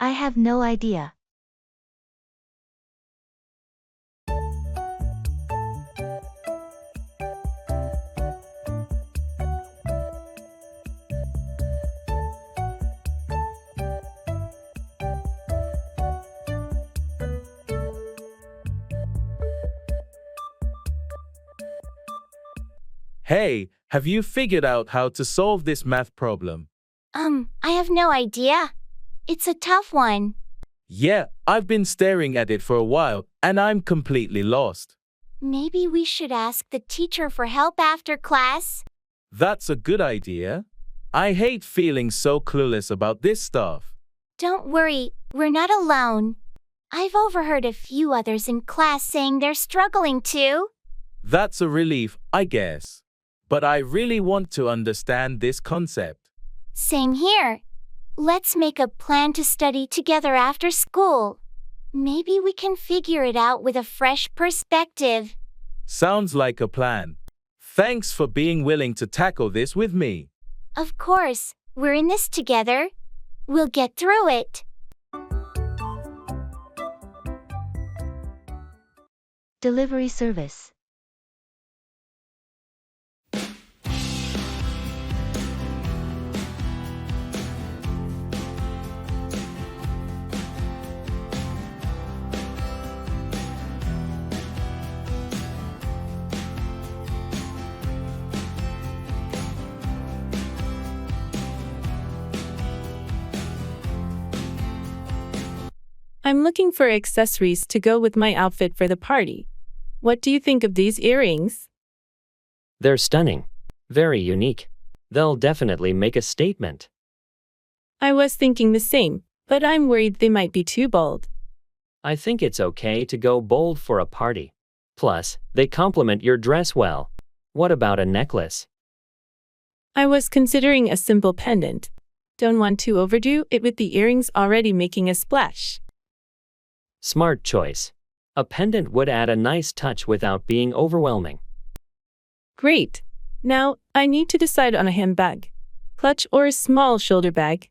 I have no idea. Hey, have you figured out how to solve this math problem? I have no idea. It's a tough one. Yeah, I've been staring at it for a while, and I'm completely lost. Maybe we should ask the teacher for help after class? That's a good idea. I hate feeling so clueless about this stuff. Don't worry, we're not alone. I've overheard a few others in class saying they're struggling too. That's a relief, I guess. But I really want to understand this concept. Same here. Let's make a plan to study together after school. Maybe we can figure it out with a fresh perspective. Sounds like a plan. Thanks for being willing to tackle this with me. Of course, we're in this together. We'll get through it. Delivery service. I'm looking for accessories to go with my outfit for the party. What do you think of these earrings? They're stunning. Very unique. They'll definitely make a statement. I was thinking the same, but I'm worried they might be too bold. I think it's okay to go bold for a party. Plus, they complement your dress well. What about a necklace? I was considering a simple pendant. Don't want to overdo it with the earrings already making a splash. Smart choice. A pendant would add a nice touch without being overwhelming. Great. Now, I need to decide on a handbag, clutch or a small shoulder bag.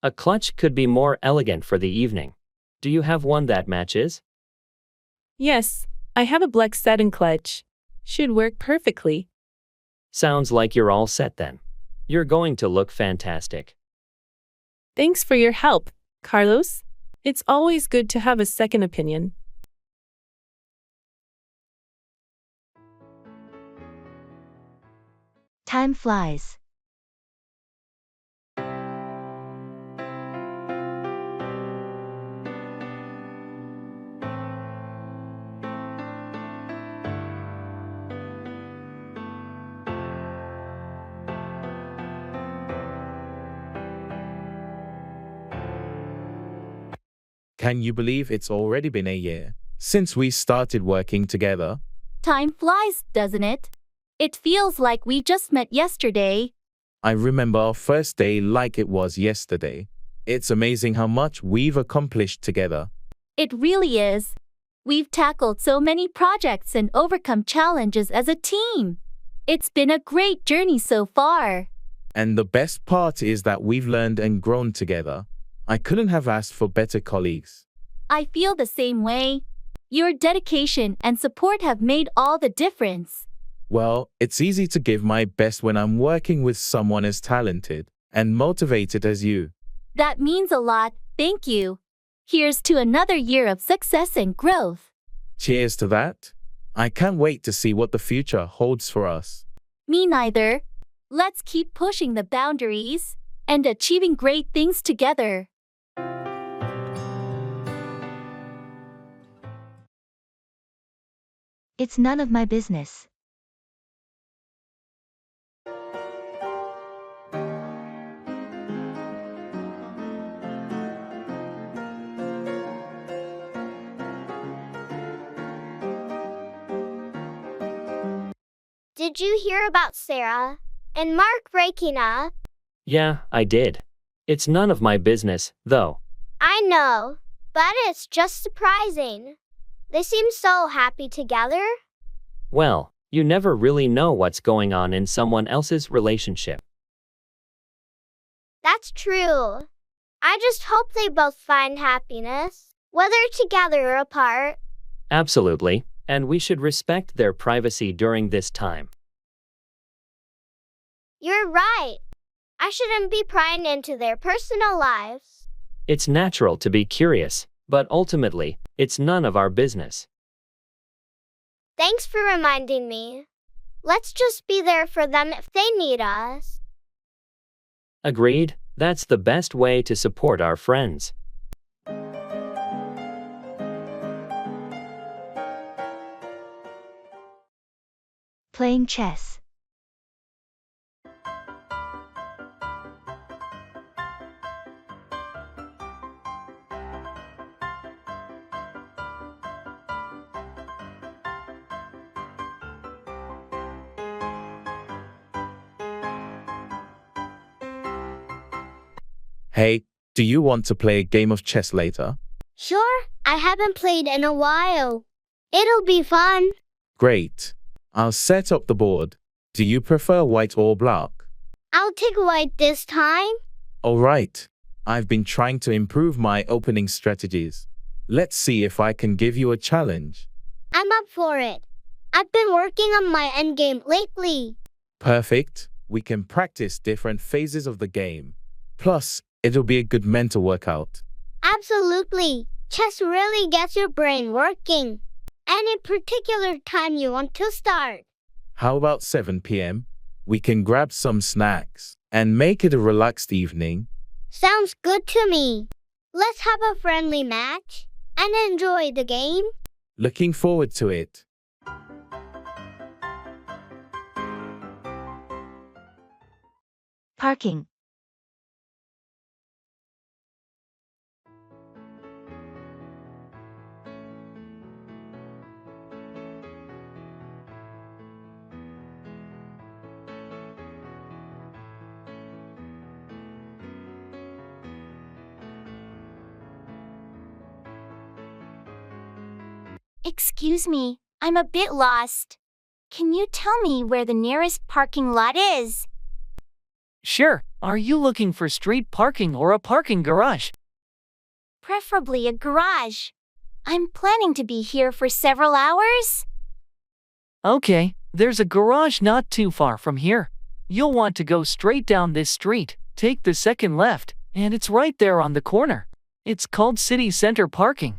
A clutch could be more elegant for the evening. Do you have one that matches? Yes, I have a black satin clutch. Should work perfectly. Sounds like you're all set then. You're going to look fantastic. Thanks for your help, Carlos. It's always good to have a second opinion. Time flies. Can you believe it's already been a year since we started working together? Time flies, doesn't it? It feels like we just met yesterday. I remember our first day like it was yesterday. It's amazing how much we've accomplished together. It really is. We've tackled so many projects and overcome challenges as a team. It's been a great journey so far. And the best part is that we've learned and grown together. I couldn't have asked for better colleagues. I feel the same way. Your dedication and support have made all the difference. Well, it's easy to give my best when I'm working with someone as talented and motivated as you. That means a lot, thank you. Here's to another year of success and growth. Cheers to that. I can't wait to see what the future holds for us. Me neither. Let's keep pushing the boundaries and achieving great things together. It's none of my business. Did you hear about Sarah and Mark breaking up? Yeah, I did. It's none of my business, though. I know, but it's just surprising. They seem so happy together. Well, you never really know what's going on in someone else's relationship. That's true. I just hope they both find happiness, whether together or apart. Absolutely, and we should respect their privacy during this time. You're right. I shouldn't be prying into their personal lives. It's natural to be curious, but ultimately, it's none of our business. Thanks for reminding me. Let's just be there for them if they need us. Agreed, that's the best way to support our friends. Playing chess. Hey, do you want to play a game of chess later? Sure, I haven't played in a while. It'll be fun. Great. I'll set up the board. Do you prefer white or black? I'll take white this time. All right. I've been trying to improve my opening strategies. Let's see if I can give you a challenge. I'm up for it. I've been working on my endgame lately. Perfect. We can practice different phases of the game. Plus, it'll be a good mental workout. Absolutely. Chess really gets your brain working. Any particular time you want to start? How about 7 p.m.? We can grab some snacks and make it a relaxed evening. Sounds good to me. Let's have a friendly match and enjoy the game. Looking forward to it. Parking. Excuse me, I'm a bit lost. Can you tell me where the nearest parking lot is? Sure. Are you looking for street parking or a parking garage? Preferably a garage. I'm planning to be here for several hours. Okay, there's a garage not too far from here. You'll want to go straight down this street, take the second left, and it's right there on the corner. It's called City Center Parking.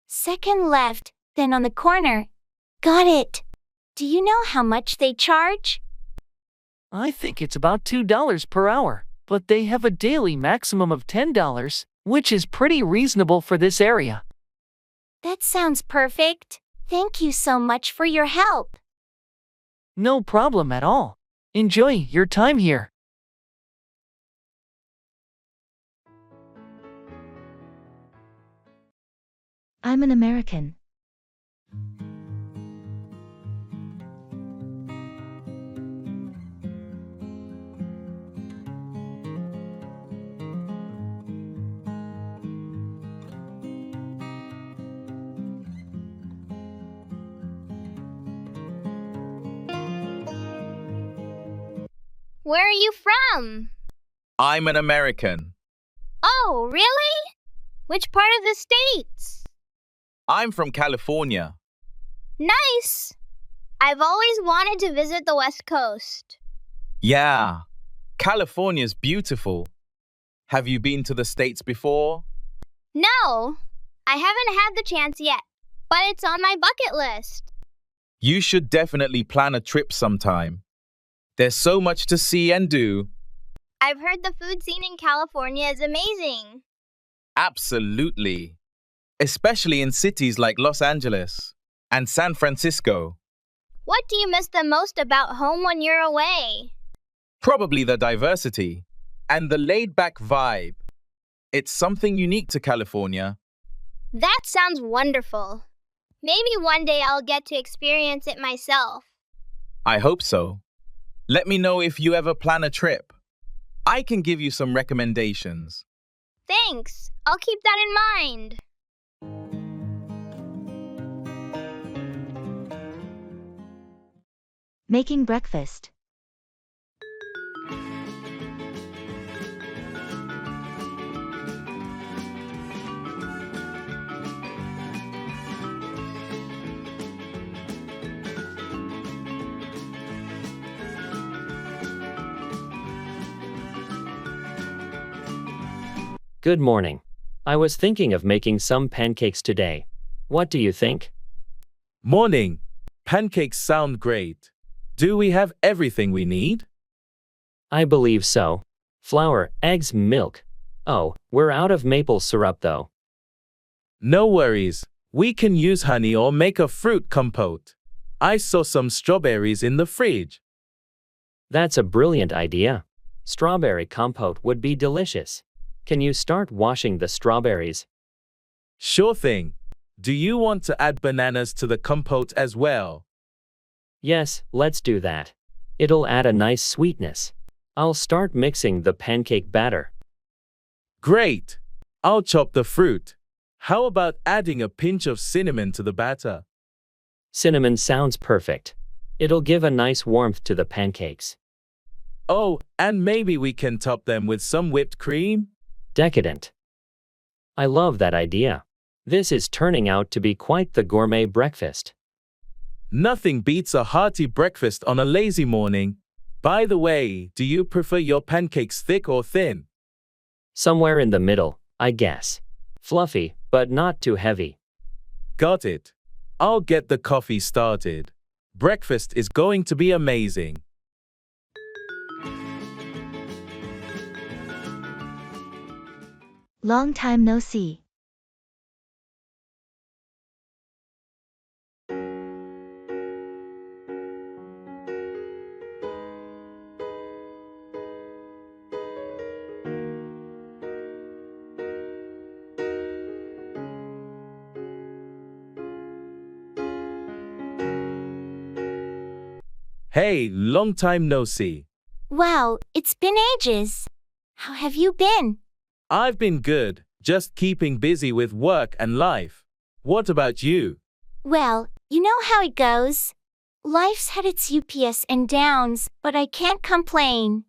Second left, then on the corner. Got it. Do you know how much they charge? I think it's about $2 per hour, but they have a daily maximum of $10, which is pretty reasonable for this area. That sounds perfect. Thank you so much for your help. No problem at all. Enjoy your time here. I'm an American. Where are you from? I'm an American. Oh, really? Which part of the States? I'm from California. Nice. I've always wanted to visit the West Coast. Yeah, California's beautiful. Have you been to the States before? No, I haven't had the chance yet, but it's on my bucket list. You should definitely plan a trip sometime. There's so much to see and do. I've heard the food scene in California is amazing. Absolutely. Especially in cities like Los Angeles and San Francisco. What do you miss the most about home when you're away? Probably the diversity and the laid-back vibe. It's something unique to California. That sounds wonderful. Maybe one day I'll get to experience it myself. I hope so. Let me know if you ever plan a trip. I can give you some recommendations. Thanks. I'll keep that in mind. Making breakfast. Good morning. I was thinking of making some pancakes today. What do you think? Morning. Pancakes sound great. Do we have everything we need? I believe so. Flour, eggs, milk. Oh, we're out of maple syrup though. No worries. We can use honey or make a fruit compote. I saw some strawberries in the fridge. That's a brilliant idea. Strawberry compote would be delicious. Can you start washing the strawberries? Sure thing. Do you want to add bananas to the compote as well? Yes, let's do that. It'll add a nice sweetness. I'll start mixing the pancake batter. Great. I'll chop the fruit. How about adding a pinch of cinnamon to the batter? Cinnamon sounds perfect. It'll give a nice warmth to the pancakes. Oh, and maybe we can top them with some whipped cream? Decadent. I love that idea. This is turning out to be quite the gourmet breakfast. Nothing beats a hearty breakfast on a lazy morning. By the way, do you prefer your pancakes thick or thin? Somewhere in the middle, I guess. Fluffy, but not too heavy. Got it. I'll get the coffee started. Breakfast is going to be amazing. Long time no see. Hey, long time no see. Wow, it's been ages. How have you been? I've been good, just keeping busy with work and life. What about you? Well, you know how it goes. Life's had its ups and downs, but I can't complain.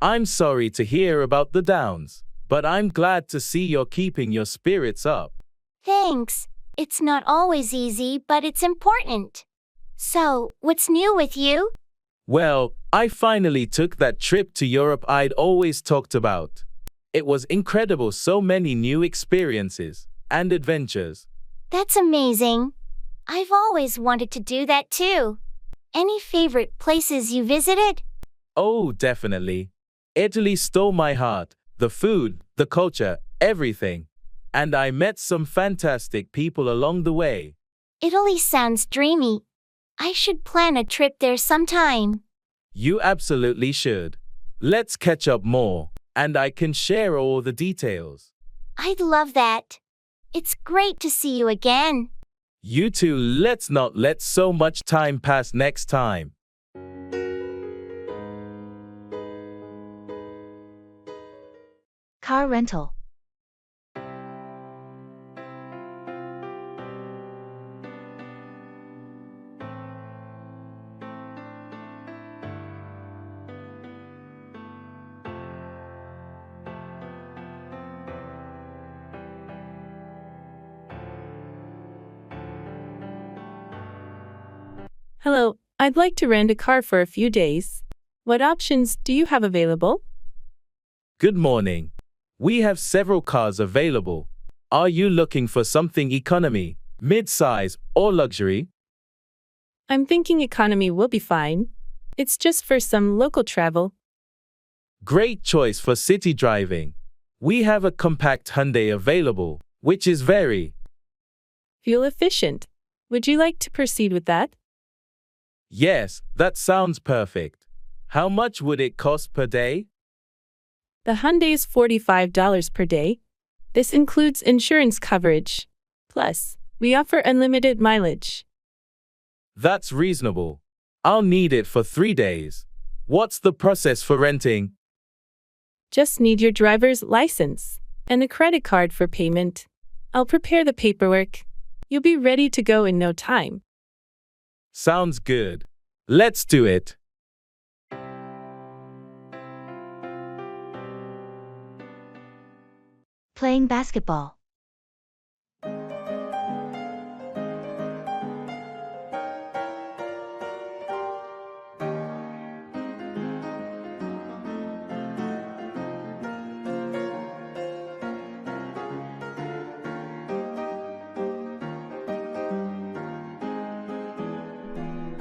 I'm sorry to hear about the downs, but I'm glad to see you're keeping your spirits up. Thanks. It's not always easy, but it's important. So, what's new with you? Well, I finally took that trip to Europe I'd always talked about. It was incredible, so many new experiences and adventures. That's amazing. I've always wanted to do that too. Any favorite places you visited? Oh, definitely. Italy stole my heart. The food, the culture, everything. And I met some fantastic people along the way. Italy sounds dreamy. I should plan a trip there sometime. You absolutely should. Let's catch up more, and I can share all the details. I'd love that. It's great to see you again. You too. Let's not let so much time pass next time. Car rental. Hello, I'd like to rent a car for a few days. What options do you have available? Good morning. We have several cars available. Are you looking for something economy, mid-size, or luxury? I'm thinking economy will be fine. It's just for some local travel. Great choice for city driving. We have a compact Hyundai available, which is very Fuel efficient. Would you like to proceed with that? Yes, that sounds perfect. How much would it cost per day? The Hyundai is $45 per day. This includes insurance coverage. Plus, we offer unlimited mileage. That's reasonable. I'll need it for 3 days. What's the process for renting? Just need your driver's license and a credit card for payment. I'll prepare the paperwork. You'll be ready to go in no time. Sounds good. Let's do it. Playing basketball.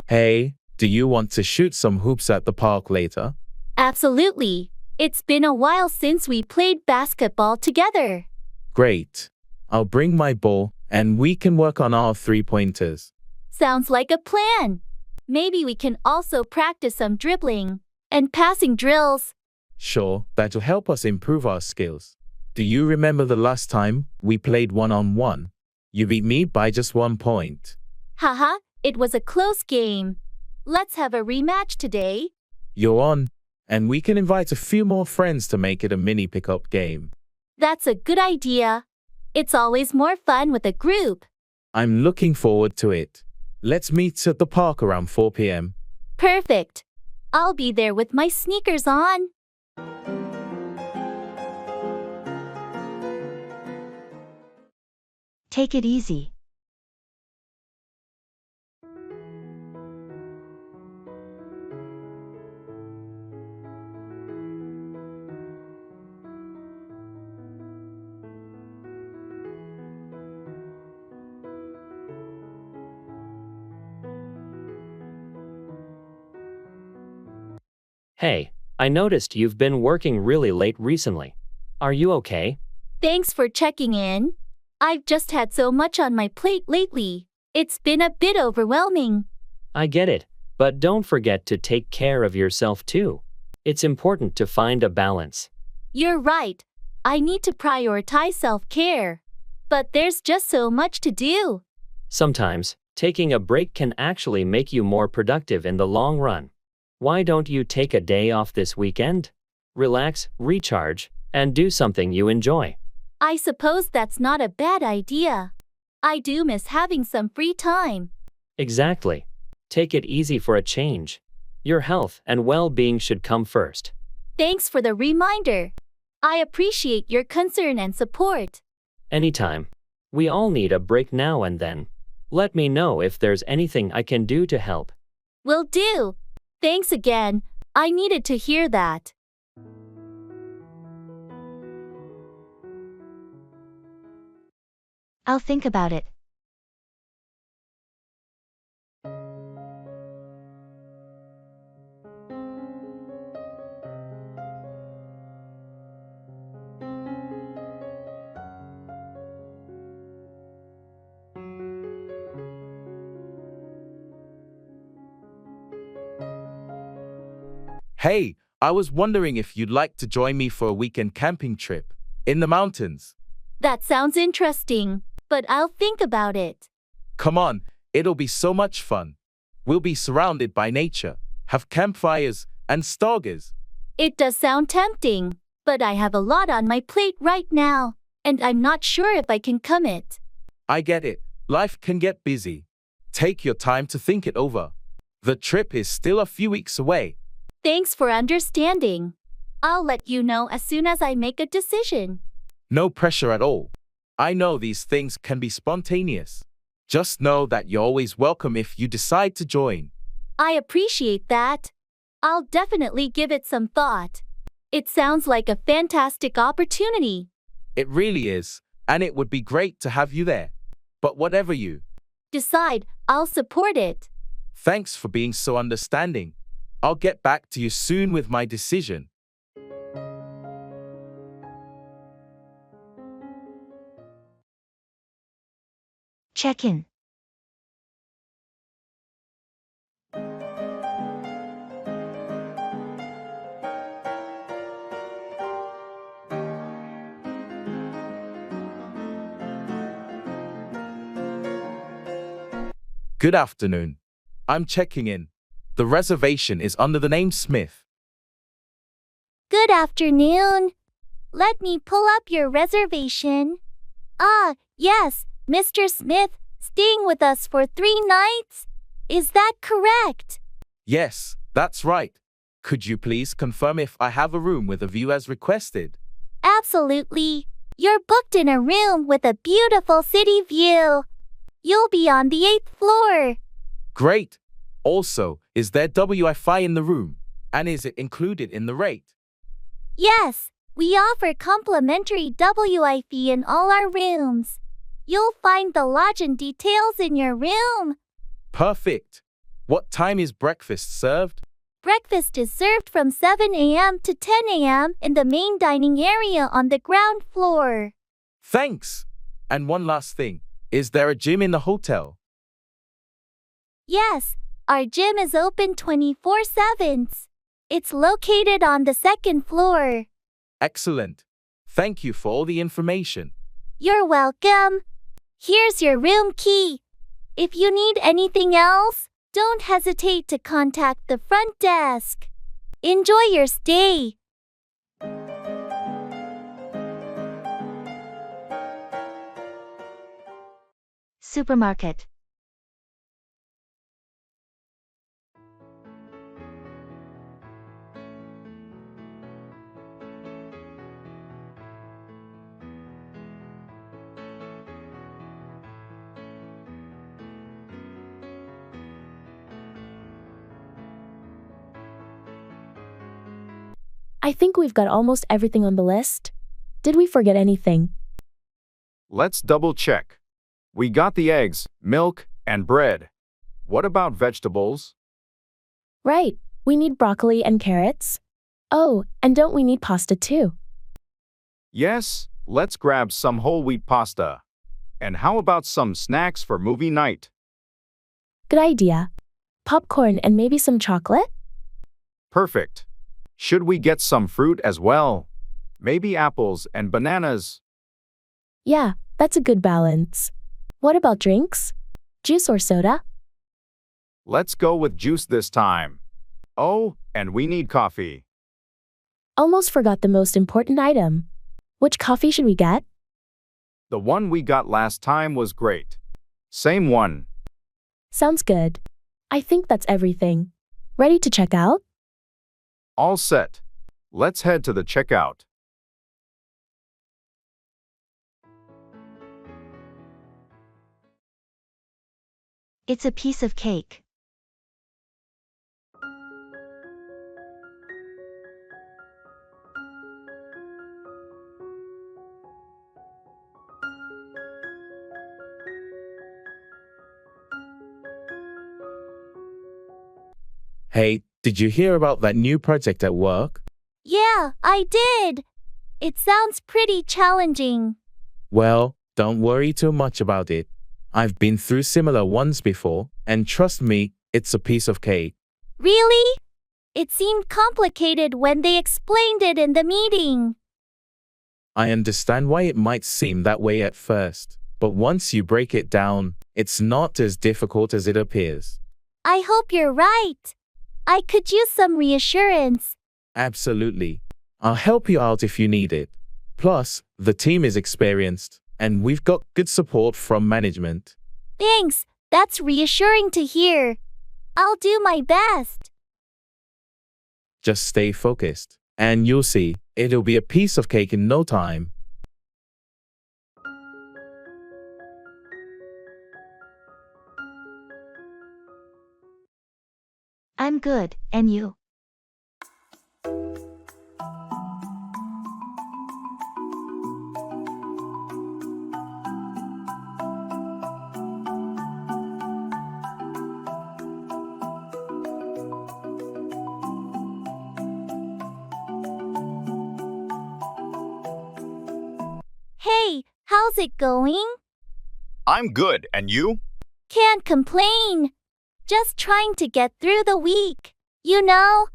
Hey, do you want to shoot some hoops at the park later? Absolutely. It's been a while since we played basketball together. Great. I'll bring my ball and we can work on our three-pointers. Sounds like a plan. Maybe we can also practice some dribbling and passing drills. Sure, that'll help us improve our skills. Do you remember the last time we played one-on-one? You beat me by just 1 point. Haha, it was a close game. Let's have a rematch today. You're on, and we can invite a few more friends to make it a mini pickup game. That's a good idea. It's always more fun with a group. I'm looking forward to it. Let's meet at the park around 4 p.m. Perfect. I'll be there with my sneakers on. Take it easy. Hey, I noticed you've been working really late recently. Are you okay? Thanks for checking in. I've just had so much on my plate lately. It's been a bit overwhelming. I get it, but don't forget to take care of yourself too. It's important to find a balance. You're right. I need to prioritize self-care. But there's just so much to do. Sometimes, taking a break can actually make you more productive in the long run. Why don't you take a day off this weekend? Relax, recharge, and do something you enjoy. I suppose that's not a bad idea. I do miss having some free time. Exactly. Take it easy for a change. Your health and well-being should come first. Thanks for the reminder. I appreciate your concern and support. Anytime. We all need a break now and then. Let me know if there's anything I can do to help. Will do. Thanks again. I needed to hear that. I'll think about it. Hey, I was wondering if you'd like to join me for a weekend camping trip in the mountains. That sounds interesting, but I'll think about it. Come on, it'll be so much fun. We'll be surrounded by nature, have campfires and stargazers. It does sound tempting, but I have a lot on my plate right now, and I'm not sure if I can commit. I get it. Life can get busy. Take your time to think it over. The trip is still a few weeks away. Thanks for understanding. I'll let you know as soon as I make a decision. No pressure at all. I know these things can be spontaneous. Just know that you're always welcome if you decide to join. I appreciate that. I'll definitely give it some thought. It sounds like a fantastic opportunity. It really is, and it would be great to have you there. But whatever you decide, I'll support it. Thanks for being so understanding. I'll get back to you soon with my decision. Check in. Good afternoon. I'm checking in. The reservation is under the name Smith. Good afternoon. Let me pull up your reservation. Ah, yes, Mr. Smith, staying with us for 3 nights? Is that correct? Yes, that's right. Could you please confirm if I have a room with a view as requested? Absolutely. You're booked in a room with a beautiful city view. You'll be on the 8th floor. Great. Also, is there Wi-Fi in the room? And is it included in the rate? Yes, we offer complimentary Wi-Fi in all our rooms. You'll find the lodging details in your room. Perfect. What time is breakfast served? Breakfast is served from 7 a.m. to 10 a.m. in the main dining area on the ground floor. Thanks. And one last thing. Is there a gym in the hotel? Yes, our gym is open 24/7. It's located on the second floor. Excellent. Thank you for all the information. You're welcome. Here's your room key. If you need anything else, don't hesitate to contact the front desk. Enjoy your stay. Supermarket. I think we've got almost everything on the list. Did we forget anything? Let's double check. We got the eggs, milk, and bread. What about vegetables? Right, we need broccoli and carrots. Oh, and don't we need pasta too? Yes, let's grab some whole wheat pasta. And how about some snacks for movie night? Good idea. Popcorn and maybe some chocolate? Perfect. Should we get some fruit as well? Maybe apples and bananas? Yeah, that's a good balance. What about drinks? Juice or soda? Let's go with juice this time. Oh, and we need coffee. Almost forgot the most important item. Which coffee should we get? The one we got last time was great. Same one. Sounds good. I think that's everything. Ready to check out? All set. Let's head to the checkout. It's a piece of cake. Hey, did you hear about that new project at work? Yeah, I did. It sounds pretty challenging. Well, don't worry too much about it. I've been through similar ones before, and trust me, it's a piece of cake. Really? It seemed complicated when they explained it in the meeting. I understand why it might seem that way at first, but once you break it down, it's not as difficult as it appears. I hope you're right. I could use some reassurance. Absolutely. I'll help you out if you need it. Plus, the team is experienced, and we've got good support from management. Thanks, that's reassuring to hear. I'll do my best. Just stay focused, and you'll see, it'll be a piece of cake in no time. I'm good, and you? Hey, how's it going? I'm good, and you? Can't complain. Just trying to get through the week, you know?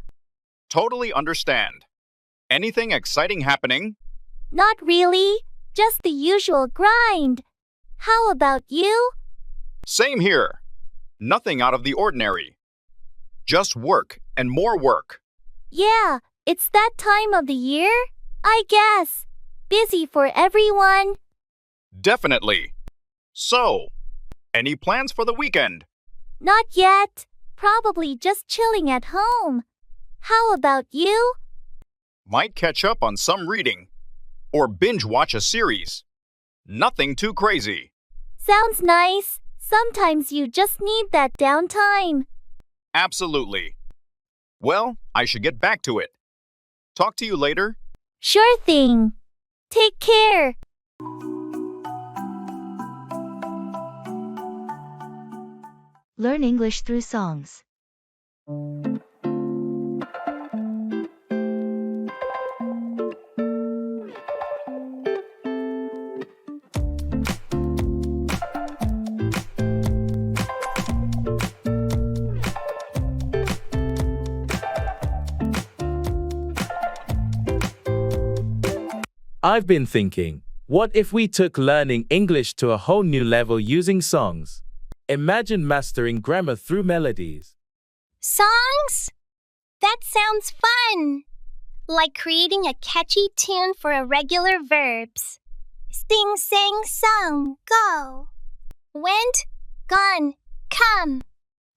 Totally understand. Anything exciting happening? Not really, just the usual grind. How about you? Same here. Nothing out of the ordinary. Just work and more work. Yeah, it's that time of the year, I guess. Busy for everyone. Definitely. So, any plans for the weekend? Not yet. Probably just chilling at home. How about you? Might catch up on some reading. Or binge watch a series. Nothing too crazy. Sounds nice. Sometimes you just need that downtime. Absolutely. Well, I should get back to it. Talk to you later. Sure thing. Take care. Learn English through songs. I've been thinking, what if we took learning English to a whole new level using songs? Imagine mastering grammar through melodies. Songs? That sounds fun! Like creating a catchy tune for irregular verbs. Sing, sang, sung, go. Went, gone, come.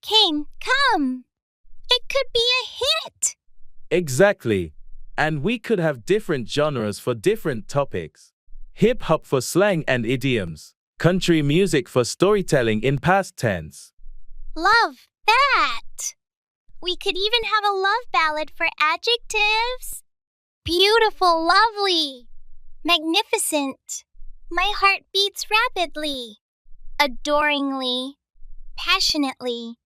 Came, come. It could be a hit! Exactly. And we could have different genres for different topics. Hip-hop for slang and idioms. Country music for storytelling in past tense. Love that! We could even have a love ballad for adjectives. Beautiful, lovely. Magnificent. My heart beats rapidly. Adoringly. Passionately.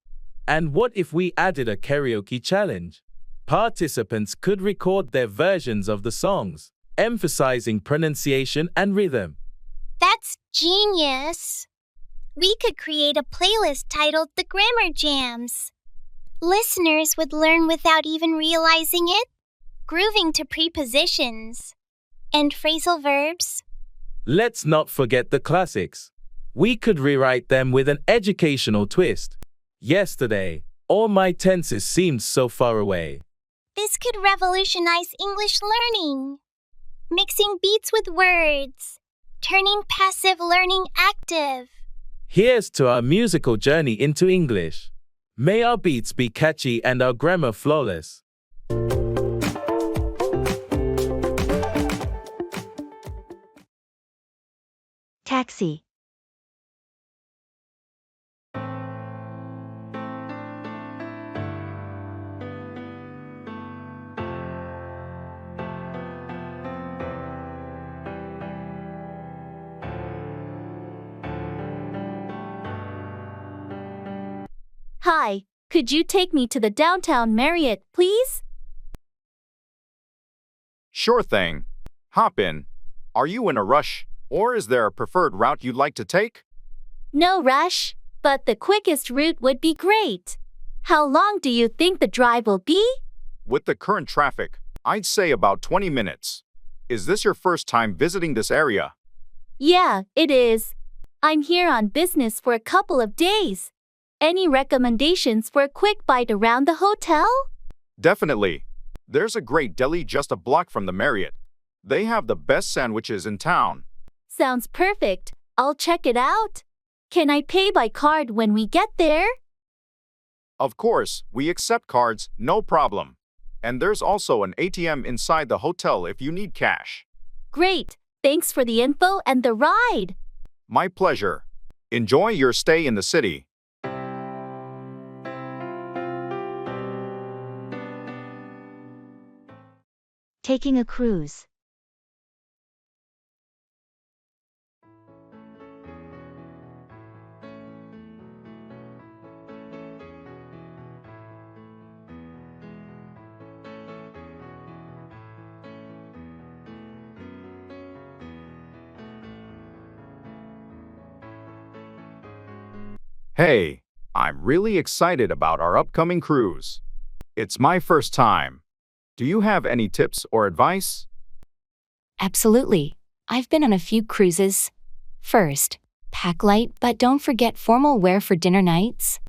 And what if we added a karaoke challenge? Participants could record their versions of the songs, emphasizing pronunciation and rhythm. That's genius. We could create a playlist titled The Grammar Jams. Listeners would learn without even realizing it, grooving to prepositions and phrasal verbs. Let's not forget the classics. We could rewrite them with an educational twist. Yesterday, all my tenses seemed so far away. This could revolutionize English learning. Mixing beats with words, turning passive learning active. Here's to our musical journey into English. May our beats be catchy and our grammar flawless. Taxi. Hi, could you take me to the downtown Marriott, please? Sure thing. Hop in. Are you in a rush, or is there a preferred route you'd like to take? No rush, but the quickest route would be great. How long do you think the drive will be? With the current traffic, I'd say about 20 minutes. Is this your first time visiting this area? Yeah, it is. I'm here on business for a couple of days. Any recommendations for a quick bite around the hotel? Definitely. There's a great deli just a block from the Marriott. They have the best sandwiches in town. Sounds perfect. I'll check it out. Can I pay by card when we get there? Of course, we accept cards, no problem. And there's also an ATM inside the hotel if you need cash. Great. Thanks for the info and the ride. My pleasure. Enjoy your stay in the city. Taking a cruise. Hey, I'm really excited about our upcoming cruise. It's my first time. Do you have any tips or advice? Absolutely. I've been on a few cruises. First, pack light, but don't forget formal wear for dinner nights.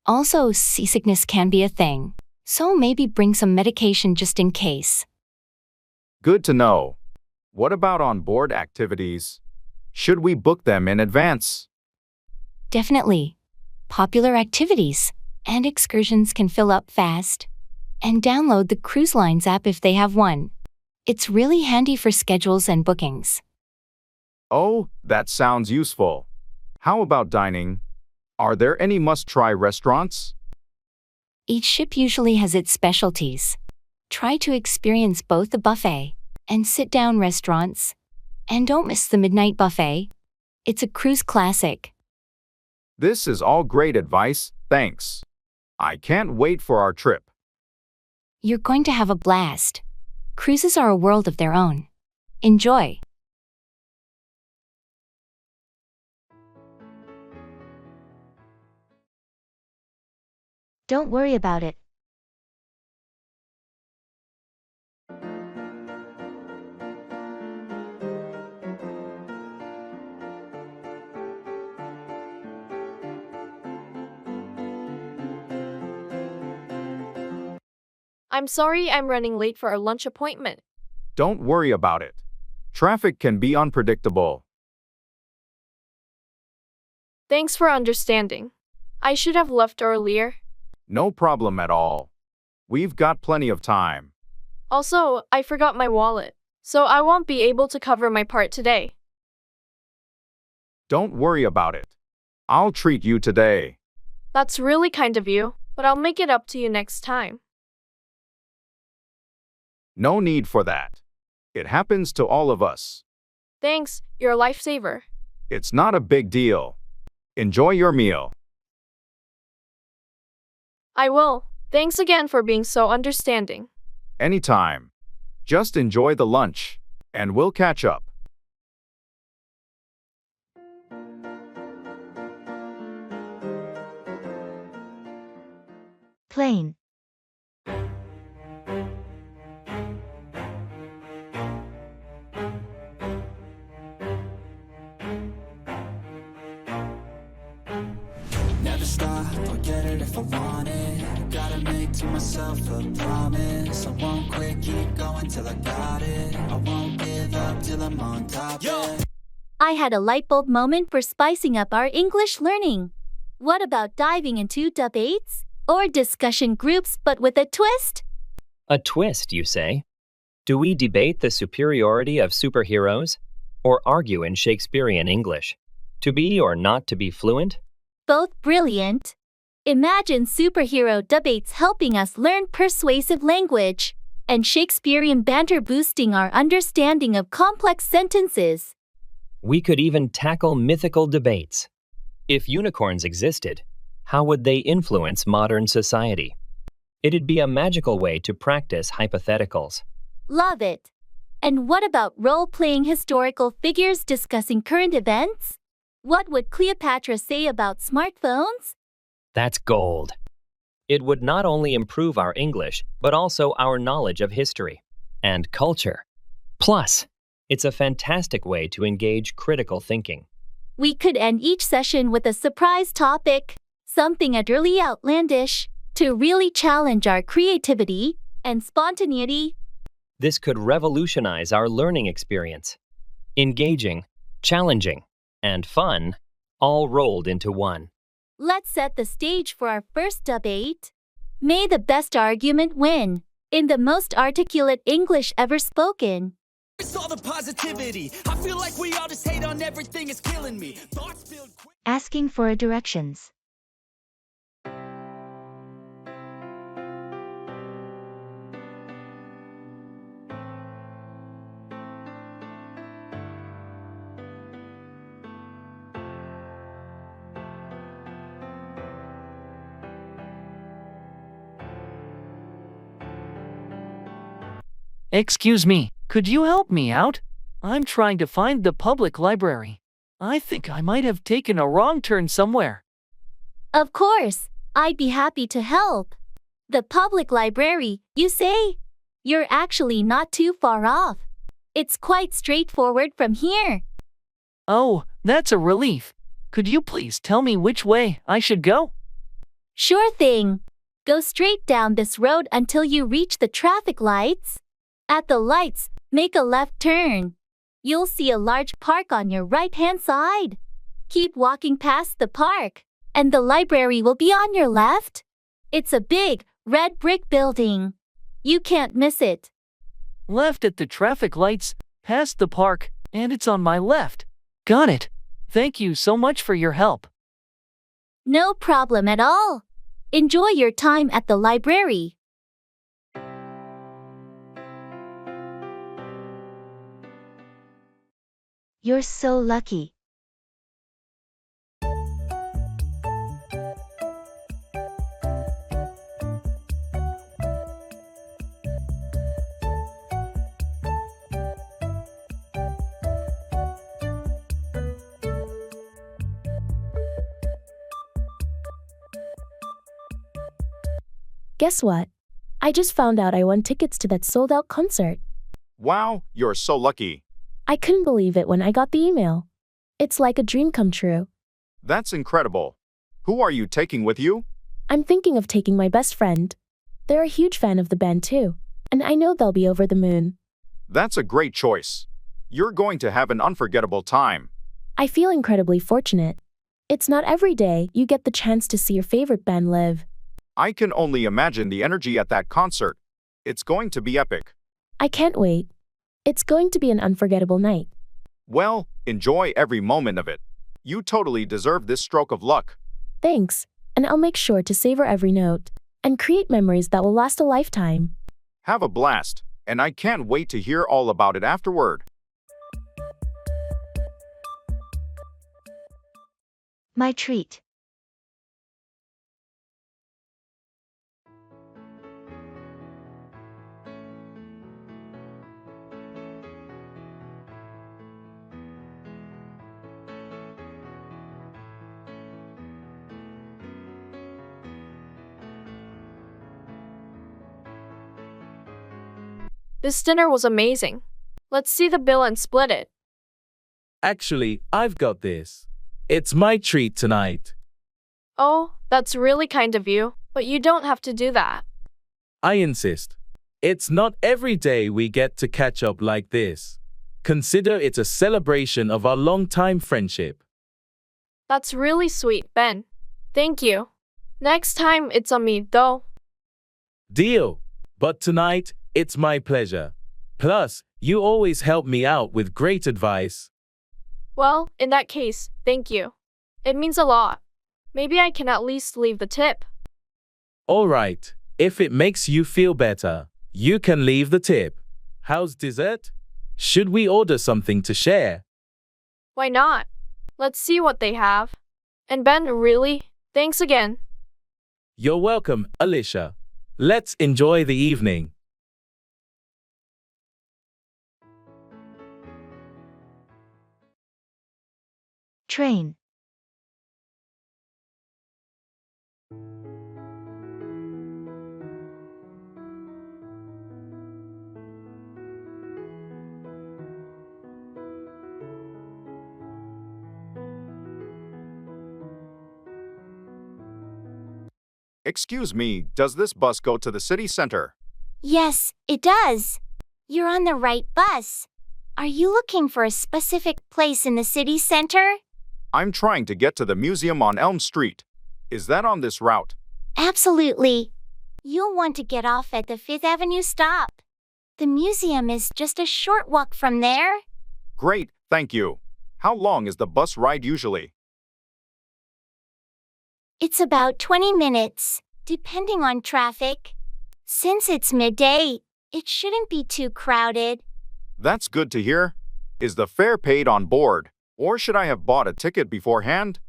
Also, seasickness can be a thing, so maybe bring some medication just in case. Good to know. What about on-board activities? Should we book them in advance? Definitely. Popular activities and excursions can fill up fast. And download the Cruise Lines app if they have one. It's really handy for schedules and bookings. Oh, that sounds useful. How about dining? Are there any must-try restaurants? Each ship usually has its specialties. Try to experience both the buffet and sit-down restaurants. And don't miss the midnight buffet. It's a cruise classic. This is all great advice, thanks. I can't wait for our trip. You're going to have a blast. Cruises are a world of their own. Enjoy. Don't worry about it. I'm sorry I'm running late for our lunch appointment. Don't worry about it. Traffic can be unpredictable. Thanks for understanding. I should have left earlier. No problem at all. We've got plenty of time. Also, I forgot my wallet, so I won't be able to cover my part today. Don't worry about it. I'll treat you today. That's really kind of you, but I'll make it up to you next time. No need for that. It happens to all of us. Thanks, you're a lifesaver. It's not a big deal. Enjoy your meal. I will. Thanks again for being so understanding. Anytime. Just enjoy the lunch, and we'll catch up. Plane. Never stop, I'll get it if I want it. Gotta make to myself a promise. I won't quit, keep going till I got it. I won't give up till I'm on top. Yeah. I had a light bulb moment for spicing up our English learning. What about diving into debates or discussion groups but with a twist? A twist, you say? Do we debate the superiority of superheroes? Or argue in Shakespearean English? To be or not to be fluent? Both brilliant. Imagine superhero debates helping us learn persuasive language, and Shakespearean banter boosting our understanding of complex sentences. We could even tackle mythical debates. If unicorns existed, how would they influence modern society? It'd be a magical way to practice hypotheticals. Love it. And what about role-playing historical figures discussing current events? What would Cleopatra say about smartphones? That's gold. It would not only improve our English, but also our knowledge of history and culture. Plus, it's a fantastic way to engage critical thinking. We could end each session with a surprise topic, something utterly outlandish, to really challenge our creativity and spontaneity. This could revolutionize our learning experience. Engaging, challenging, and fun, all rolled into one. Let's set the stage for our first debate. May the best argument win, in the most articulate English ever spoken. It's all the positivity. I feel like we all just hate on everything, it's killing me. Thoughts build quick. Asking for directions. Excuse me, could you help me out? I'm trying to find the public library. I think I might have taken a wrong turn somewhere. Of course, I'd be happy to help. The public library, you say? You're actually not too far off. It's quite straightforward from here. Oh, that's a relief. Could you please tell me which way I should go? Sure thing. Go straight down this road until you reach the traffic lights. At the lights, make a left turn. You'll see a large park on your right-hand side. Keep walking past the park, and the library will be on your left. It's a big, red brick building. You can't miss it. Left at the traffic lights, past the park, and it's on my left. Got it. Thank you so much for your help. No problem at all. Enjoy your time at the library. You're so lucky. Guess what? I just found out I won tickets to that sold-out concert. Wow, you're so lucky. I couldn't believe it when I got the email. It's like a dream come true. That's incredible. Who are you taking with you? I'm thinking of taking my best friend. They're a huge fan of the band too, and I know they'll be over the moon. That's a great choice. You're going to have an unforgettable time. I feel incredibly fortunate. It's not every day you get the chance to see your favorite band live. I can only imagine the energy at that concert. It's going to be epic. I can't wait. It's going to be an unforgettable night. Well, enjoy every moment of it. You totally deserve this stroke of luck. Thanks, and I'll make sure to savor every note and create memories that will last a lifetime. Have a blast, and I can't wait to hear all about it afterward. My treat. This dinner was amazing. Let's see the bill and split it. Actually, I've got this. It's my treat tonight. Oh, that's really kind of you, but you don't have to do that. I insist. It's not every day we get to catch up like this. Consider it a celebration of our long-time friendship. That's really sweet, Ben. Thank you. Next time, it's on me, though. Deal. But tonight, it's my pleasure. Plus, you always help me out with great advice. Well, in that case, thank you. It means a lot. Maybe I can at least leave the tip. All right. If it makes you feel better, you can leave the tip. How's dessert? Should we order something to share? Why not? Let's see what they have. And Ben, really? Thanks again. You're welcome, Alicia. Let's enjoy the evening. Train. Excuse me, does this bus go to the city center? Yes, it does. You're on the right bus. Are you looking for a specific place in the city center? I'm trying to get to the museum on Elm Street. Is that on this route? Absolutely. You'll want to get off at the 5th Avenue stop. The museum is just a short walk from there. Great, thank you. How long is the bus ride usually? It's about 20 minutes, depending on traffic. Since it's midday, it shouldn't be too crowded. That's good to hear. Is the fare paid on board, or should I have bought a ticket beforehand?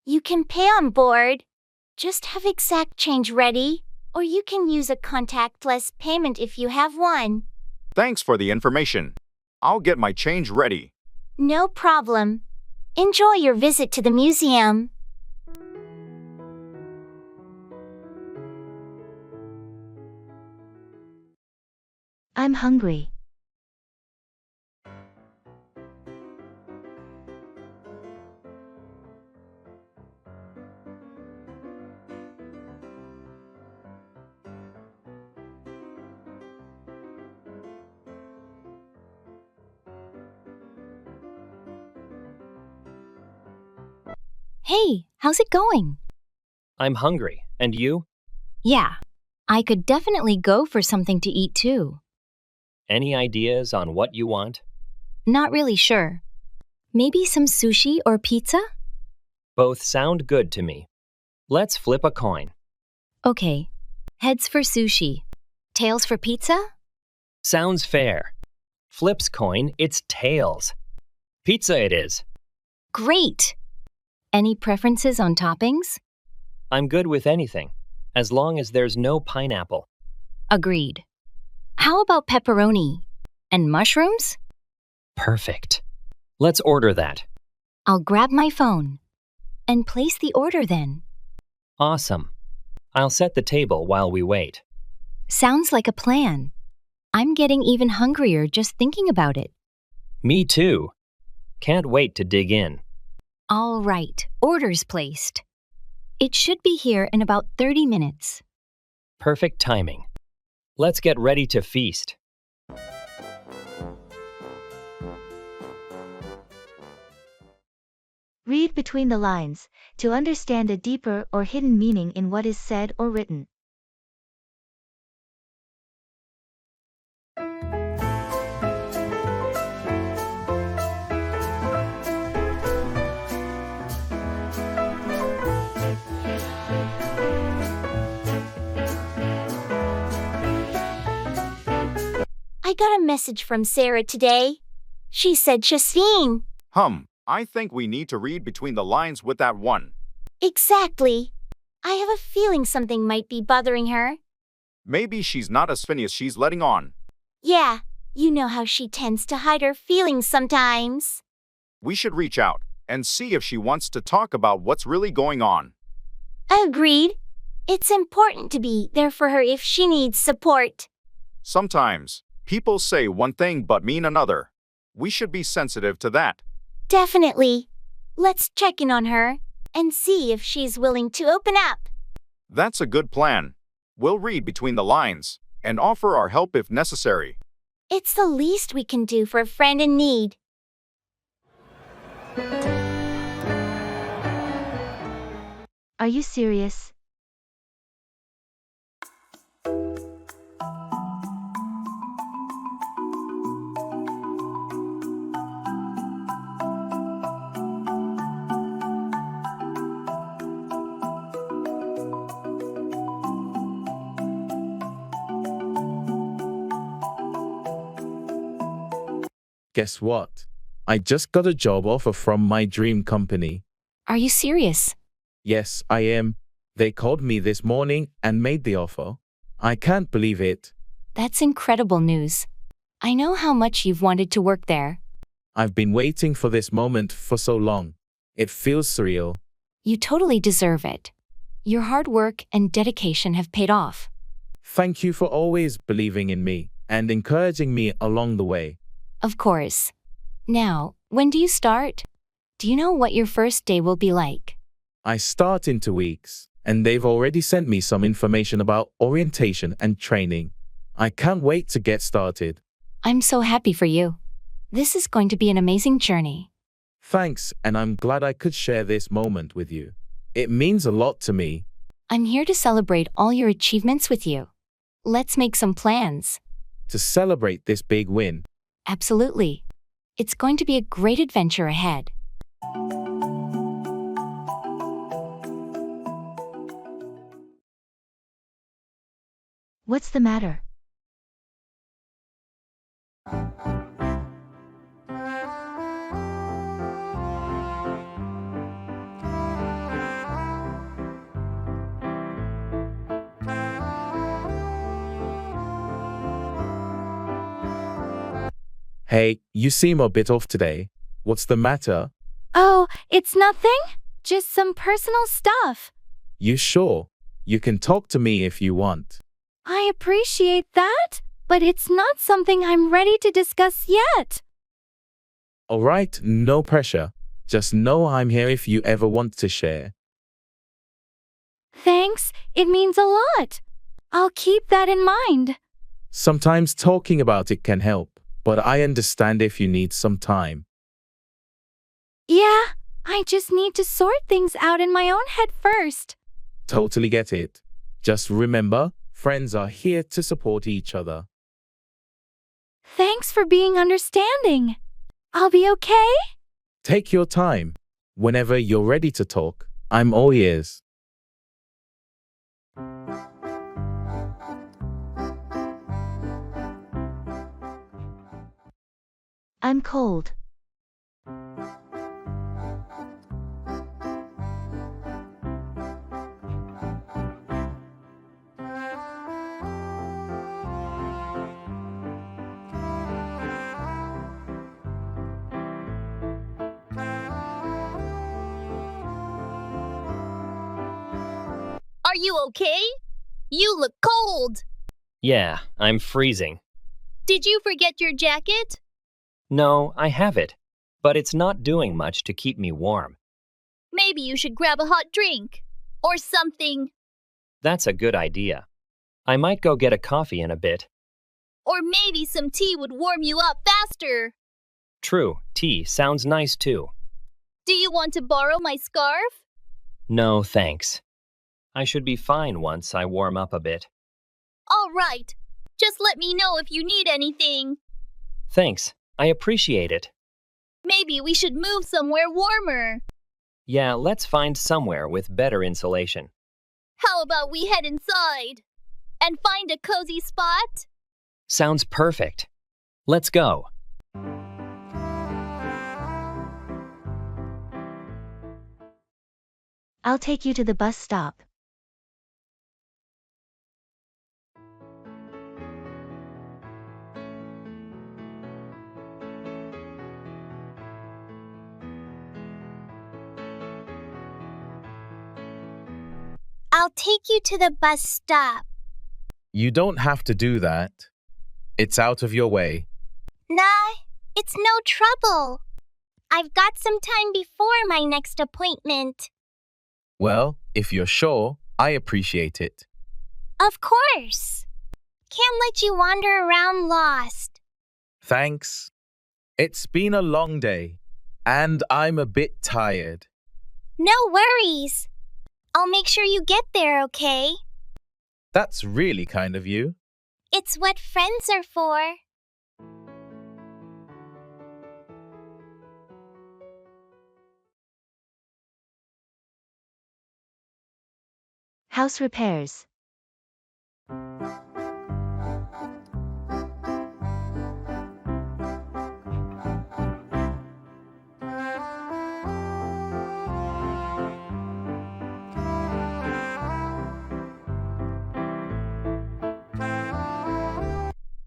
You can pay on board. Just have exact change ready, or you can use a contactless payment if you have one. Thanks for the information. I'll get my change ready. No problem. Enjoy your visit to the museum. I'm hungry. Hey, how's it going? I'm hungry. And you? Yeah, I could definitely go for something to eat too. Any ideas on what you want? Not really sure. Maybe some sushi or pizza? Both sound good to me. Let's flip a coin. Okay, heads for sushi. Tails for pizza? Sounds fair. Flips coin, it's tails. Pizza it is. Great! Any preferences on toppings? I'm good with anything, as long as there's no pineapple. Agreed. How about pepperoni? And mushrooms? Perfect. Let's order that. I'll grab my phone and place the order then. Awesome. I'll set the table while we wait. Sounds like a plan. I'm getting even hungrier just thinking about it. Me too. Can't wait to dig in. All right, orders placed. It should be here in about 30 minutes. Perfect timing. Let's get ready to feast. Read between the lines to understand a deeper or hidden meaning in what is said or written. I got a message from Sarah today. She said Justine. I think we need to read between the lines with that one. Exactly. I have a feeling something might be bothering her. Maybe she's not as funny as she's letting on. Yeah, you know how she tends to hide her feelings sometimes. We should reach out and see if she wants to talk about what's really going on. Agreed. It's important to be there for her if she needs support. Sometimes, people say one thing but mean another. We should be sensitive to that. Definitely. Let's check in on her and see if she's willing to open up. That's a good plan. We'll read between the lines and offer our help if necessary. It's the least we can do for a friend in need. Are you serious? Guess what? I just got a job offer from my dream company. Are you serious? Yes, I am. They called me this morning and made the offer. I can't believe it. That's incredible news. I know how much you've wanted to work there. I've been waiting for this moment for so long. It feels surreal. You totally deserve it. Your hard work and dedication have paid off. Thank you for always believing in me and encouraging me along the way. Of course. Now, when do you start? Do you know what your first day will be like? I start in 2 weeks, and they've already sent me some information about orientation and training. I can't wait to get started. I'm so happy for you. This is going to be an amazing journey. Thanks, and I'm glad I could share this moment with you. It means a lot to me. I'm here to celebrate all your achievements with you. Let's make some plans. To celebrate this big win. Absolutely. It's going to be a great adventure ahead. What's the matter? Hey, you seem a bit off today. What's the matter? Oh, it's nothing. Just some personal stuff. You sure? You can talk to me if you want. I appreciate that, but it's not something I'm ready to discuss yet. Alright, no pressure. Just know I'm here if you ever want to share. Thanks, it means a lot. I'll keep that in mind. Sometimes talking about it can help, but I understand if you need some time. Yeah, I just need to sort things out in my own head first. Totally get it. Just remember, friends are here to support each other. Thanks for being understanding. I'll be okay? Take your time. Whenever you're ready to talk, I'm all ears. I'm cold. Are Are you okay? You look cold. Yeah, I'm freezing. Did you forget your jacket? No, I have it, but it's not doing much to keep me warm. Maybe you should grab a hot drink. Or something. That's a good idea. I might go get a coffee in a bit. Or maybe some tea would warm you up faster. True, tea sounds nice too. Do you want to borrow my scarf? No, thanks. I should be fine once I warm up a bit. All right. Just let me know if you need anything. Thanks, I appreciate it. Maybe we should move somewhere warmer. Yeah, let's find somewhere with better insulation. How about we head inside and find a cozy spot? Sounds perfect. Let's go. I'll take you to the bus stop. I'll take you to the bus stop. You don't have to do that. It's out of your way. Nah, it's no trouble. I've got some time before my next appointment. Well, if you're sure, I appreciate it. Of course. Can't let you wander around lost. Thanks. It's been a long day, and I'm a bit tired. No worries. I'll make sure you get there, okay? That's really kind of you. It's what friends are for. House repairs.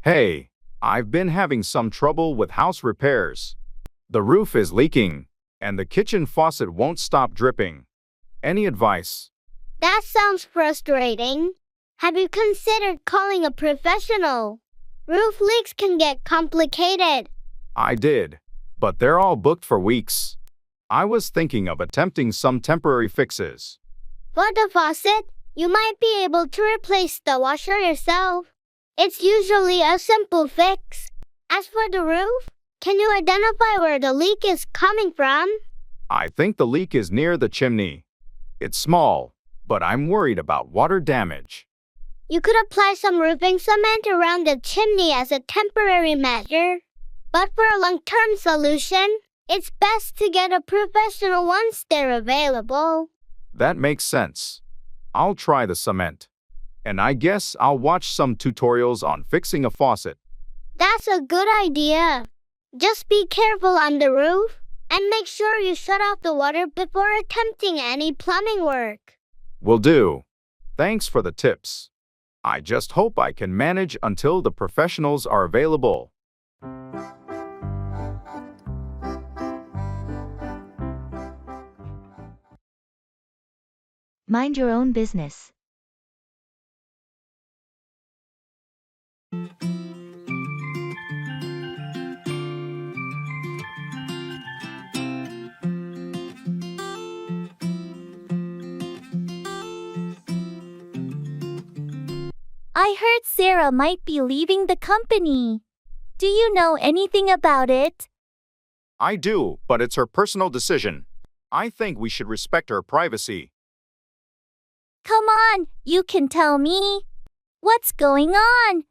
Hey, I've been having some trouble with house repairs. The roof is leaking, and the kitchen faucet won't stop dripping. Any advice? That sounds frustrating. Have you considered calling a professional? Roof leaks can get complicated. I did, but they're all booked for weeks. I was thinking of attempting some temporary fixes. For the faucet, you might be able to replace the washer yourself. It's usually a simple fix. As for the roof, can you identify where the leak is coming from? I think the leak is near the chimney. It's small, but I'm worried about water damage. You could apply some roofing cement around the chimney as a temporary measure. But for a long-term solution, it's best to get a professional once they're available. That makes sense. I'll try the cement. And I guess I'll watch some tutorials on fixing a faucet. That's a good idea. Just be careful on the roof and make sure you shut off the water before attempting any plumbing work. Will do. Thanks for the tips. I just hope I can manage until the professionals are available. Mind your own business. I heard Sarah might be leaving the company. Do you know anything about it? I do, but it's her personal decision. I think we should respect her privacy. Come on, you can tell me. What's going on?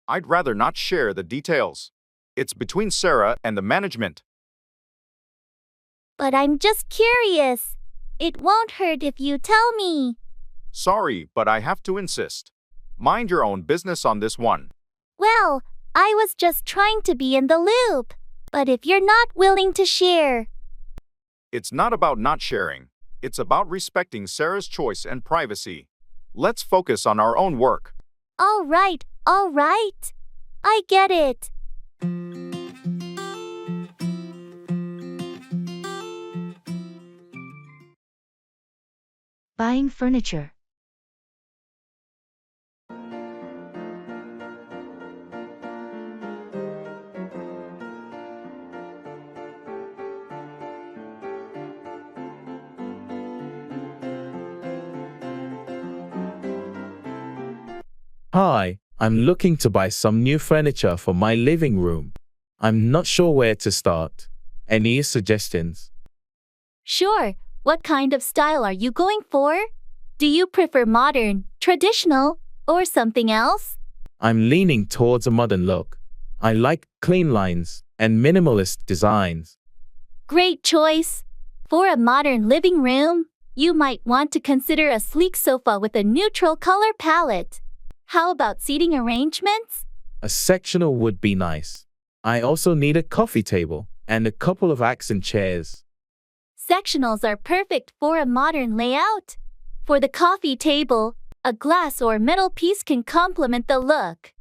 I'd rather not share the details. It's between Sarah and the management. But I'm just curious. It won't hurt if you tell me. Sorry, but I have to insist. Mind your own business on this one. Well, I was just trying to be in the loop. But if you're not willing to share... It's not about not sharing. It's about respecting Sarah's choice and privacy. Let's focus on our own work. All right. I get it. Buying furniture. Hi, I'm looking to buy some new furniture for my living room. I'm not sure where to start. Any suggestions? Sure. What kind of style are you going for? Do you prefer modern, traditional, or something else? I'm leaning towards a modern look. I like clean lines and minimalist designs. Great choice. For a modern living room, you might want to consider a sleek sofa with a neutral color palette. How about seating arrangements? A sectional would be nice. I also need a coffee table and a couple of accent chairs. Sectionals are perfect for a modern layout. For the coffee table, a glass or metal piece can complement the look.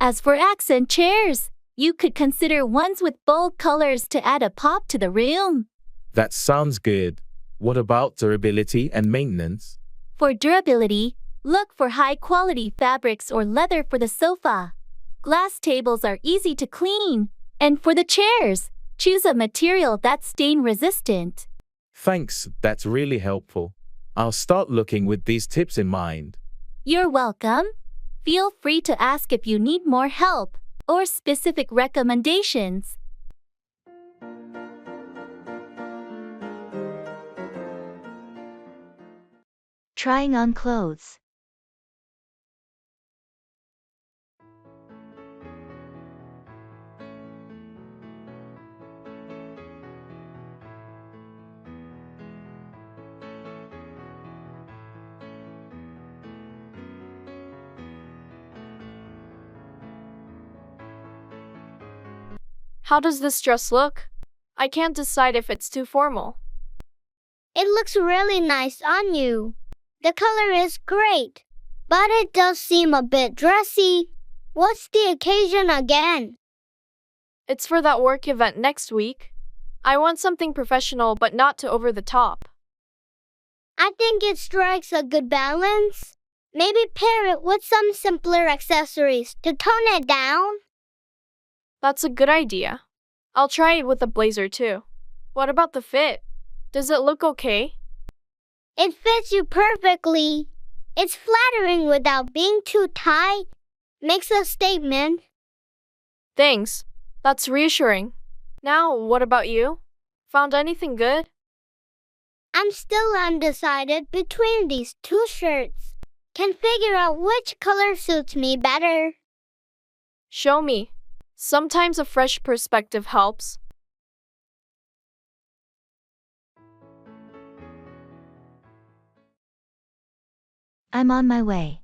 As for accent chairs, you could consider ones with bold colors to add a pop to the room. That sounds good. What about durability and maintenance? For durability, look for high-quality fabrics or leather for the sofa. Glass tables are easy to clean. And for the chairs, choose a material that's stain-resistant. Thanks, that's really helpful. I'll start looking with these tips in mind. You're welcome. Feel free to ask if you need more help or specific recommendations. Trying on clothes. How does this dress look? I can't decide if it's too formal. It looks really nice on you. The color is great, but it does seem a bit dressy. What's the occasion again? It's for that work event next week. I want something professional but not too over the top. I think it strikes a good balance. Maybe pair it with some simpler accessories to tone it down. That's a good idea. I'll try it with a blazer too. What about the fit? Does it look okay? It fits you perfectly. It's flattering without being too tight. Makes a statement. Thanks. That's reassuring. Now, what about you? Found anything good? I'm still undecided between these two shirts. Can figure out which color suits me better. Show me. Sometimes a fresh perspective helps. I'm on my way.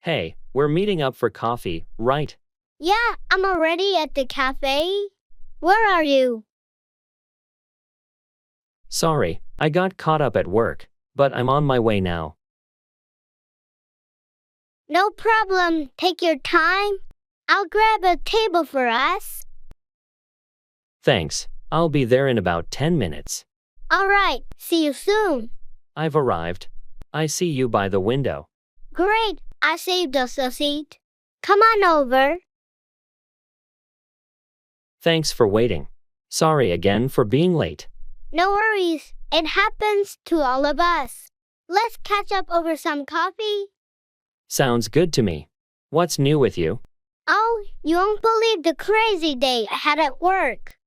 Hey, we're meeting up for coffee, right? Yeah, I'm already at the cafe. Where are you? Sorry, I got caught up at work, but I'm on my way now. No problem. Take your time. I'll grab a table for us. Thanks, I'll be there in about 10 minutes. All right, see you soon. I've arrived. I see you by the window. Great, I saved us a seat. Come on over. Thanks for waiting. Sorry again for being late. No worries, it happens to all of us. Let's catch up over some coffee. Sounds good to me. What's new with you? Oh, you won't believe the crazy day I had at work.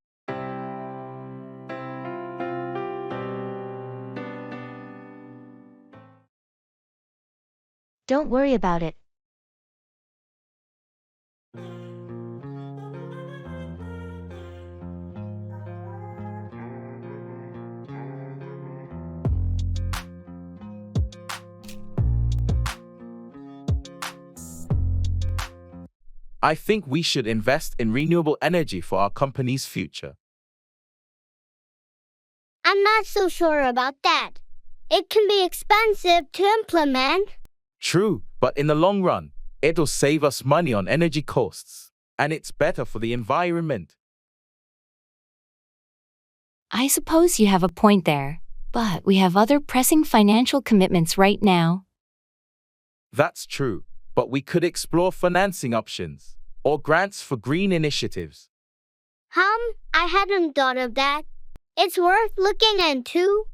Don't worry about it. I think we should invest in renewable energy for our company's future. I'm not so sure about that. It can be expensive to implement. True, but in the long run, it'll save us money on energy costs, and it's better for the environment. I suppose you have a point there, but we have other pressing financial commitments right now. That's true, but we could explore financing options or grants for green initiatives. I hadn't thought of that. It's worth looking into.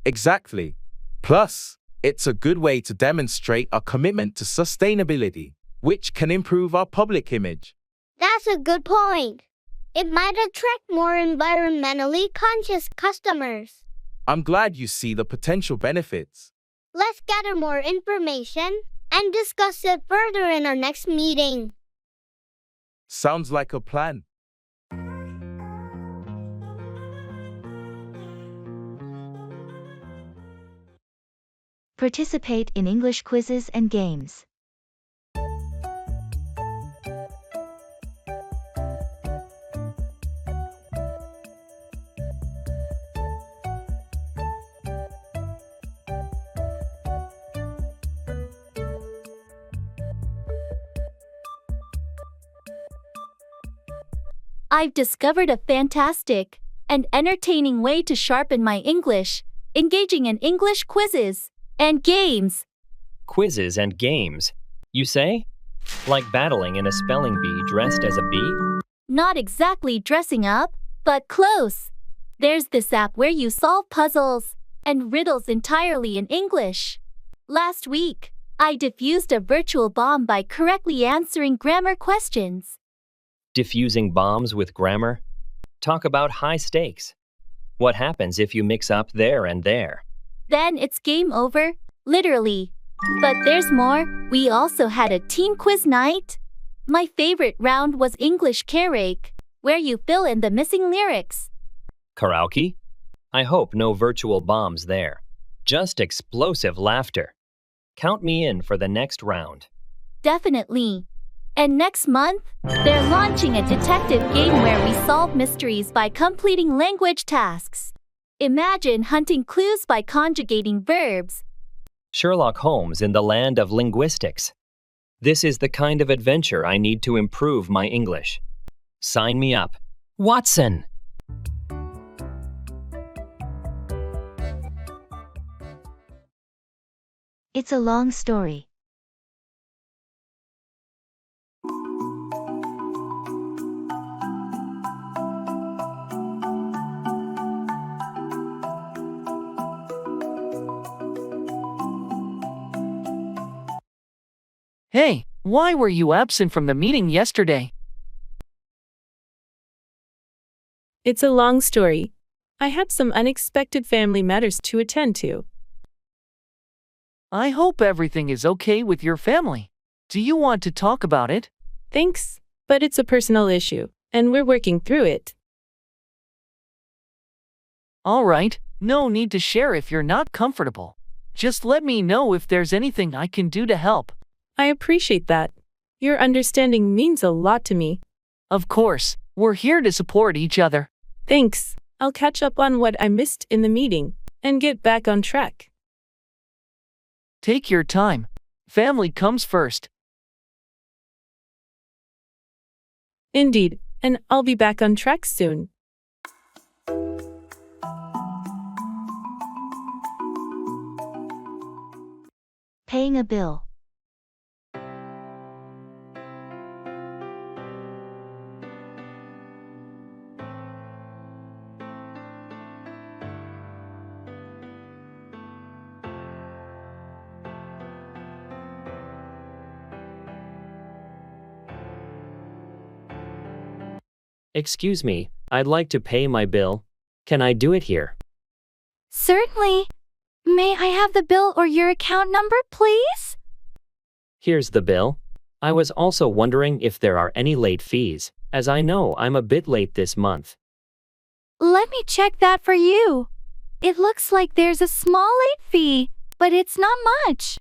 Exactly. Plus, it's a good way to demonstrate our commitment to sustainability, which can improve our public image. That's a good point. It might attract more environmentally conscious customers. I'm glad you see the potential benefits. Let's gather more information and discuss it further in our next meeting. Sounds like a plan. Participate in English quizzes and games. I've discovered a fantastic and entertaining way to sharpen my English, engaging in English quizzes and games. Quizzes and games, you say? Like battling in a spelling bee dressed as a bee? Not exactly dressing up, but close. There's this app where you solve puzzles and riddles entirely in English. Last week, I diffused a virtual bomb by correctly answering grammar questions. Diffusing bombs with grammar? Talk about high stakes. What happens if you mix up there and there? Then it's game over, literally. But there's more. We also had a team quiz night. My favorite round was English karaoke, where you fill in the missing lyrics. Karaoke? I hope no virtual bombs there. Just explosive laughter. Count me in for the next round. Definitely. And next month, they're launching a detective game where we solve mysteries by completing language tasks. Imagine hunting clues by conjugating verbs. Sherlock Holmes in the land of linguistics. This is the kind of adventure I need to improve my English. Sign me up. Watson! It's a long story. Hey, why were you absent from the meeting yesterday? It's a long story. I had some unexpected family matters to attend to. I hope everything is okay with your family. Do you want to talk about it? Thanks, but it's a personal issue, and we're working through it. All right, no need to share if you're not comfortable. Just let me know if there's anything I can do to help. I appreciate that. Your understanding means a lot to me. Of course, we're here to support each other. Thanks. I'll catch up on what I missed in the meeting and get back on track. Take your time. Family comes first. Indeed, and I'll be back on track soon. Paying a bill. Excuse me, I'd like to pay my bill. Can I do it here? Certainly. May I have the bill or your account number, please? Here's the bill. I was also wondering if there are any late fees, as I know I'm a bit late this month. Let me check that for you. It looks like there's a small late fee, but it's not much.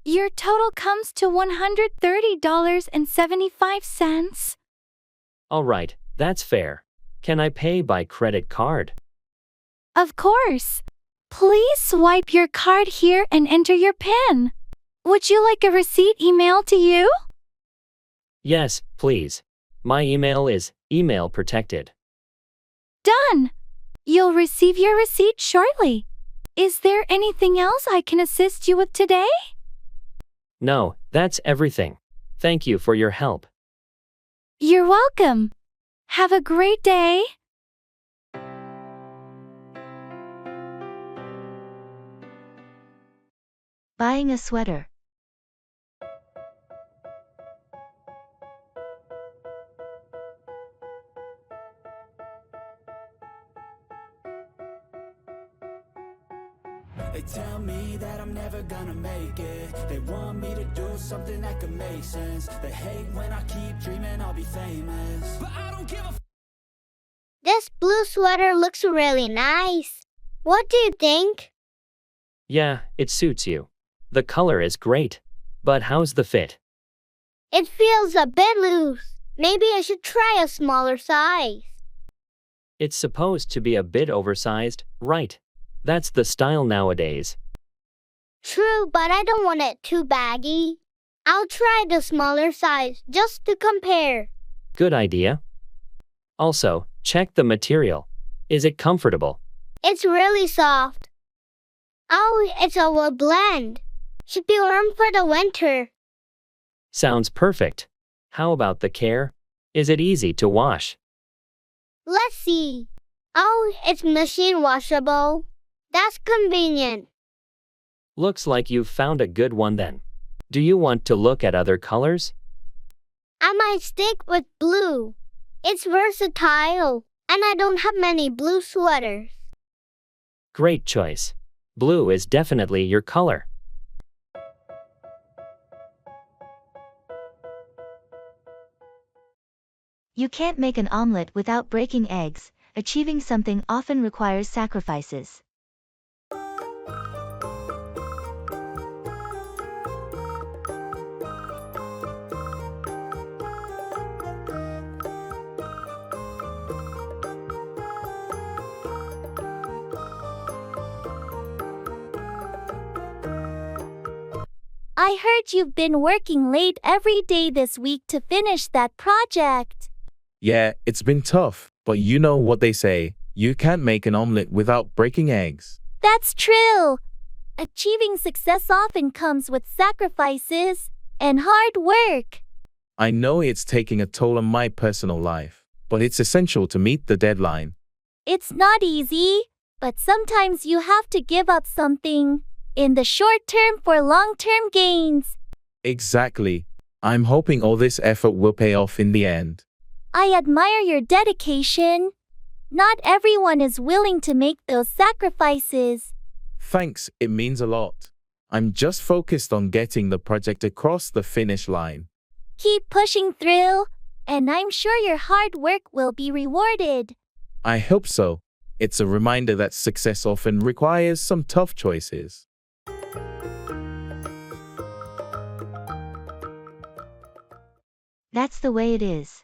Your total comes to $130.75. All right, that's fair. Can I pay by credit card? Of course. Please swipe your card here and enter your PIN. Would you like a receipt emailed to you? Yes, please. My email is email protected. Done. You'll receive your receipt shortly. Is there anything else I can assist you with today? No, that's everything. Thank you for your help. You're welcome. Have a great day. Buying a sweater. They tell me that I'm never gonna make it. They want me to do something that could make sense. They hate when I keep dreaming I'll be famous, but I don't give a This blue sweater looks really nice. What do you think? Yeah, it suits you. The color is great. But how's the fit? It feels a bit loose. Maybe I should try a smaller size. It's supposed to be a bit oversized, right? That's the style nowadays. True, but I don't want it too baggy. I'll try the smaller size just to compare. Good idea. Also, check the material. Is it comfortable? It's really soft. Oh, it's a wool blend. Should be warm for the winter. Sounds perfect. How about the care? Is it easy to wash? Let's see. Oh, it's machine washable. That's convenient. Looks like you've found a good one then. Do you want to look at other colors? I might stick with blue. It's versatile, and I don't have many blue sweaters. Great choice. Blue is definitely your color. You can't make an omelet without breaking eggs. Achieving something often requires sacrifices. I heard you've been working late every day this week to finish that project. Yeah, it's been tough, but you know what they say, you can't make an omelet without breaking eggs. That's true. Achieving success often comes with sacrifices and hard work. I know it's taking a toll on my personal life, but it's essential to meet the deadline. It's not easy, but sometimes you have to give up something in the short term for long-term gains. Exactly. I'm hoping all this effort will pay off in the end. I admire your dedication. Not everyone is willing to make those sacrifices. Thanks, it means a lot. I'm just focused on getting the project across the finish line. Keep pushing through, and I'm sure your hard work will be rewarded. I hope so. It's a reminder that success often requires some tough choices. That's the way it is.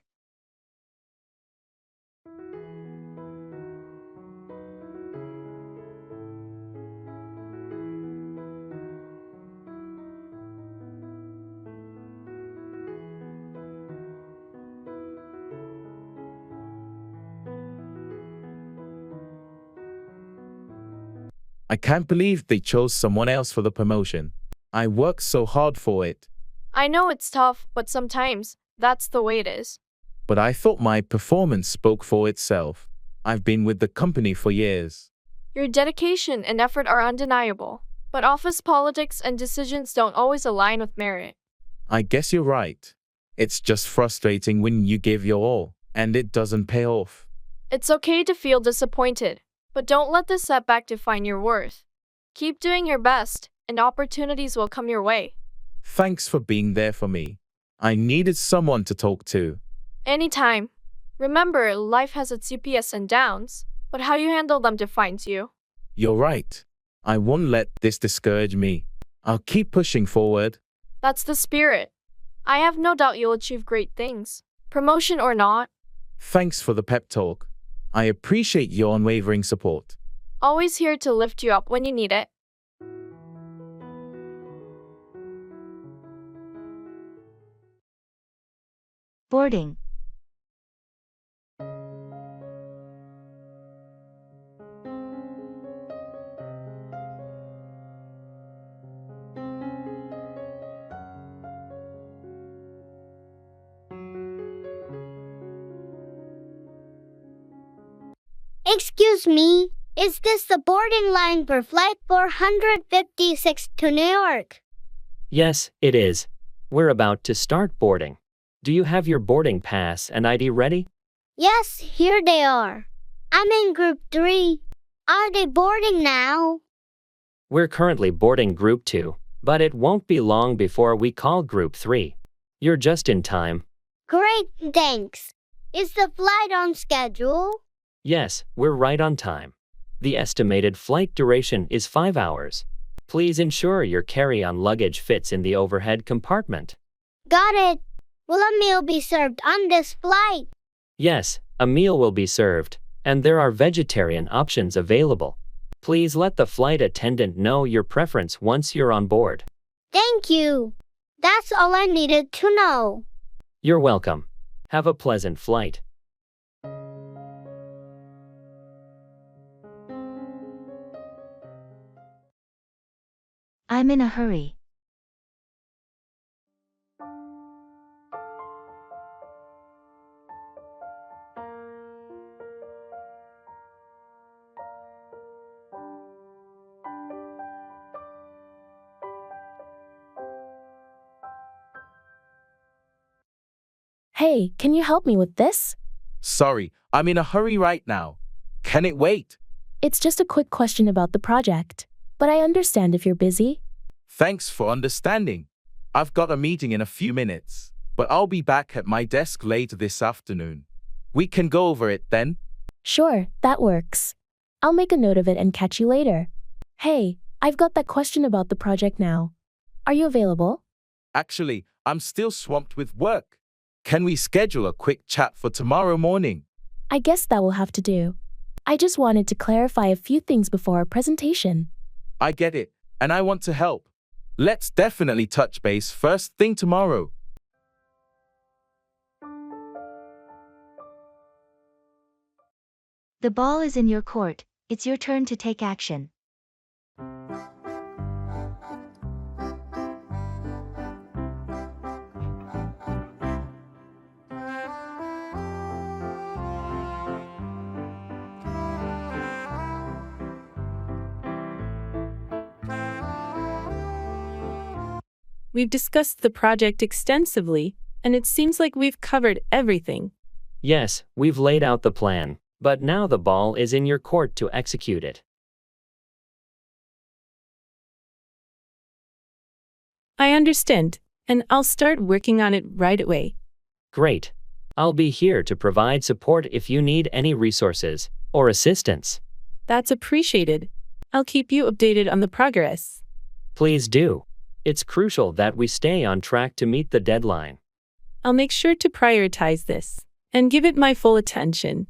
I can't believe they chose someone else for the promotion. I worked so hard for it. I know it's tough, but sometimes that's the way it is. But I thought my performance spoke for itself. I've been with the company for years. Your dedication and effort are undeniable, but office politics and decisions don't always align with merit. I guess you're right. It's just frustrating when you give your all, and it doesn't pay off. It's okay to feel disappointed, but don't let this setback define your worth. Keep doing your best, and opportunities will come your way. Thanks for being there for me. I needed someone to talk to. Anytime. Remember, life has its ups and downs, but how you handle them defines you. You're right. I won't let this discourage me. I'll keep pushing forward. That's the spirit. I have no doubt you'll achieve great things, promotion or not. Thanks for the pep talk. I appreciate your unwavering support. Always here to lift you up when you need it. Boarding. Excuse me, is this the boarding line for Flight 456 to New York? Yes, it is. We're about to start boarding. Do you have your boarding pass and ID ready? Yes, here they are. I'm in Group 3. Are they boarding now? We're currently boarding Group 2, but it won't be long before we call Group 3. You're just in time. Great, thanks. Is the flight on schedule? Yes, we're right on time. The estimated flight duration is 5 hours. Please ensure your carry-on luggage fits in the overhead compartment. Got it. Will a meal be served on this flight? Yes, a meal will be served, and there are vegetarian options available. Please let the flight attendant know your preference once you're on board. Thank you. That's all I needed to know. You're welcome. Have a pleasant flight. I'm in a hurry. Hey, can you help me with this? Sorry, I'm in a hurry right now. Can it wait? It's just a quick question about the project, but I understand if you're busy. Thanks for understanding. I've got a meeting in a few minutes, but I'll be back at my desk later this afternoon. We can go over it then. Sure, that works. I'll make a note of it and catch you later. Hey, I've got that question about the project now. Are you available? Actually, I'm still swamped with work. Can we schedule a quick chat for tomorrow morning? I guess that will have to do. I just wanted to clarify a few things before our presentation. I get it, and I want to help. Let's definitely touch base first thing tomorrow. The ball is in your court. It's your turn to take action. We've discussed the project extensively, and it seems like we've covered everything. Yes, we've laid out the plan, but now the ball is in your court to execute it. I understand, and I'll start working on it right away. Great. I'll be here to provide support if you need any resources or assistance. That's appreciated. I'll keep you updated on the progress. Please do. It's crucial that we stay on track to meet the deadline. I'll make sure to prioritize this and give it my full attention.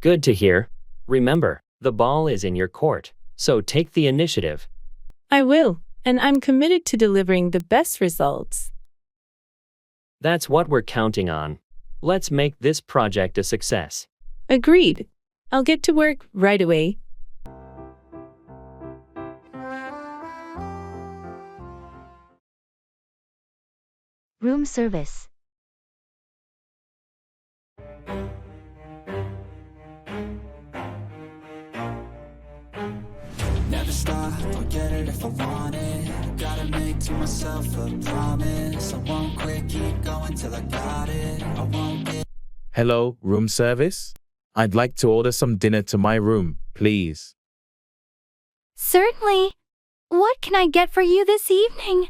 Good to hear. Remember, the ball is in your court, so take the initiative. I will, and I'm committed to delivering the best results. That's what we're counting on. Let's make this project a success. Agreed. I'll get to work right away. Room service. Never stop, I'll get it if I want it. Gotta make to myself a promise. I won't quit, keep going till I got it. I won't get... Hello, room service? I'd like to order some dinner to my room, please. Certainly. What can I get for you this evening?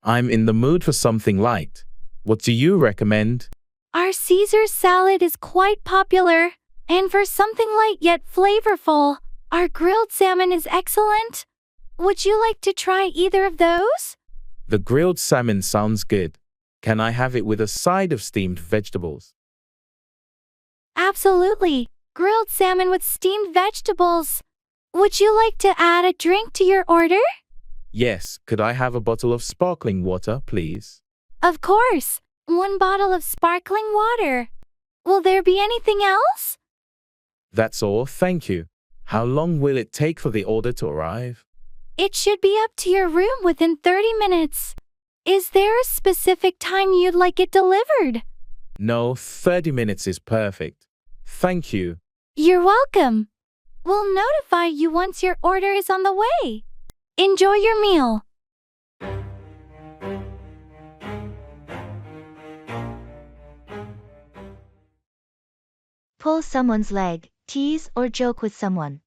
I'm in the mood for something light. What do you recommend? Our Caesar salad is quite popular, and for something light yet flavorful, our grilled salmon is excellent. Would you like to try either of those? The grilled salmon sounds good. Can I have it with a side of steamed vegetables? Absolutely. Grilled salmon with steamed vegetables. Would you like to add a drink to your order? Yes, could I have a bottle of sparkling water, please? Of course. 1 bottle of sparkling water. Will there be anything else? That's all, thank you. How long will it take for the order to arrive? It should be up to your room within 30 minutes. Is there a specific time you'd like it delivered? No, 30 minutes is perfect. Thank you. You're welcome. We'll notify you once your order is on the way. Enjoy your meal. Pull someone's leg, tease or joke with someone.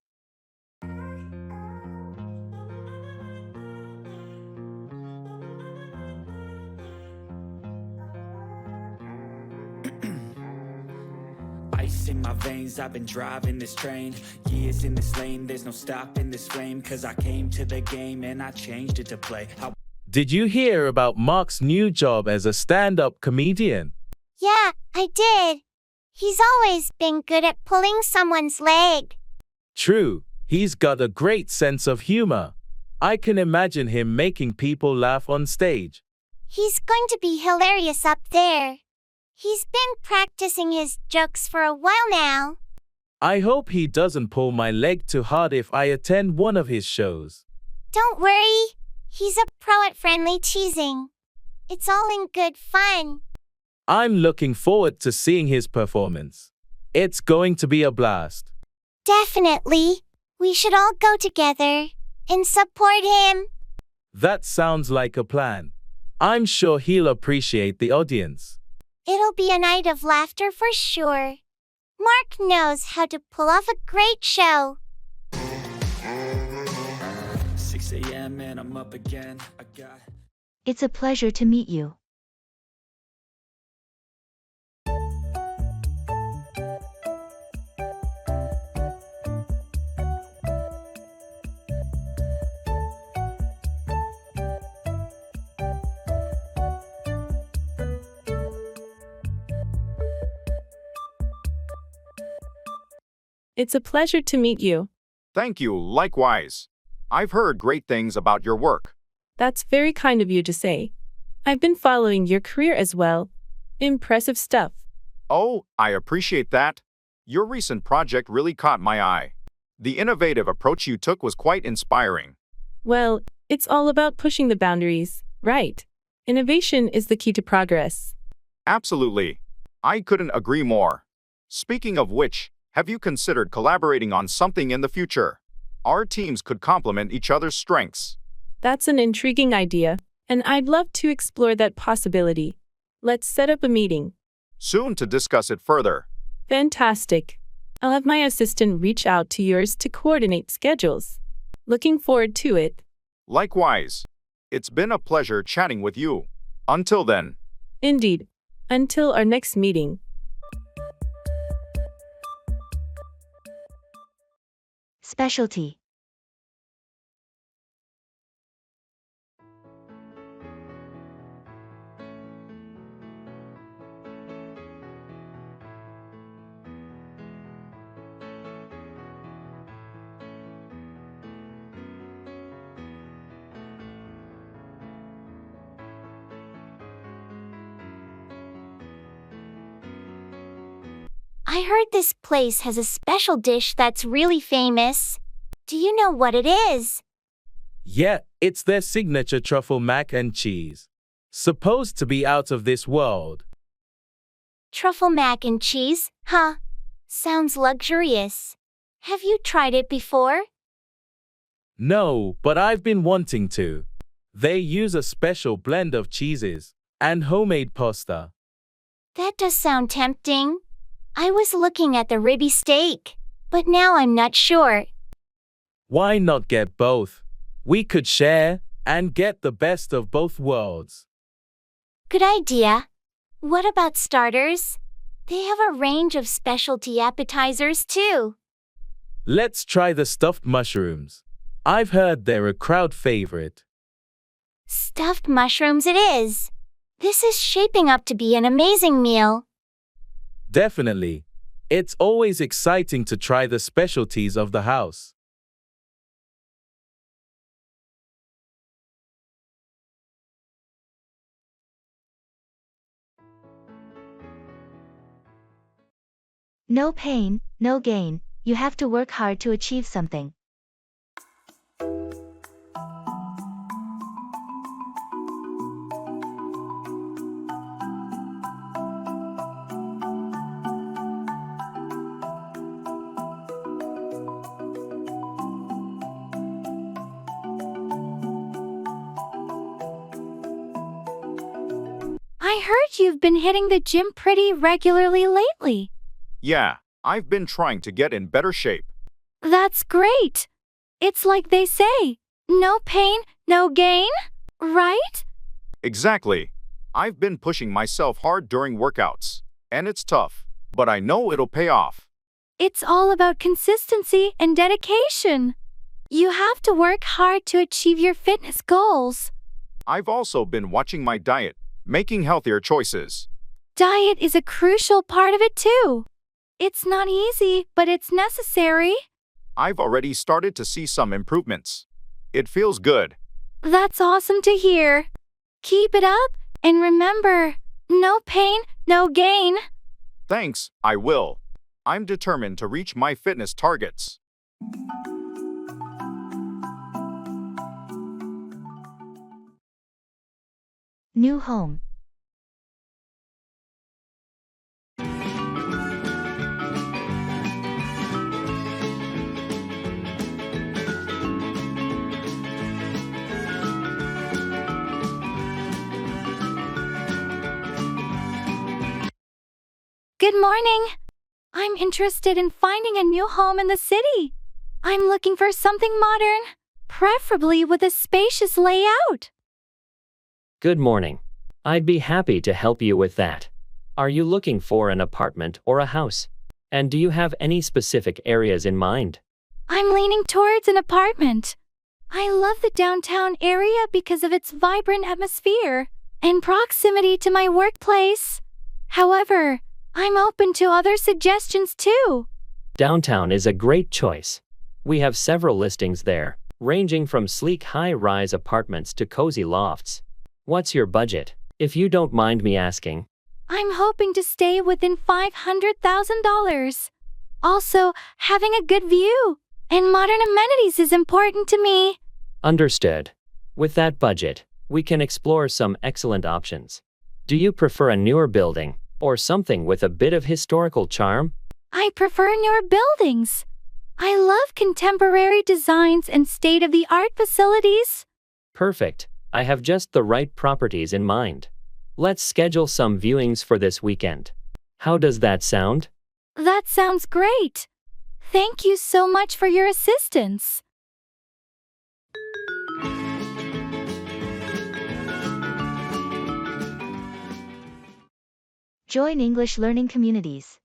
Ice in my veins, I've been driving this train. Years in this lane, there's no stopping this flame. Cause I came to the game and I changed it to play. Did you hear about Mark's new job as a stand-up comedian? Yeah, I did. He's always been good at pulling someone's leg. True, he's got a great sense of humor. I can imagine him making people laugh on stage. He's going to be hilarious up there. He's been practicing his jokes for a while now. I hope he doesn't pull my leg too hard if I attend one of his shows. Don't worry. He's a pro at friendly teasing. It's all in good fun. I'm looking forward to seeing his performance. It's going to be a blast. Definitely. We should all go together and support him. That sounds like a plan. I'm sure he'll appreciate the audience. It'll be a night of laughter for sure. Mark knows how to pull off a great show. 6 a.m. and I'm up again. It's a pleasure to meet you. It's a pleasure to meet you. Thank you, likewise. I've heard great things about your work. That's very kind of you to say. I've been following your career as well. Impressive stuff. Oh, I appreciate that. Your recent project really caught my eye. The innovative approach you took was quite inspiring. Well, it's all about pushing the boundaries, right? Innovation is the key to progress. Absolutely. I couldn't agree more. Speaking of which, have you considered collaborating on something in the future? Our teams could complement each other's strengths. That's an intriguing idea, and I'd love to explore that possibility. Let's set up a meeting. Soon to discuss it further. Fantastic. I'll have my assistant reach out to yours to coordinate schedules. Looking forward to it. Likewise. It's been a pleasure chatting with you. Until then. Indeed. Until our next meeting. Specialty. I heard this place has a special dish that's really famous. Do you know what it is? Yeah, it's their signature truffle mac and cheese. Supposed to be out of this world. Truffle mac and cheese, huh? Sounds luxurious. Have you tried it before? No, but I've been wanting to. They use a special blend of cheeses and homemade pasta. That does sound tempting. I was looking at the ribby steak, but now I'm not sure. Why not get both? We could share and get the best of both worlds. Good idea. What about starters? They have a range of specialty appetizers too. Let's try the stuffed mushrooms. I've heard they're a crowd favorite. Stuffed mushrooms it is. This is shaping up to be an amazing meal. Definitely. It's always exciting to try the specialties of the house. No pain, no gain. You have to work hard to achieve something. I heard you've been hitting the gym pretty regularly lately. Yeah, I've been trying to get in better shape. That's great. It's like they say, no pain, no gain, right? Exactly. I've been pushing myself hard during workouts, and it's tough, but I know it'll pay off. It's all about consistency and dedication. You have to work hard to achieve your fitness goals. I've also been watching my diet, making healthier choices. Diet is a crucial part of it too. It's not easy, but it's necessary. I've already started to see some improvements. It feels good. That's awesome to hear. Keep it up, and remember, no pain, no gain. Thanks, I will. I'm determined to reach my fitness targets. New home. Good morning. I'm interested in finding a new home in the city. I'm looking for something modern, preferably with a spacious layout. Good morning. I'd be happy to help you with that. Are you looking for an apartment or a house? And do you have any specific areas in mind? I'm leaning towards an apartment. I love the downtown area because of its vibrant atmosphere and proximity to my workplace. However, I'm open to other suggestions too. Downtown is a great choice. We have several listings there, ranging from sleek high-rise apartments to cozy lofts. What's your budget, if you don't mind me asking? I'm hoping to stay within $500,000. Also, having a good view and modern amenities is important to me. Understood. With that budget, we can explore some excellent options. Do you prefer a newer building or something with a bit of historical charm? I prefer newer buildings. I love contemporary designs and state-of-the-art facilities. Perfect. I have just the right properties in mind. Let's schedule some viewings for this weekend. How does that sound? That sounds great. Thank you so much for your assistance. Join English learning communities.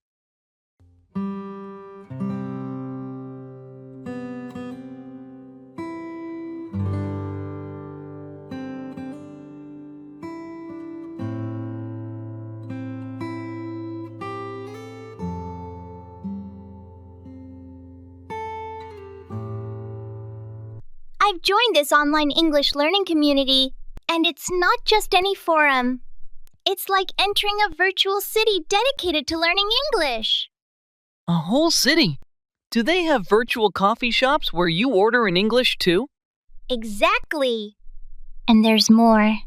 I've joined this online English learning community, and it's not just any forum. It's like entering a virtual city dedicated to learning English. A whole city? Do they have virtual coffee shops where you order in English too? Exactly. And there's more.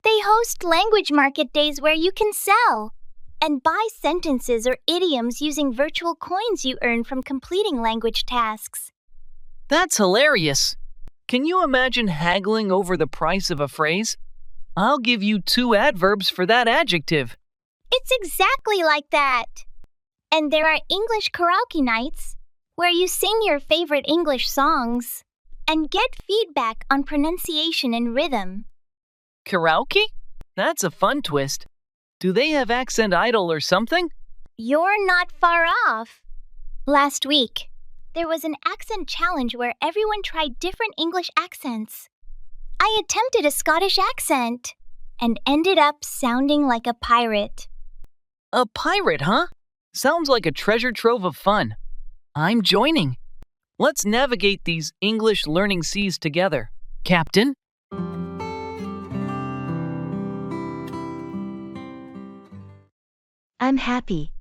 They host language market days where you can sell and buy sentences or idioms using virtual coins you earn from completing language tasks. That's hilarious. Can you imagine haggling over the price of a phrase? I'll give you 2 adverbs for that adjective. It's exactly like that. And there are English karaoke nights where you sing your favorite English songs and get feedback on pronunciation and rhythm. Karaoke? That's a fun twist. Do they have Accent Idol or something? You're not far off. Last week, there was an accent challenge where everyone tried different English accents. I attempted a Scottish accent and ended up sounding like a pirate. A pirate, huh? Sounds like a treasure trove of fun. I'm joining. Let's navigate these English learning seas together, Captain. I'm happy.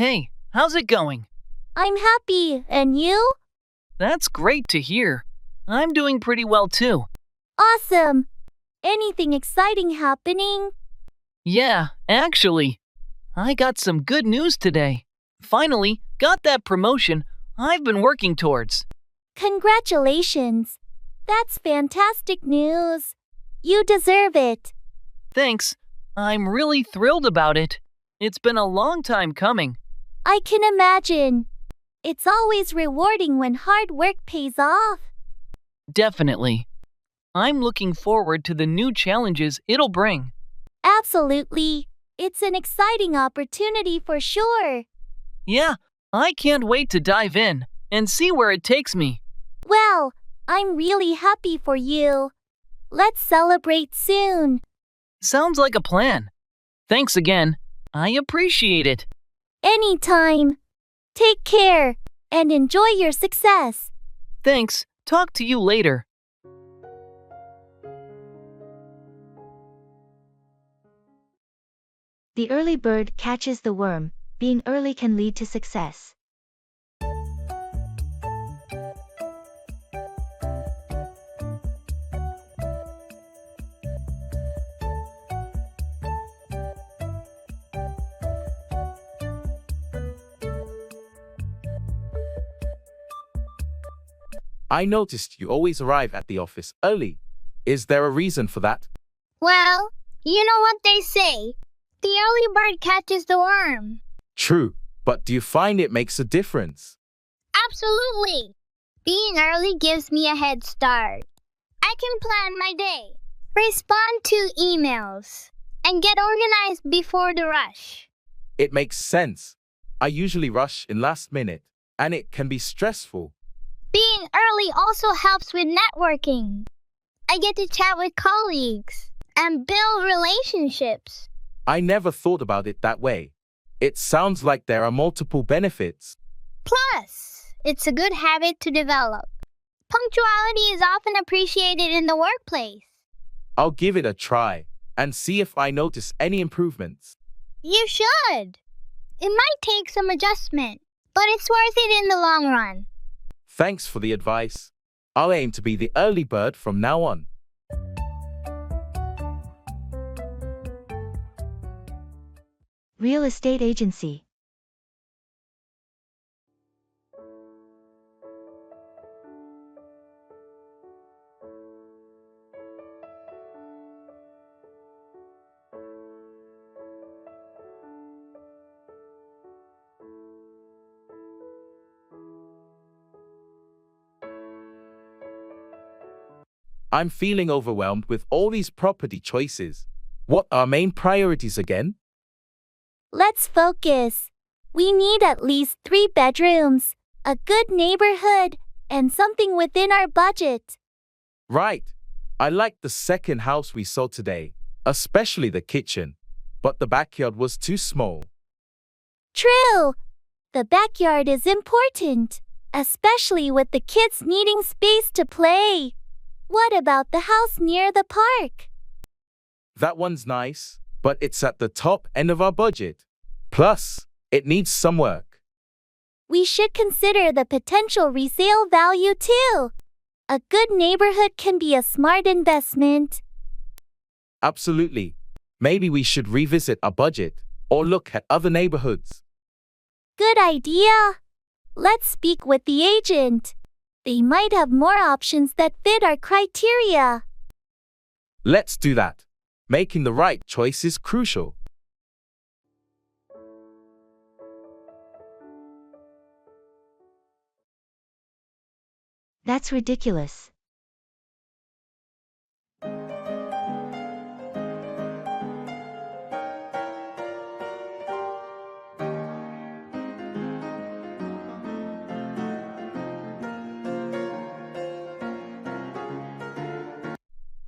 Hey, how's it going? I'm happy, and you? That's great to hear. I'm doing pretty well too. Awesome. Anything exciting happening? Yeah, actually, I got some good news today. Finally, got that promotion I've been working towards. Congratulations. That's fantastic news. You deserve it. Thanks. I'm really thrilled about it. It's been a long time coming. I can imagine. It's always rewarding when hard work pays off. Definitely. I'm looking forward to the new challenges it'll bring. Absolutely. It's an exciting opportunity for sure. Yeah, I can't wait to dive in and see where it takes me. Well, I'm really happy for you. Let's celebrate soon. Sounds like a plan. Thanks again. I appreciate it. Anytime. Take care and enjoy your success. Thanks. Talk to you later. The early bird catches the worm. Being early can lead to success. I noticed you always arrive at the office early. Is there a reason for that? Well, you know what they say. The early bird catches the worm. True, but do you find it makes a difference? Absolutely. Being early gives me a head start. I can plan my day, respond to emails, and get organized before the rush. It makes sense. I usually rush in last minute, and it can be stressful. Being early also helps with networking. I get to chat with colleagues and build relationships. I never thought about it that way. It sounds like there are multiple benefits. Plus, it's a good habit to develop. Punctuality is often appreciated in the workplace. I'll give it a try and see if I notice any improvements. You should. It might take some adjustment, but it's worth it in the long run. Thanks for the advice. I'll aim to be the early bird from now on. Real estate agency. I'm feeling overwhelmed with all these property choices. What are main priorities again? Let's focus. We need at least 3 bedrooms, a good neighborhood, and something within our budget. Right. I like the second house we saw today, especially the kitchen, but the backyard was too small. True. The backyard is important, especially with the kids needing space to play. What about the house near the park? That one's nice, but it's at the top end of our budget. Plus, it needs some work. We should consider the potential resale value too. A good neighborhood can be a smart investment. Absolutely. Maybe we should revisit our budget or look at other neighborhoods. Good idea. Let's speak with the agent. They might have more options that fit our criteria. Let's do that. Making the right choice is crucial. That's ridiculous.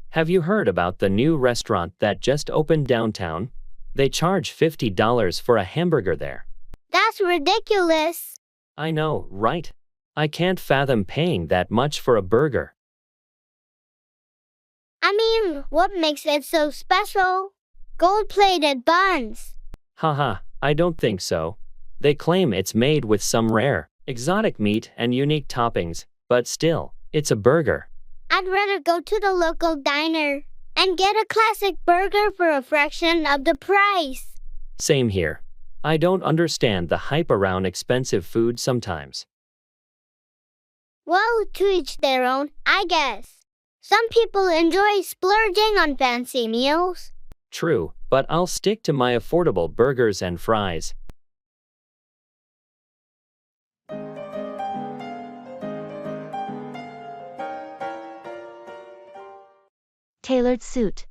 Have you heard about the new restaurant that just opened downtown? They charge $50 for a hamburger there. That's ridiculous. I know, right? I can't fathom paying that much for a burger. I mean, what makes it so special? Gold-plated buns. Haha, I don't think so. They claim it's made with some rare, exotic meat and unique toppings, but still, it's a burger. I'd rather go to the local diner and get a classic burger for a fraction of the price. Same here. I don't understand the hype around expensive food sometimes. Well, to each their own, I guess. Some people enjoy splurging on fancy meals. True, but I'll stick to my affordable burgers and fries. Tailored suit.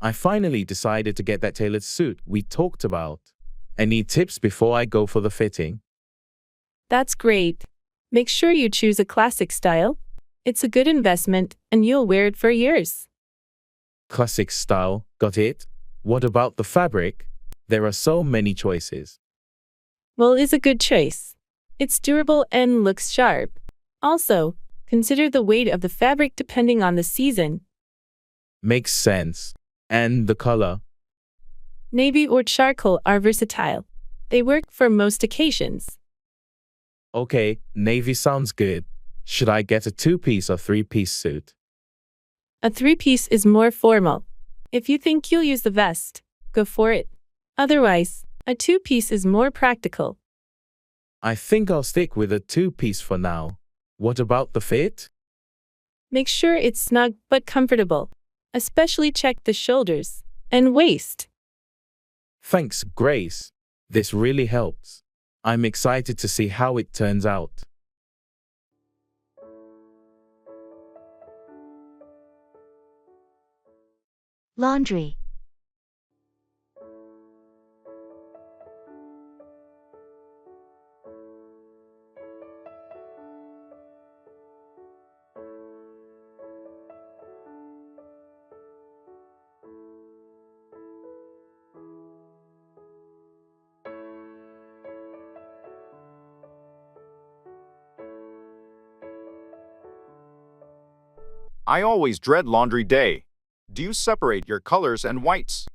I finally decided to get that tailored suit we talked about. Any tips before I go for the fitting? That's great. Make sure you choose a classic style. It's a good investment, and you'll wear it for years. Classic style, got it? What about the fabric? There are so many choices. Wool is a good choice. It's durable and looks sharp. Also, consider the weight of the fabric depending on the season. Makes sense. And the color? Navy or charcoal are versatile. They work for most occasions. Okay, navy sounds good. Should I get a 2-piece or 3-piece suit? A 3-piece is more formal. If you think you'll use the vest, go for it. Otherwise, a 2-piece is more practical. I think I'll stick with a 2-piece for now. What about the fit? Make sure it's snug but comfortable. Especially check the shoulders and waist. Thanks, Grace. This really helps. I'm excited to see how it turns out. Laundry. I always dread laundry day. Do you separate your colors and whites?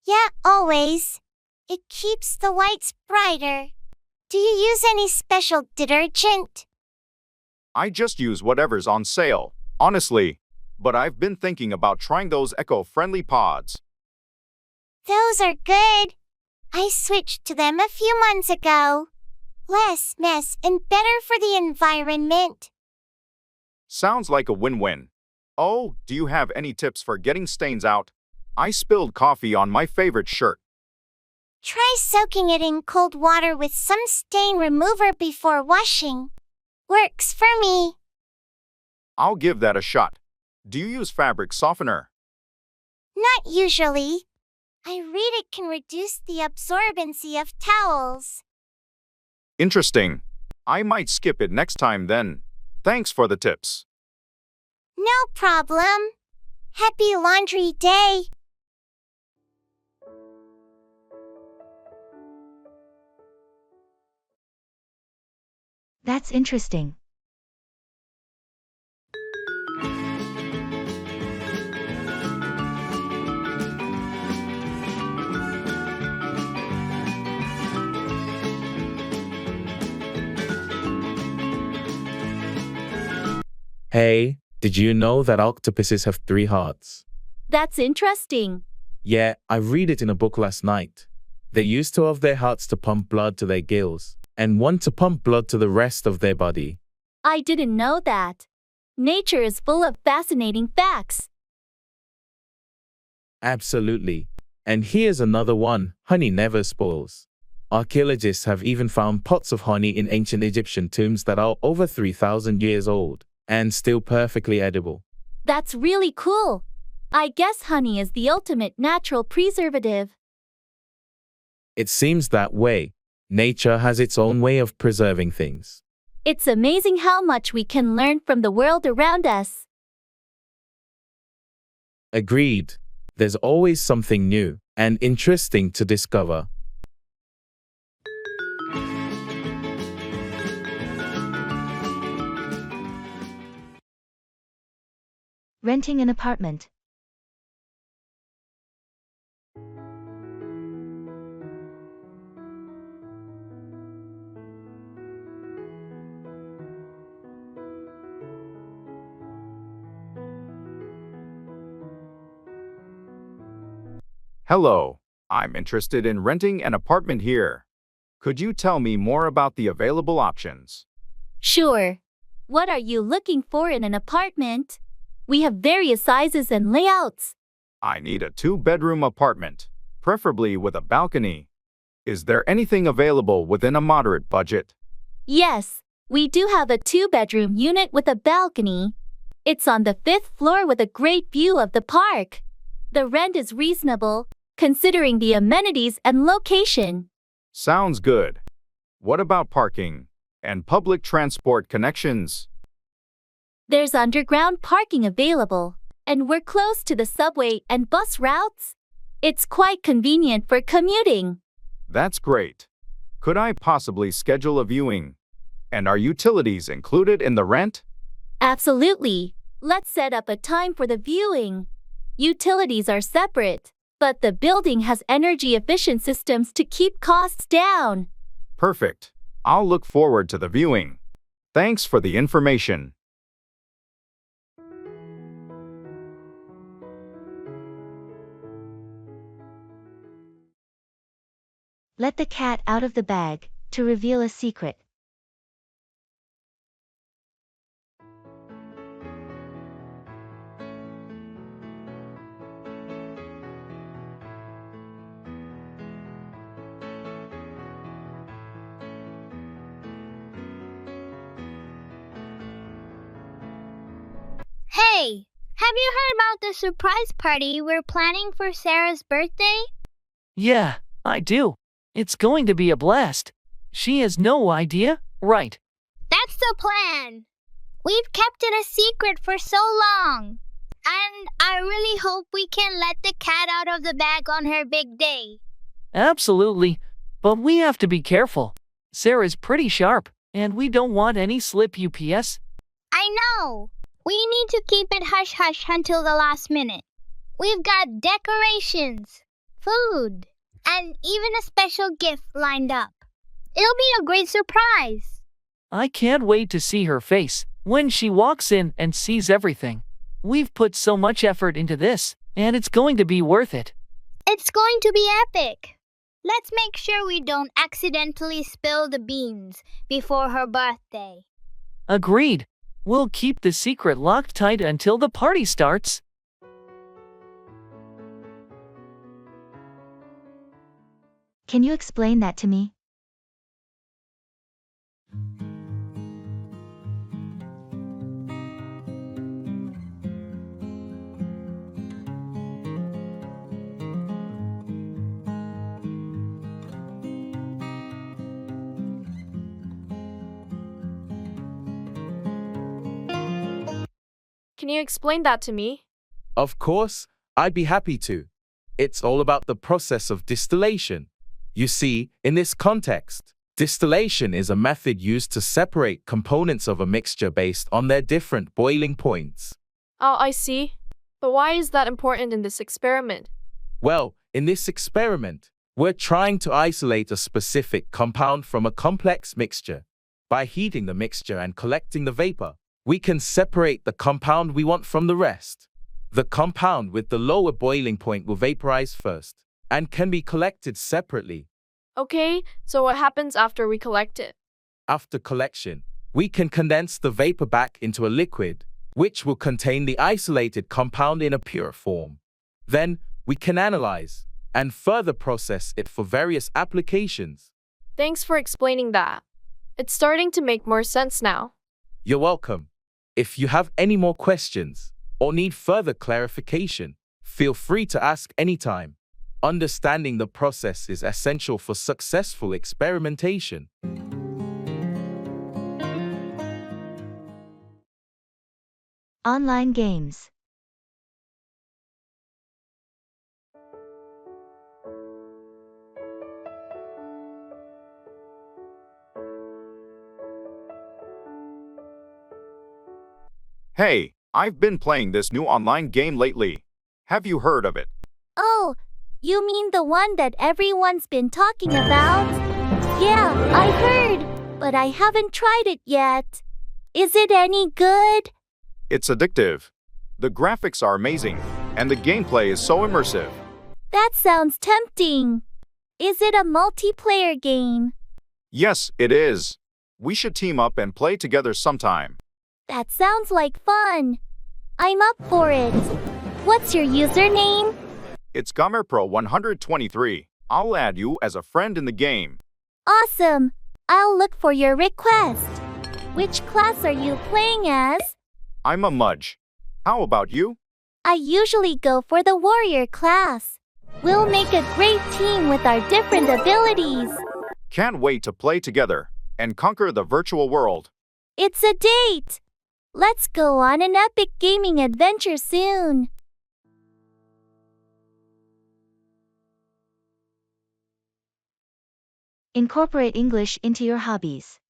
Yeah, always. It keeps the whites brighter. Do you use any special detergent? I just use whatever's on sale, honestly. But I've been thinking about trying those eco-friendly pods. Those are good. I switched to them a few months ago. Less mess and better for the environment. Sounds like a win-win. Oh, do you have any tips for getting stains out? I spilled coffee on my favorite shirt. Try soaking it in cold water with some stain remover before washing. Works for me. I'll give that a shot. Do you use fabric softener? Not usually. I read it can reduce the absorbency of towels. Interesting. I might skip it next time then. Thanks for the tips. No problem. Happy laundry day. That's interesting. Hey, did you know that octopuses have 3 hearts? That's interesting. Yeah, I read it in a book last night. They use 2 of their hearts to pump blood to their gills, and 1 to pump blood to the rest of their body. I didn't know that. Nature is full of fascinating facts. Absolutely. And here's another one: honey never spoils. Archaeologists have even found pots of honey in ancient Egyptian tombs that are over 3,000 years old and still perfectly edible. That's really cool. I guess honey is the ultimate natural preservative. It seems that way. Nature has its own way of preserving things. It's amazing how much we can learn from the world around us. Agreed. There's always something new and interesting to discover. Renting an apartment. Hello, I'm interested in renting an apartment here. Could you tell me more about the available options? Sure. What are you looking for in an apartment? We have various sizes and layouts. I need a two-bedroom apartment, preferably with a balcony. Is there anything available within a moderate budget? Yes, we do have a 2-bedroom unit with a balcony. It's on the 5th floor with a great view of the park. The rent is reasonable, considering the amenities and location. Sounds good. What about parking and public transport connections? There's underground parking available, and we're close to the subway and bus routes. It's quite convenient for commuting. That's great. Could I possibly schedule a viewing? And are utilities included in the rent? Absolutely. Let's set up a time for the viewing. Utilities are separate, but the building has energy-efficient systems to keep costs down. Perfect. I'll look forward to the viewing. Thanks for the information. Let the cat out of the bag to reveal a secret. Hey, have you heard about the surprise party we're planning for Sarah's birthday? Yeah, I do. It's going to be a blast. She has no idea, right? That's the plan. We've kept it a secret for so long. And I really hope we can let the cat out of the bag on her big day. Absolutely. But we have to be careful. Sarah's pretty sharp, and we don't want any slip UPS. I know. We need to keep it hush-hush until the last minute. We've got decorations, food, and even a special gift lined up. It'll be a great surprise. I can't wait to see her face when she walks in and sees everything. We've put so much effort into this, and it's going to be worth it. It's going to be epic. Let's make sure we don't accidentally spill the beans before her birthday. Agreed. We'll keep the secret locked tight until the party starts. Can you explain that to me? Can you explain that to me? Of course, I'd be happy to. It's all about the process of distillation. You see, in this context, distillation is a method used to separate components of a mixture based on their different boiling points. Oh, I see. But why is that important in this experiment? Well, in this experiment, we're trying to isolate a specific compound from a complex mixture. By heating the mixture and collecting the vapor, we can separate the compound we want from the rest. The compound with the lower boiling point will vaporize first and can be collected separately. Okay, so what happens after we collect it? After collection, we can condense the vapor back into a liquid, which will contain the isolated compound in a pure form. Then, we can analyze and further process it for various applications. Thanks for explaining that. It's starting to make more sense now. You're welcome. If you have any more questions or need further clarification, feel free to ask anytime. Understanding the process is essential for successful experimentation. Online games. Hey, I've been playing this new online game lately. Have you heard of it? Oh, you mean the one that everyone's been talking about? Yeah, I heard, but I haven't tried it yet. Is it any good? It's addictive. The graphics are amazing, and the gameplay is so immersive. That sounds tempting. Is it a multiplayer game? Yes, it is. We should team up and play together sometime. That sounds like fun. I'm up for it. What's your username? It's GamerPro123. I'll add you as a friend in the game. Awesome. I'll look for your request. Which class are you playing as? I'm a Mudge. How about you? I usually go for the warrior class. We'll make a great team with our different abilities. Can't wait to play together and conquer the virtual world. It's a date. Let's go on an epic gaming adventure soon. Incorporate English into your hobbies.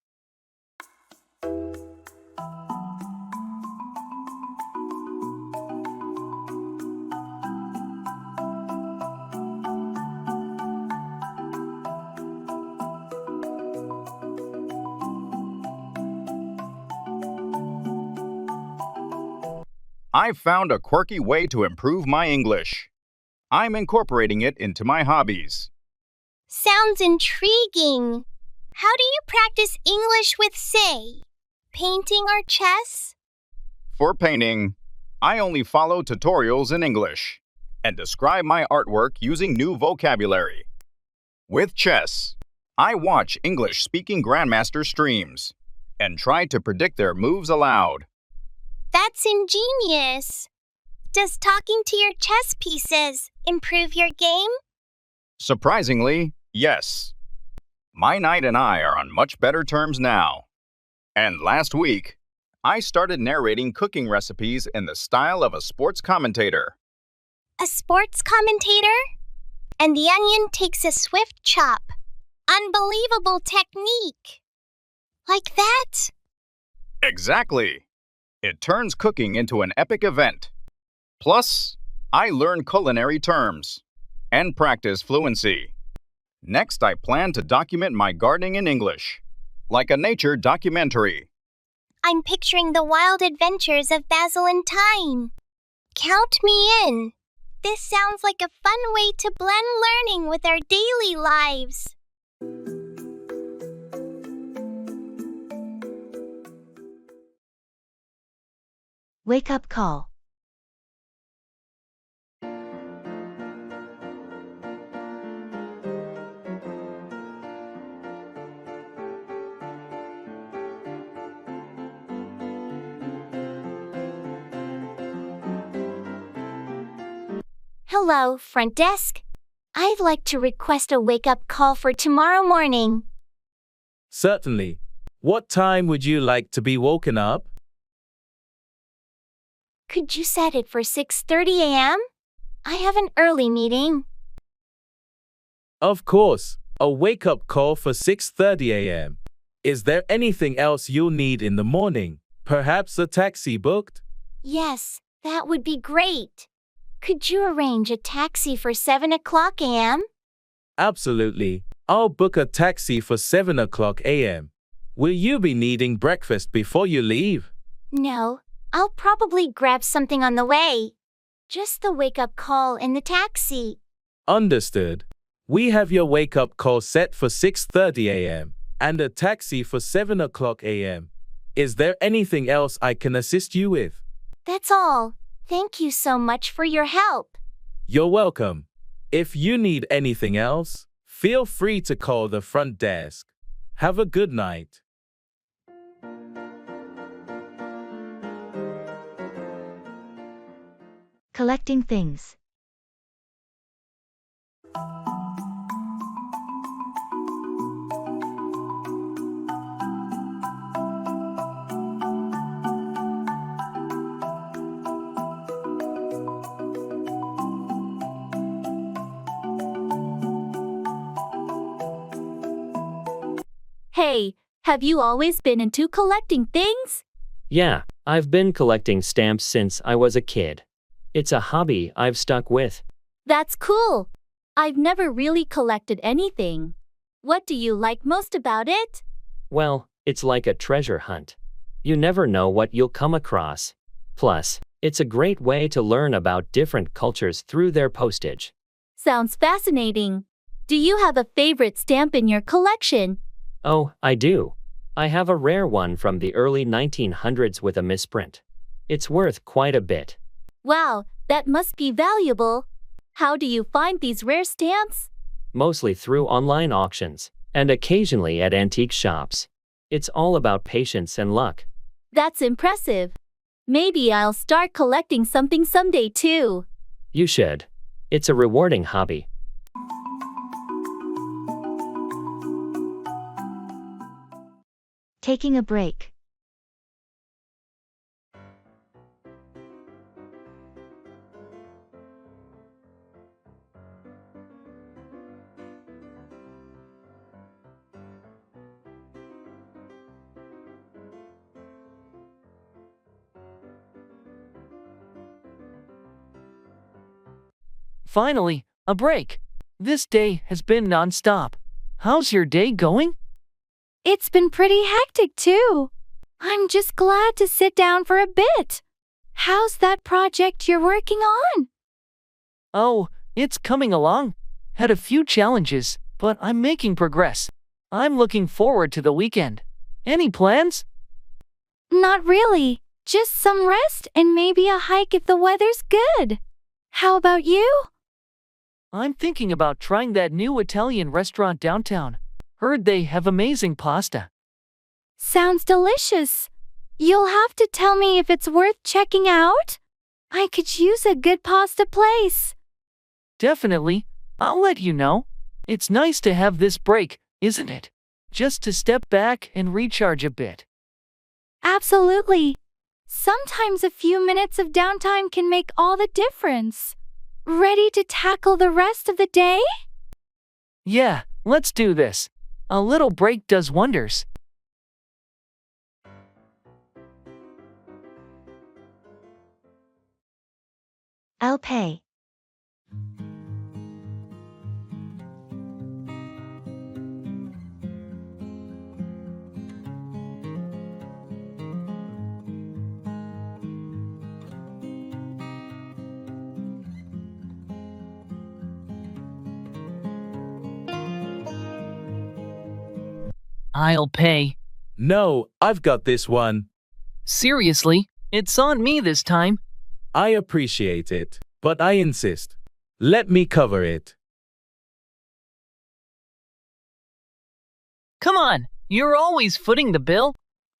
I've found a quirky way to improve my English. I'm incorporating it into my hobbies. Sounds intriguing. How do you practice English with, say, painting or chess? For painting, I only follow tutorials in English and describe my artwork using new vocabulary. With chess, I watch English-speaking grandmaster streams and try to predict their moves aloud. That's ingenious. Does talking to your chess pieces improve your game? Surprisingly, yes. My knight and I are on much better terms now. And last week, I started narrating cooking recipes in the style of a sports commentator. A sports commentator? And the onion takes a swift chop. Unbelievable technique. Like that? Exactly. It turns cooking into an epic event. Plus, I learn culinary terms and practice fluency. Next, I plan to document my gardening in English, like a nature documentary. I'm picturing the wild adventures of Basil in time. Count me in. This sounds like a fun way to blend learning with our daily lives. Wake up call. Hello, front desk. I'd like to request a wake-up call for tomorrow morning. Certainly. What time would you like to be woken up? Could you set it for 6:30 a.m.? I have an early meeting. Of course, a wake-up call for 6:30 a.m. Is there anything else you'll need in the morning? Perhaps a taxi booked? Yes, that would be great. Could you arrange a taxi for 7 o'clock a.m.? Absolutely. I'll book a taxi for 7 o'clock a.m. Will you be needing breakfast before you leave? No, I'll probably grab something on the way. Just the wake-up call in the taxi. Understood. We have your wake-up call set for 6:30 a.m. and a taxi for 7 o'clock a.m. Is there anything else I can assist you with? That's all. Thank you so much for your help. You're welcome. If you need anything else, feel free to call the front desk. Have a good night. Collecting things. Hey, have you always been into collecting things? Yeah, I've been collecting stamps since I was a kid. It's a hobby I've stuck with. That's cool. I've never really collected anything. What do you like most about it? Well, it's like a treasure hunt. You never know what you'll come across. Plus, it's a great way to learn about different cultures through their postage. Sounds fascinating. Do you have a favorite stamp in your collection? Oh, I do. I have a rare one from the early 1900s with a misprint. It's worth quite a bit. Wow, that must be valuable. How do you find these rare stamps? Mostly through online auctions, and occasionally at antique shops. It's all about patience and luck. That's impressive. Maybe I'll start collecting something someday too. You should. It's a rewarding hobby. Taking a break. Finally, a break. This day has been non-stop. How's your day going? It's been pretty hectic too. I'm just glad to sit down for a bit. How's that project you're working on? Oh, it's coming along. Had a few challenges, but I'm making progress. I'm looking forward to the weekend. Any plans? Not really. Just some rest and maybe a hike if the weather's good. How about you? I'm thinking about trying that new Italian restaurant downtown. Heard they have amazing pasta. Sounds delicious. You'll have to tell me if it's worth checking out. I could use a good pasta place. Definitely. I'll let you know. It's nice to have this break, isn't it? Just to step back and recharge a bit. Absolutely. Sometimes a few minutes of downtime can make all the difference. Ready to tackle the rest of the day? Yeah, let's do this. A little break does wonders. I'll pay. I'll pay. No, I've got this one. Seriously, it's on me this time. I appreciate it, but I insist. Let me cover it. Come on, you're always footing the bill.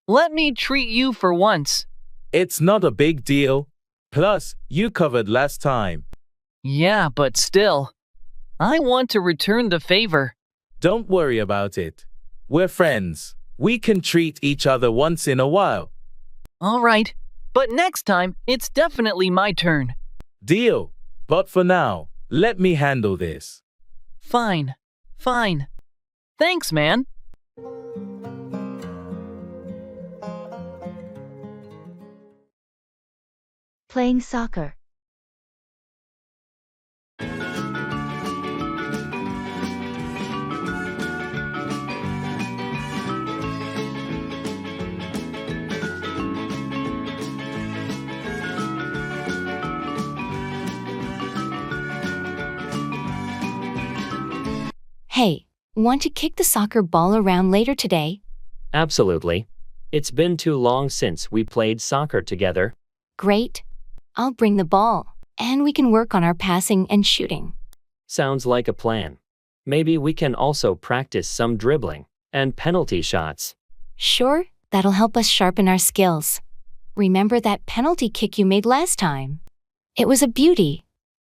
Let me treat you for once. It's not a big deal. Plus, you covered last time. Yeah, but still. I want to return the favor. Don't worry about it. We're friends. We can treat each other once in a while. All right, but next time, it's definitely my turn. Deal. But for now, let me handle this. Fine. Thanks, man. Playing soccer. Hey, want to kick the soccer ball around later today? Absolutely. It's been too long since we played soccer together. Great. I'll bring the ball, and we can work on our passing and shooting. Sounds like a plan. Maybe we can also practice some dribbling and penalty shots. Sure, that'll help us sharpen our skills. Remember that penalty kick you made last time? It was a beauty.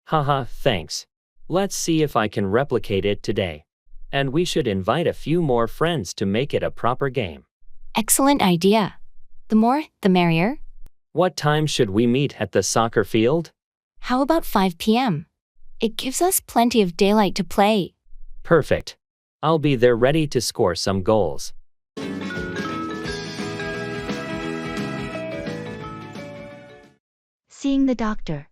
Haha, thanks. Let's see if I can replicate it today. And we should invite a few more friends to make it a proper game. Excellent idea. The more, the merrier. What time should we meet at the soccer field? How about 5 p.m.? It gives us plenty of daylight to play. Perfect. I'll be there ready to score some goals. seeing the doctor.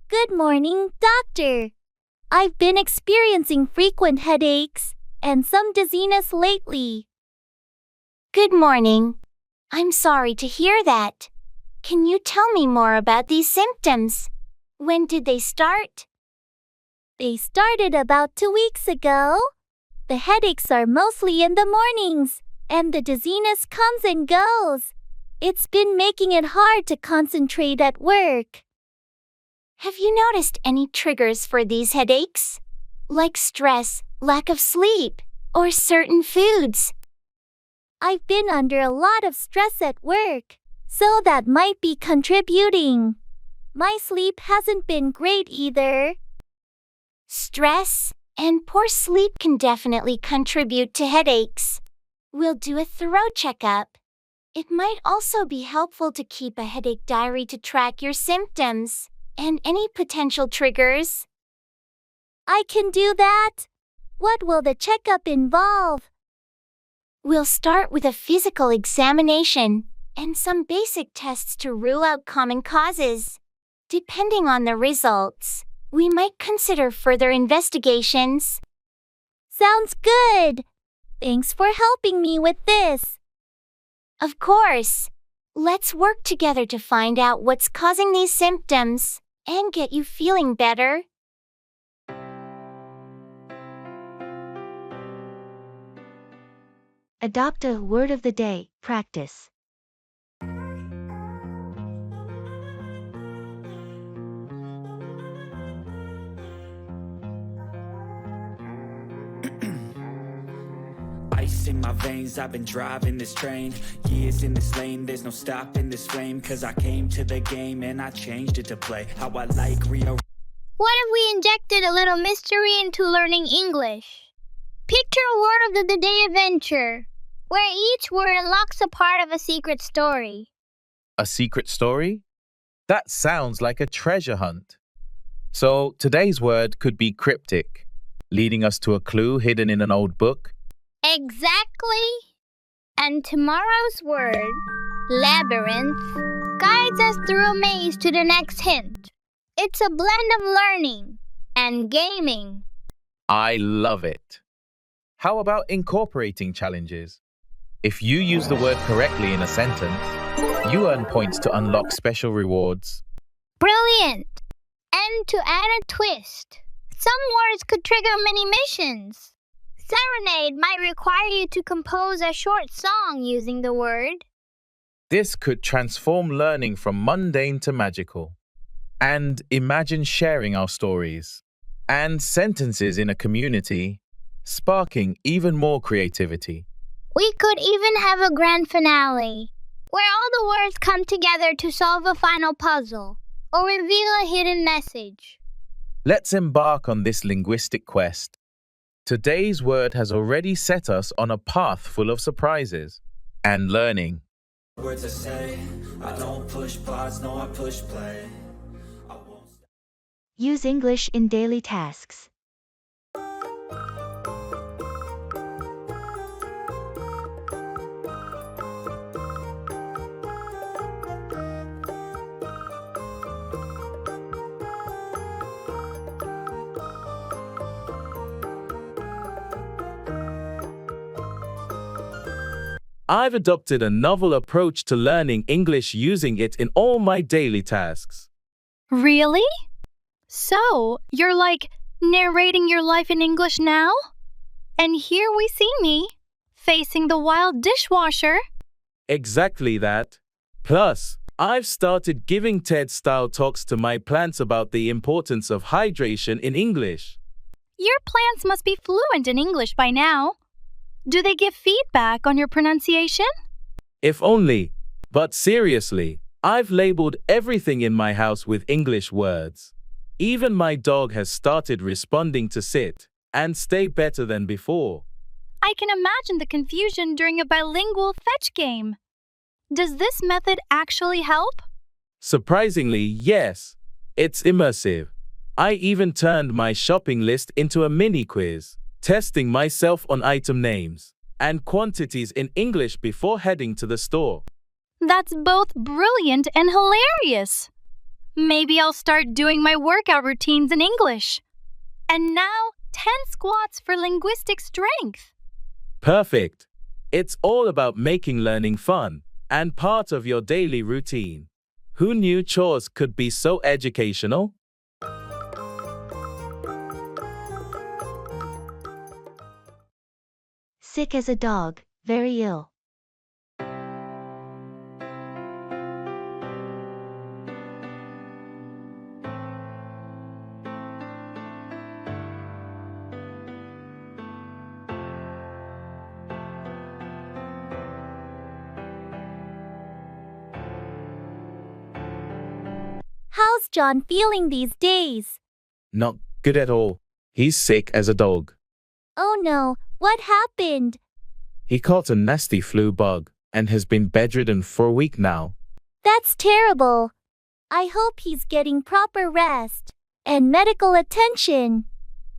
Good morning, doctor. I've been experiencing frequent headaches and some dizziness lately. Good morning. I'm sorry to hear that. Can you tell me more about these symptoms? When did they start? They started about 2 weeks ago. The headaches are mostly in the mornings, and the dizziness comes and goes. It's been making it hard to concentrate at work. Have you noticed any triggers for these headaches? Like stress, lack of sleep, or certain foods? I've been under a lot of stress at work, so that might be contributing. My sleep hasn't been great either. Stress and poor sleep can definitely contribute to headaches. We'll do a thorough checkup. It might also be helpful to keep a headache diary to track your symptoms and any potential triggers. I can do that. What will the checkup involve? We'll start with a physical examination and some basic tests to rule out common causes. Depending on the results, we might consider further investigations. Sounds good. Thanks for helping me with this. Of course. Let's work together to find out what's causing these symptoms and get you feeling better. Adopt a word of the day, practice. Ice in my veins, I've been driving this train. Years in this lane, there's no stopping this flame. Cause I came to the game and I changed it to play how I like Rio. What if we injected a little mystery into learning English? Picture a word of the day adventure, where each word unlocks a part of a secret story. A secret story? That sounds like a treasure hunt. So today's word could be cryptic, leading us to a clue hidden in an old book. Exactly. And tomorrow's word, labyrinth, guides us through a maze to the next hint. It's a blend of learning and gaming. I love it. How about incorporating challenges? If you use the word correctly in a sentence, you earn points to unlock special rewards. Brilliant! And to add a twist, some words could trigger mini missions. Serenade might require you to compose a short song using the word. This could transform learning from mundane to magical. And imagine sharing our stories and sentences in a community, sparking even more creativity. We could even have a grand finale, where all the words come together to solve a final puzzle or reveal a hidden message. Let's embark on this linguistic quest. Today's word has already set us on a path full of surprises and learning. Words I say, I don't push pause, no I push play. Use English in daily tasks. I've adopted a novel approach to learning English using it in all my daily tasks. Really? So, you're like narrating your life in English now? And here we see me, facing the wild dishwasher. Exactly that. Plus, I've started giving TED-style talks to my plants about the importance of hydration in English. Your plants must be fluent in English by now. Do they give feedback on your pronunciation? If only. But seriously, I've labeled everything in my house with English words. Even my dog has started responding to sit and stay better than before. I can imagine the confusion during a bilingual fetch game. Does this method actually help? Surprisingly, yes. It's immersive. I even turned my shopping list into a mini quiz, testing myself on item names and quantities in English before heading to the store. That's both brilliant and hilarious. Maybe I'll start doing my workout routines in English. And now, 10 squats for linguistic strength. Perfect. It's all about making learning fun and part of your daily routine. Who knew chores could be so educational? Sick as a dog, very ill. How's John feeling these days? Not good at all. He's sick as a dog. Oh no, what happened? He caught a nasty flu bug and has been bedridden for a week now. That's terrible. I hope he's getting proper rest and medical attention.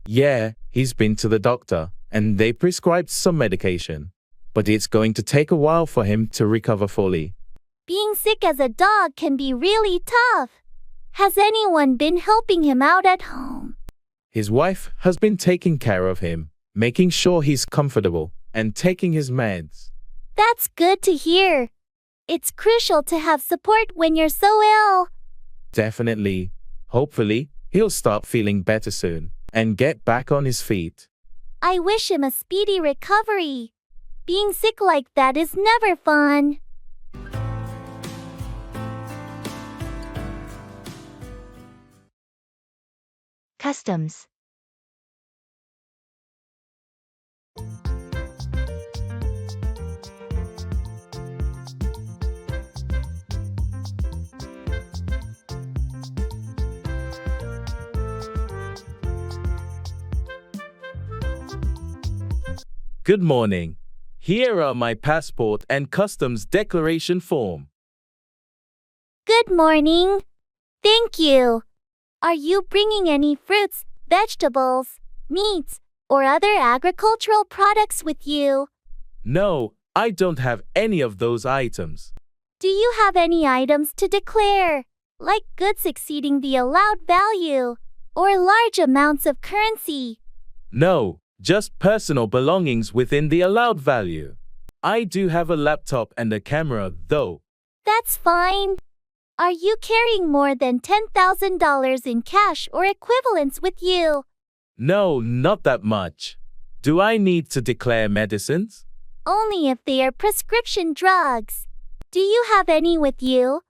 Yeah, he's been to the doctor and they prescribed some medication, but it's going to take a while for him to recover fully. Being sick as a dog can be really tough. Has anyone been helping him out at home? His wife has been taking care of him, making sure he's comfortable and taking his meds. That's good to hear. It's crucial to have support when you're so ill. Definitely. Hopefully, he'll start feeling better soon and get back on his feet. I wish him a speedy recovery. Being sick like that is never fun. Customs. Good morning. Here are my passport and customs declaration form. Good morning. Thank you. Are you bringing any fruits, vegetables, meats, or other agricultural products with you? No, I don't have any of those items. Do you have any items to declare, like goods exceeding the allowed value, or large amounts of currency? No, just personal belongings within the allowed value. I do have a laptop and a camera, though. That's fine. Are you carrying more than $10,000 in cash or equivalents with you? No, not that much. Do I need to declare medicines? Only if they are prescription drugs. Do you have any with you?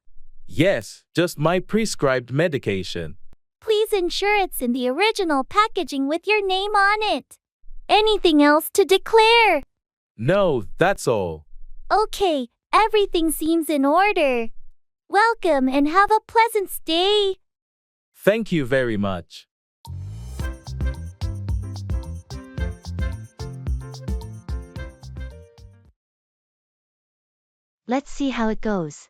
Yes, just my prescribed medication. Please ensure it's in the original packaging with your name on it. Anything else to declare? No, that's all. Okay, everything seems in order. Welcome and have a pleasant stay. Thank you very much. Let's see how it goes.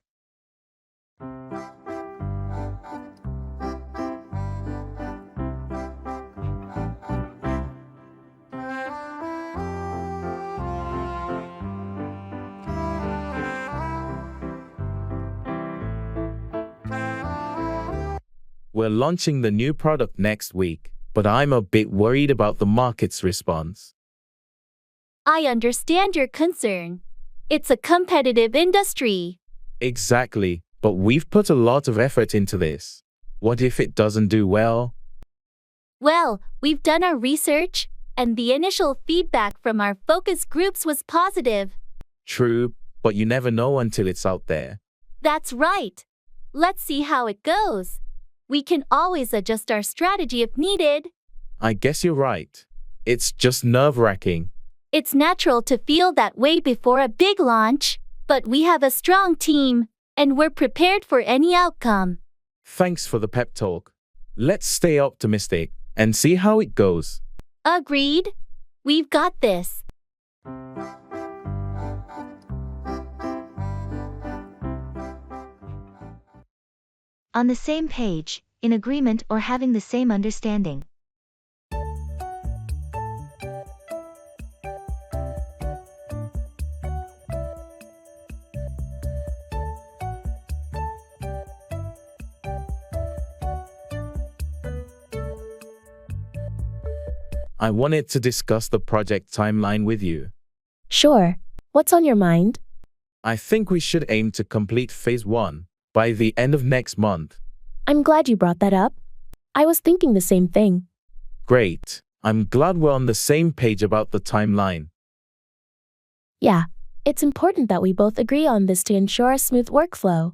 We're launching the new product next week, but I'm a bit worried about the market's response. I understand your concern. It's a competitive industry. Exactly, but we've put a lot of effort into this. What if it doesn't do well? Well, we've done our research, and the initial feedback from our focus groups was positive. True, but you never know until it's out there. That's right. Let's see how it goes. We can always adjust our strategy if needed. I guess you're right. It's just nerve-wracking. It's natural to feel that way before a big launch, but we have a strong team, and we're prepared for any outcome. Thanks for the pep talk. Let's stay optimistic and see how it goes. Agreed. We've got this. On the same page, in agreement or having the same understanding. I wanted to discuss the project timeline with you. Sure. What's on your mind? I think we should aim to complete phase 1 by the end of next month. I'm glad you brought that up. I was thinking the same thing. Great. I'm glad we're on the same page about the timeline. Yeah, it's important that we both agree on this to ensure a smooth workflow.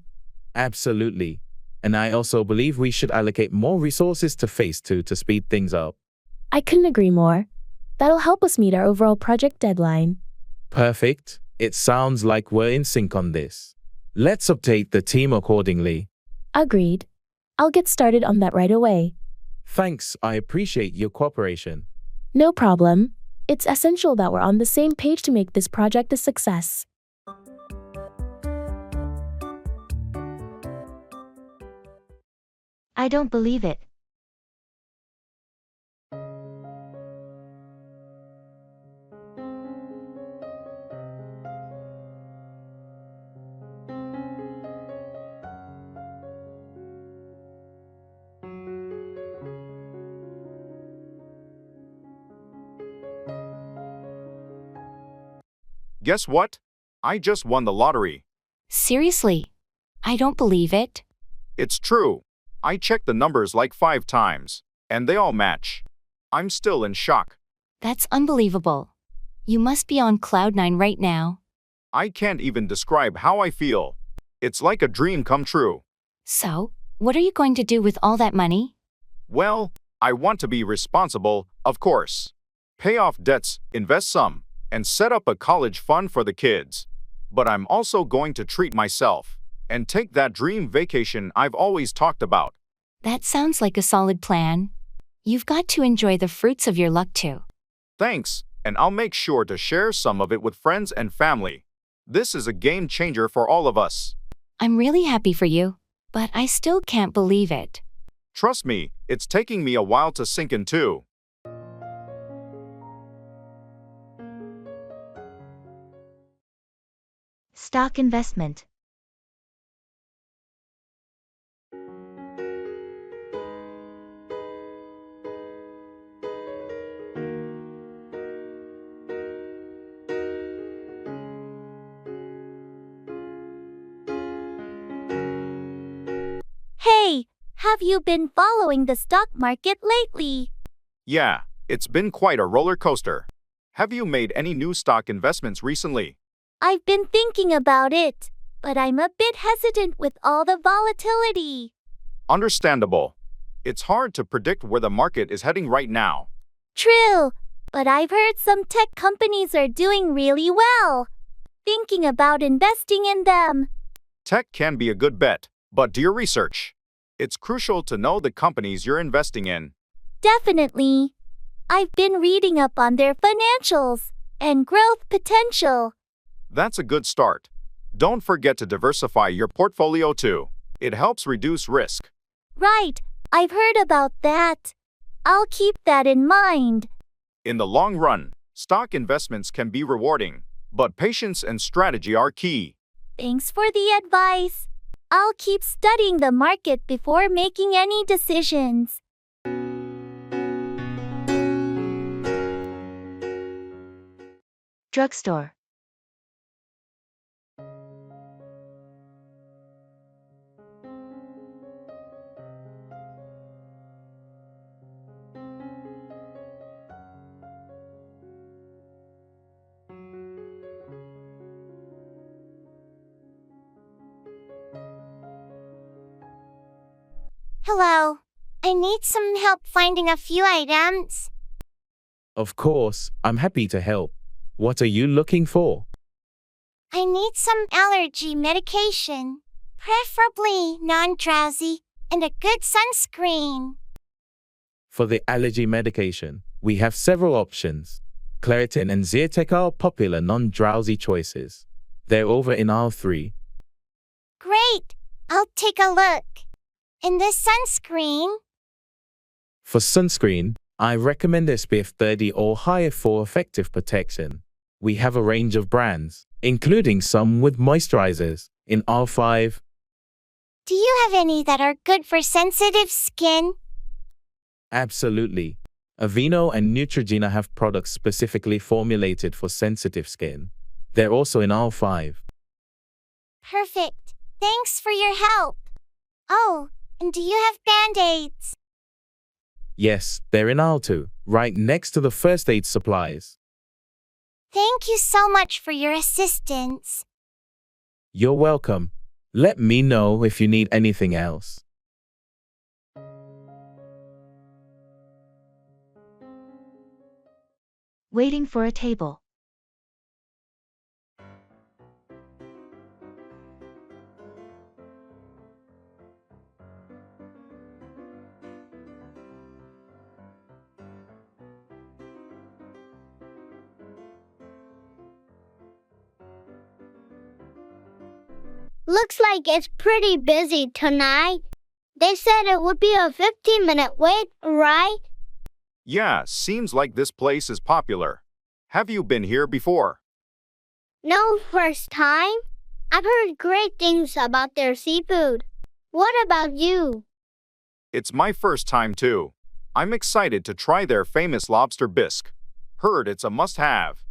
Absolutely. And I also believe we should allocate more resources to phase 2 to speed things up. I couldn't agree more. That'll help us meet our overall project deadline. Perfect. It sounds like we're in sync on this. Let's update the team accordingly. Agreed. I'll get started on that right away. Thanks, I appreciate your cooperation. No problem. It's essential that we're on the same page to make this project a success. I don't believe it. Guess what? I just won the lottery. Seriously? I don't believe it. It's true. I checked the numbers like 5 times, and they all match. I'm still in shock. That's unbelievable. You must be on cloud 9 right now. I can't even describe how I feel. It's like a dream come true. So, what are you going to do with all that money? Well, I want to be responsible, of course. Pay off debts, invest some, and set up a college fund for the kids. But I'm also going to treat myself and take that dream vacation I've always talked about. That sounds like a solid plan. You've got to enjoy the fruits of your luck too. Thanks, and I'll make sure to share some of it with friends and family. This is a game changer for all of us. I'm really happy for you, but I still can't believe it. Trust me, it's taking me a while to sink in too. Stock investment. Hey, have you been following the stock market lately? Yeah, it's been quite a roller coaster. Have you made any new stock investments recently? I've been thinking about it, but I'm a bit hesitant with all the volatility. Understandable. It's hard to predict where the market is heading right now. True, but I've heard some tech companies are doing really well. Thinking about investing in them. Tech can be a good bet, but do your research. It's crucial to know the companies you're investing in. Definitely. I've been reading up on their financials and growth potential. That's a good start. Don't forget to diversify your portfolio too. It helps reduce risk. Right, I've heard about that. I'll keep that in mind. In the long run, stock investments can be rewarding, but patience and strategy are key. Thanks for the advice. I'll keep studying the market before making any decisions. Drugstore. Hello. I need some help finding a few items. Of course, I'm happy to help. What are you looking for? I need some allergy medication, preferably non-drowsy, and a good sunscreen. For the allergy medication, we have several options. Claritin and Zyrtec are popular non-drowsy choices. They're over in aisle 3. Great! I'll take a look. In the sunscreen? For sunscreen, I recommend SPF 30 or higher for effective protection. We have a range of brands, including some with moisturizers, in aisle 5. Do you have any that are good for sensitive skin? Absolutely. Aveeno and Neutrogena have products specifically formulated for sensitive skin. They're also in aisle 5. Perfect. Thanks for your help. Oh, and do you have Band-Aids? Yes, they're in aisle 2, right next to the first aid supplies. Thank you so much for your assistance. You're welcome. Let me know if you need anything else. Waiting for a table. Looks like it's pretty busy tonight. They said it would be a 15-minute wait, right? Yeah, seems like this place is popular. Have you been here before? No, first time. I've heard great things about their seafood. What about you? It's my first time too. I'm excited to try their famous lobster bisque. Heard it's a must-have.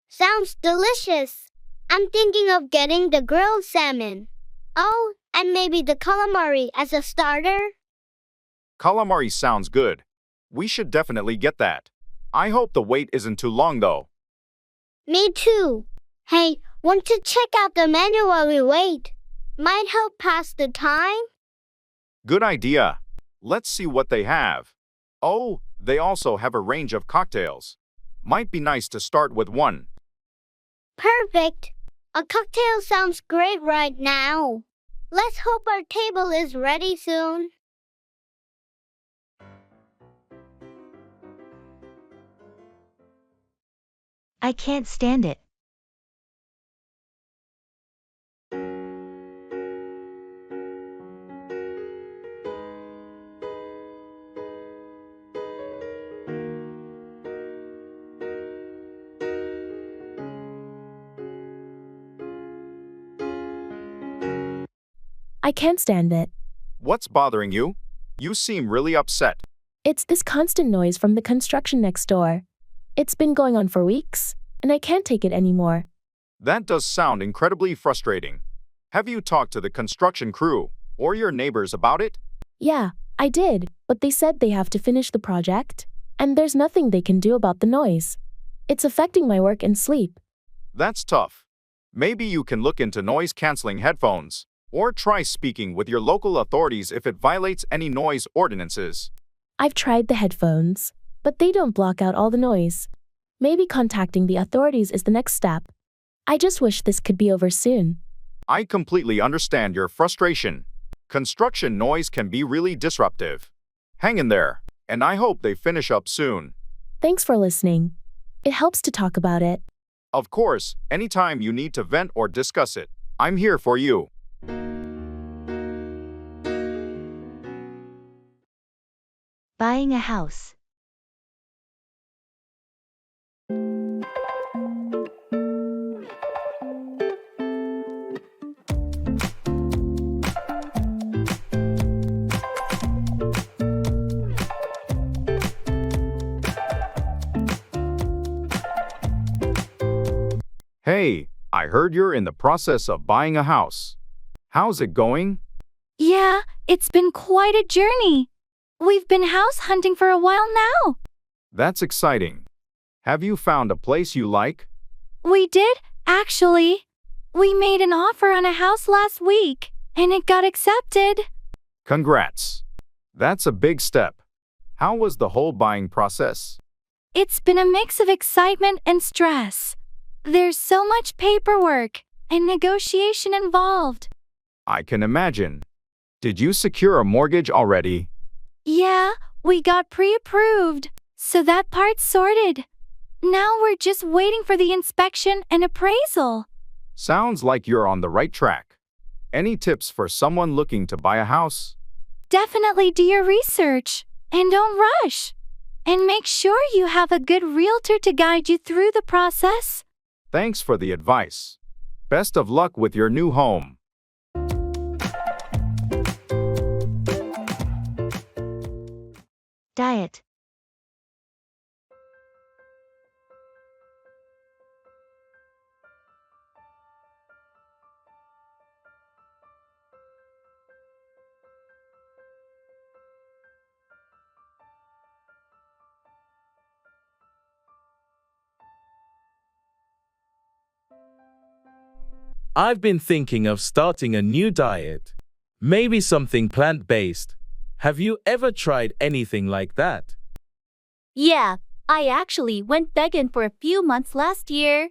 Sounds delicious. I'm thinking of getting the grilled salmon. Oh, and maybe the calamari as a starter? Calamari sounds good. We should definitely get that. I hope the wait isn't too long though. Me too. Hey, want to check out the menu while we wait? Might help pass the time? Good idea. Let's see what they have. Oh, they also have a range of cocktails. Might be nice to start with one. Perfect. A cocktail sounds great right now. Let's hope our table is ready soon. I can't stand it. I can't stand it. What's bothering you? You seem really upset. It's this constant noise from the construction next door. It's been going on for weeks, and I can't take it anymore. That does sound incredibly frustrating. Have you talked to the construction crew or your neighbors about it? Yeah, I did, but they said they have to finish the project, and there's nothing they can do about the noise. It's affecting my work and sleep. That's tough. Maybe you can look into noise-canceling headphones, or try speaking with your local authorities if it violates any noise ordinances. I've tried the headphones, but they don't block out all the noise. Maybe contacting the authorities is the next step. I just wish this could be over soon. I completely understand your frustration. Construction noise can be really disruptive. Hang in there, and I hope they finish up soon. Thanks for listening. It helps to talk about it. Of course, anytime you need to vent or discuss it, I'm here for you. Buying a house. Hey, I heard you're in the process of buying a house. How's it going? Yeah, it's been quite a journey. We've been house hunting for a while now. That's exciting. Have you found a place you like? We did, actually. We made an offer on a house last week, and it got accepted. Congrats. That's a big step. How was the whole buying process? It's been a mix of excitement and stress. There's so much paperwork and negotiation involved. I can imagine. Did you secure a mortgage already? Yeah, we got pre-approved, so that part's sorted. Now we're just waiting for the inspection and appraisal. Sounds like you're on the right track. Any tips for someone looking to buy a house? Definitely do your research and don't rush. And make sure you have a good realtor to guide you through the process. Thanks for the advice. Best of luck with your new home. Diet. I've been thinking of starting a new diet. Maybe something plant-based. Have you ever tried anything like that? Yeah, I actually went vegan for a few months last year.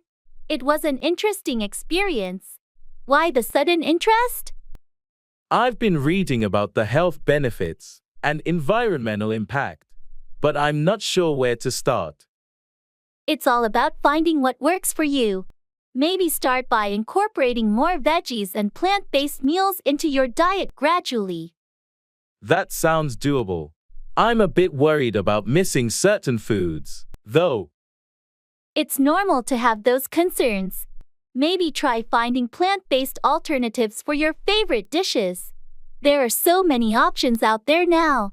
It was an interesting experience. Why the sudden interest? I've been reading about the health benefits and environmental impact, but I'm not sure where to start. It's all about finding what works for you. Maybe start by incorporating more veggies and plant-based meals into your diet gradually. That sounds doable. I'm a bit worried about missing certain foods, though. It's normal to have those concerns. Maybe try finding plant-based alternatives for your favorite dishes. There are so many options out there now.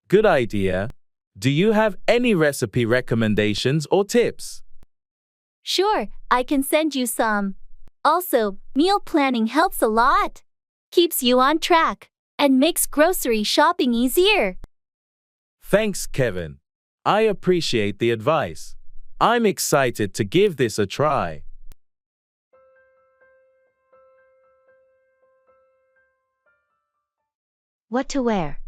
Good idea. Do you have any recipe recommendations or tips? Sure, I can send you some. Also, meal planning helps a lot. Keeps you on track and makes grocery shopping easier. Thanks, Kevin. I appreciate the advice. I'm excited to give this a try. What to wear.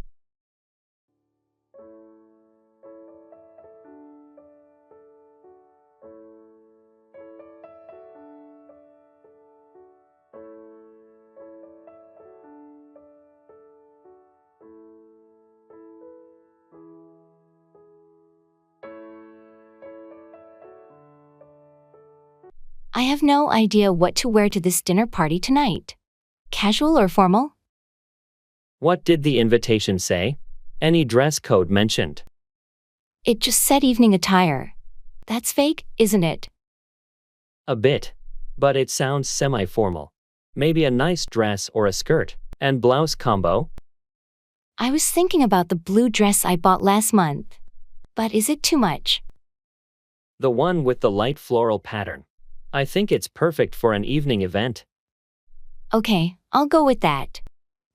I have no idea what to wear to this dinner party tonight. Casual or formal? What did the invitation say? Any dress code mentioned? It just said evening attire. That's fake, isn't it? A bit. But it sounds semi-formal. Maybe a nice dress or a skirt and blouse combo? I was thinking about the blue dress I bought last month. But is it too much? The one with the light floral pattern. I think it's perfect for an evening event. Okay, I'll go with that.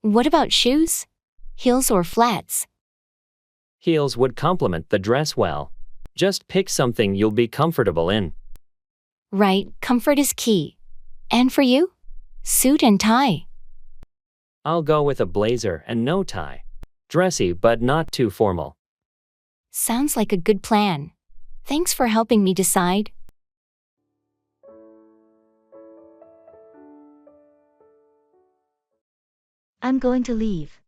What about shoes? Heels or flats? Heels would complement the dress well. Just pick something you'll be comfortable in. Right, comfort is key. And for you? Suit and tie. I'll go with a blazer and no tie. Dressy but not too formal. Sounds like a good plan. Thanks for helping me decide. I'm going to leave.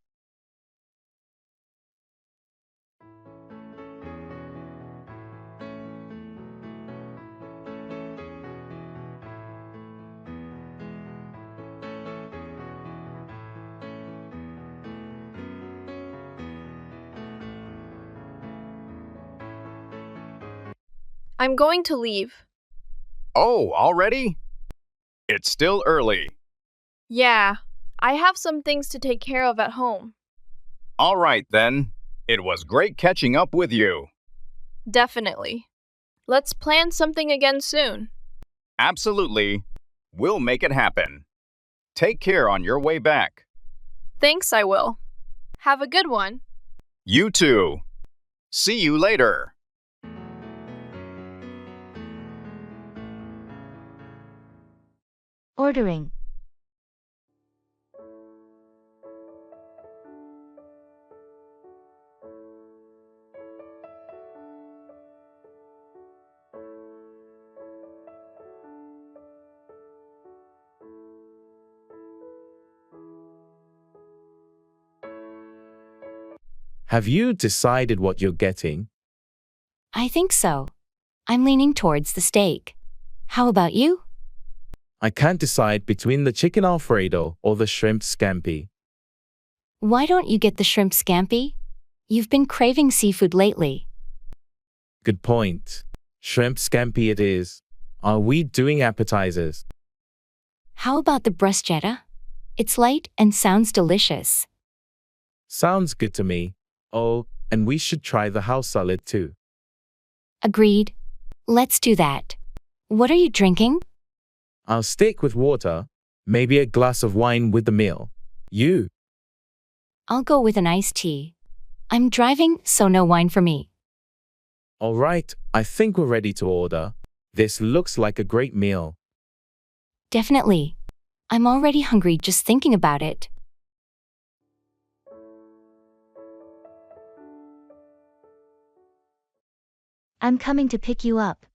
I'm going to leave. Oh, already? It's still early. Yeah, I have some things to take care of at home. All right, then. It was great catching up with you. Definitely. Let's plan something again soon. Absolutely. We'll make it happen. Take care on your way back. Thanks, I will. Have a good one. You too. See you later. Ordering. Have you decided what you're getting? I think so. I'm leaning towards the steak. How about you? I can't decide between the chicken Alfredo or the shrimp scampi. Why don't you get the shrimp scampi? You've been craving seafood lately. Good point. Shrimp scampi it is. Are we doing appetizers? How about the bruschetta? It's light and sounds delicious. Sounds good to me. Oh, and we should try the house salad too. Agreed. Let's do that. What are you drinking? I'll stick with water, maybe a glass of wine with the meal. You? I'll go with an iced tea. I'm driving, so no wine for me. All right, I think we're ready to order. This looks like a great meal. Definitely. I'm already hungry just thinking about it. I'm coming to pick you up.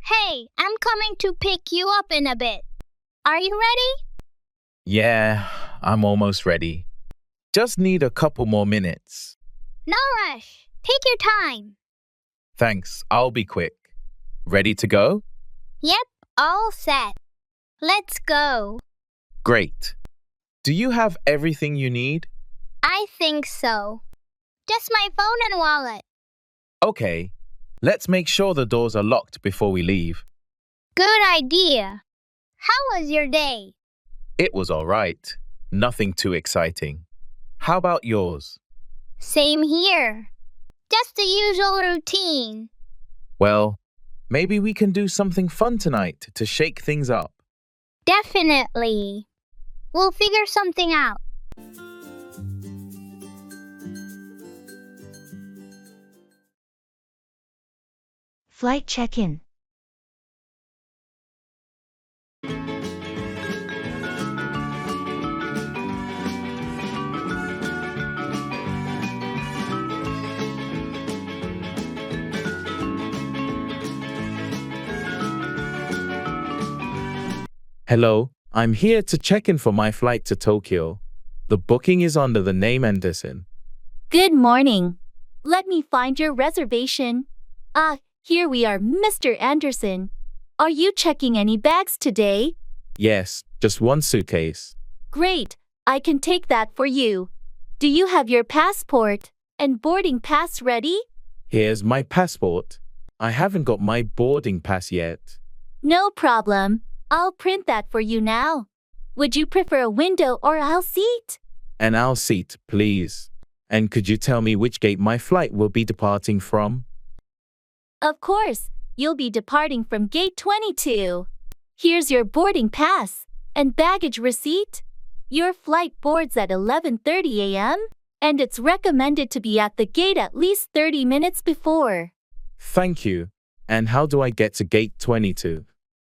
Hey, I'm coming to pick you up in a bit. Are you ready? Yeah, I'm almost ready. Just need a couple more minutes. No rush. Take your time. Thanks, I'll be quick. Ready to go? Yep, all set. Let's go. Great. Do you have everything you need? I think so. Just my phone and wallet. Okay, let's make sure the doors are locked before we leave. Good idea. How was your day? It was all right. Nothing too exciting. How about yours? Same here. Just the usual routine. Well, maybe we can do something fun tonight to shake things up. Definitely. We'll figure something out. Flight check-in. Hello, I'm here to check in for my flight to Tokyo. The booking is under the name Anderson. Good morning. Let me find your reservation. Here we are, Mr. Anderson. Are you checking any bags today? Yes, just one suitcase. Great, I can take that for you. Do you have your passport and boarding pass ready? Here's my passport. I haven't got my boarding pass yet. No problem. I'll print that for you now. Would you prefer a window or aisle seat? An aisle seat, please. And could you tell me which gate my flight will be departing from? Of course, you'll be departing from gate 22. Here's your boarding pass and baggage receipt. Your flight boards at 11:30 a.m., and it's recommended to be at the gate at least 30 minutes before. Thank you. And how do I get to gate 22?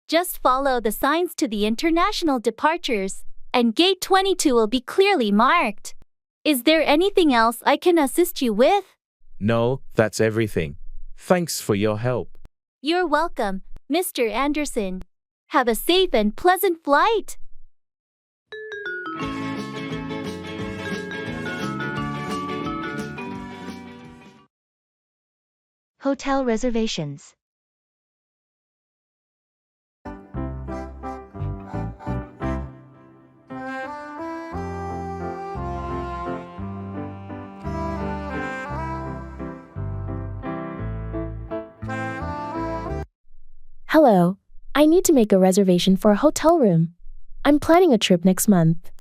Just follow the signs to the international departures, and gate 22 will be clearly marked. Is there anything else I can assist you with? No, that's everything. Thanks for your help. You're welcome, Mr. Anderson. Have a safe and pleasant flight. Hotel reservations. Hello, I need to make a reservation for a hotel room. I'm planning a trip next month.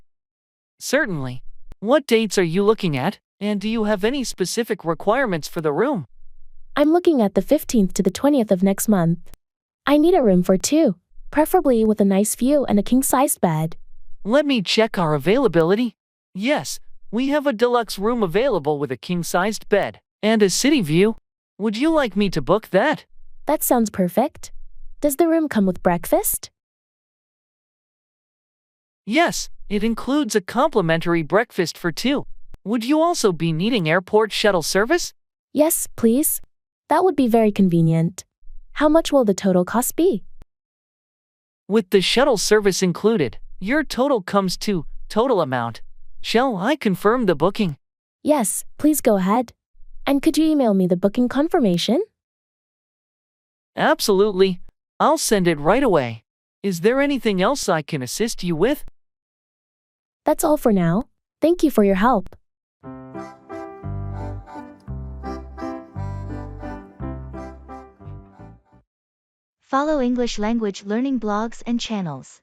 Certainly. What dates are you looking at, and do you have any specific requirements for the room? I'm looking at the 15th to the 20th of next month. I need a room for two, preferably with a nice view and a king-sized bed. Let me check our availability. Yes, we have a deluxe room available with a king-sized bed and a city view. Would you like me to book that? That sounds perfect. Does the room come with breakfast? Yes, it includes a complimentary breakfast for two. Would you also be needing airport shuttle service? Yes, please. That would be very convenient. How much will the total cost be? With the shuttle service included, your total comes to total amount. Shall I confirm the booking? Yes, please go ahead. And could you email me the booking confirmation? Absolutely. I'll send it right away. Is there anything else I can assist you with? That's all for now. Thank you for your help. Follow English language learning blogs and channels.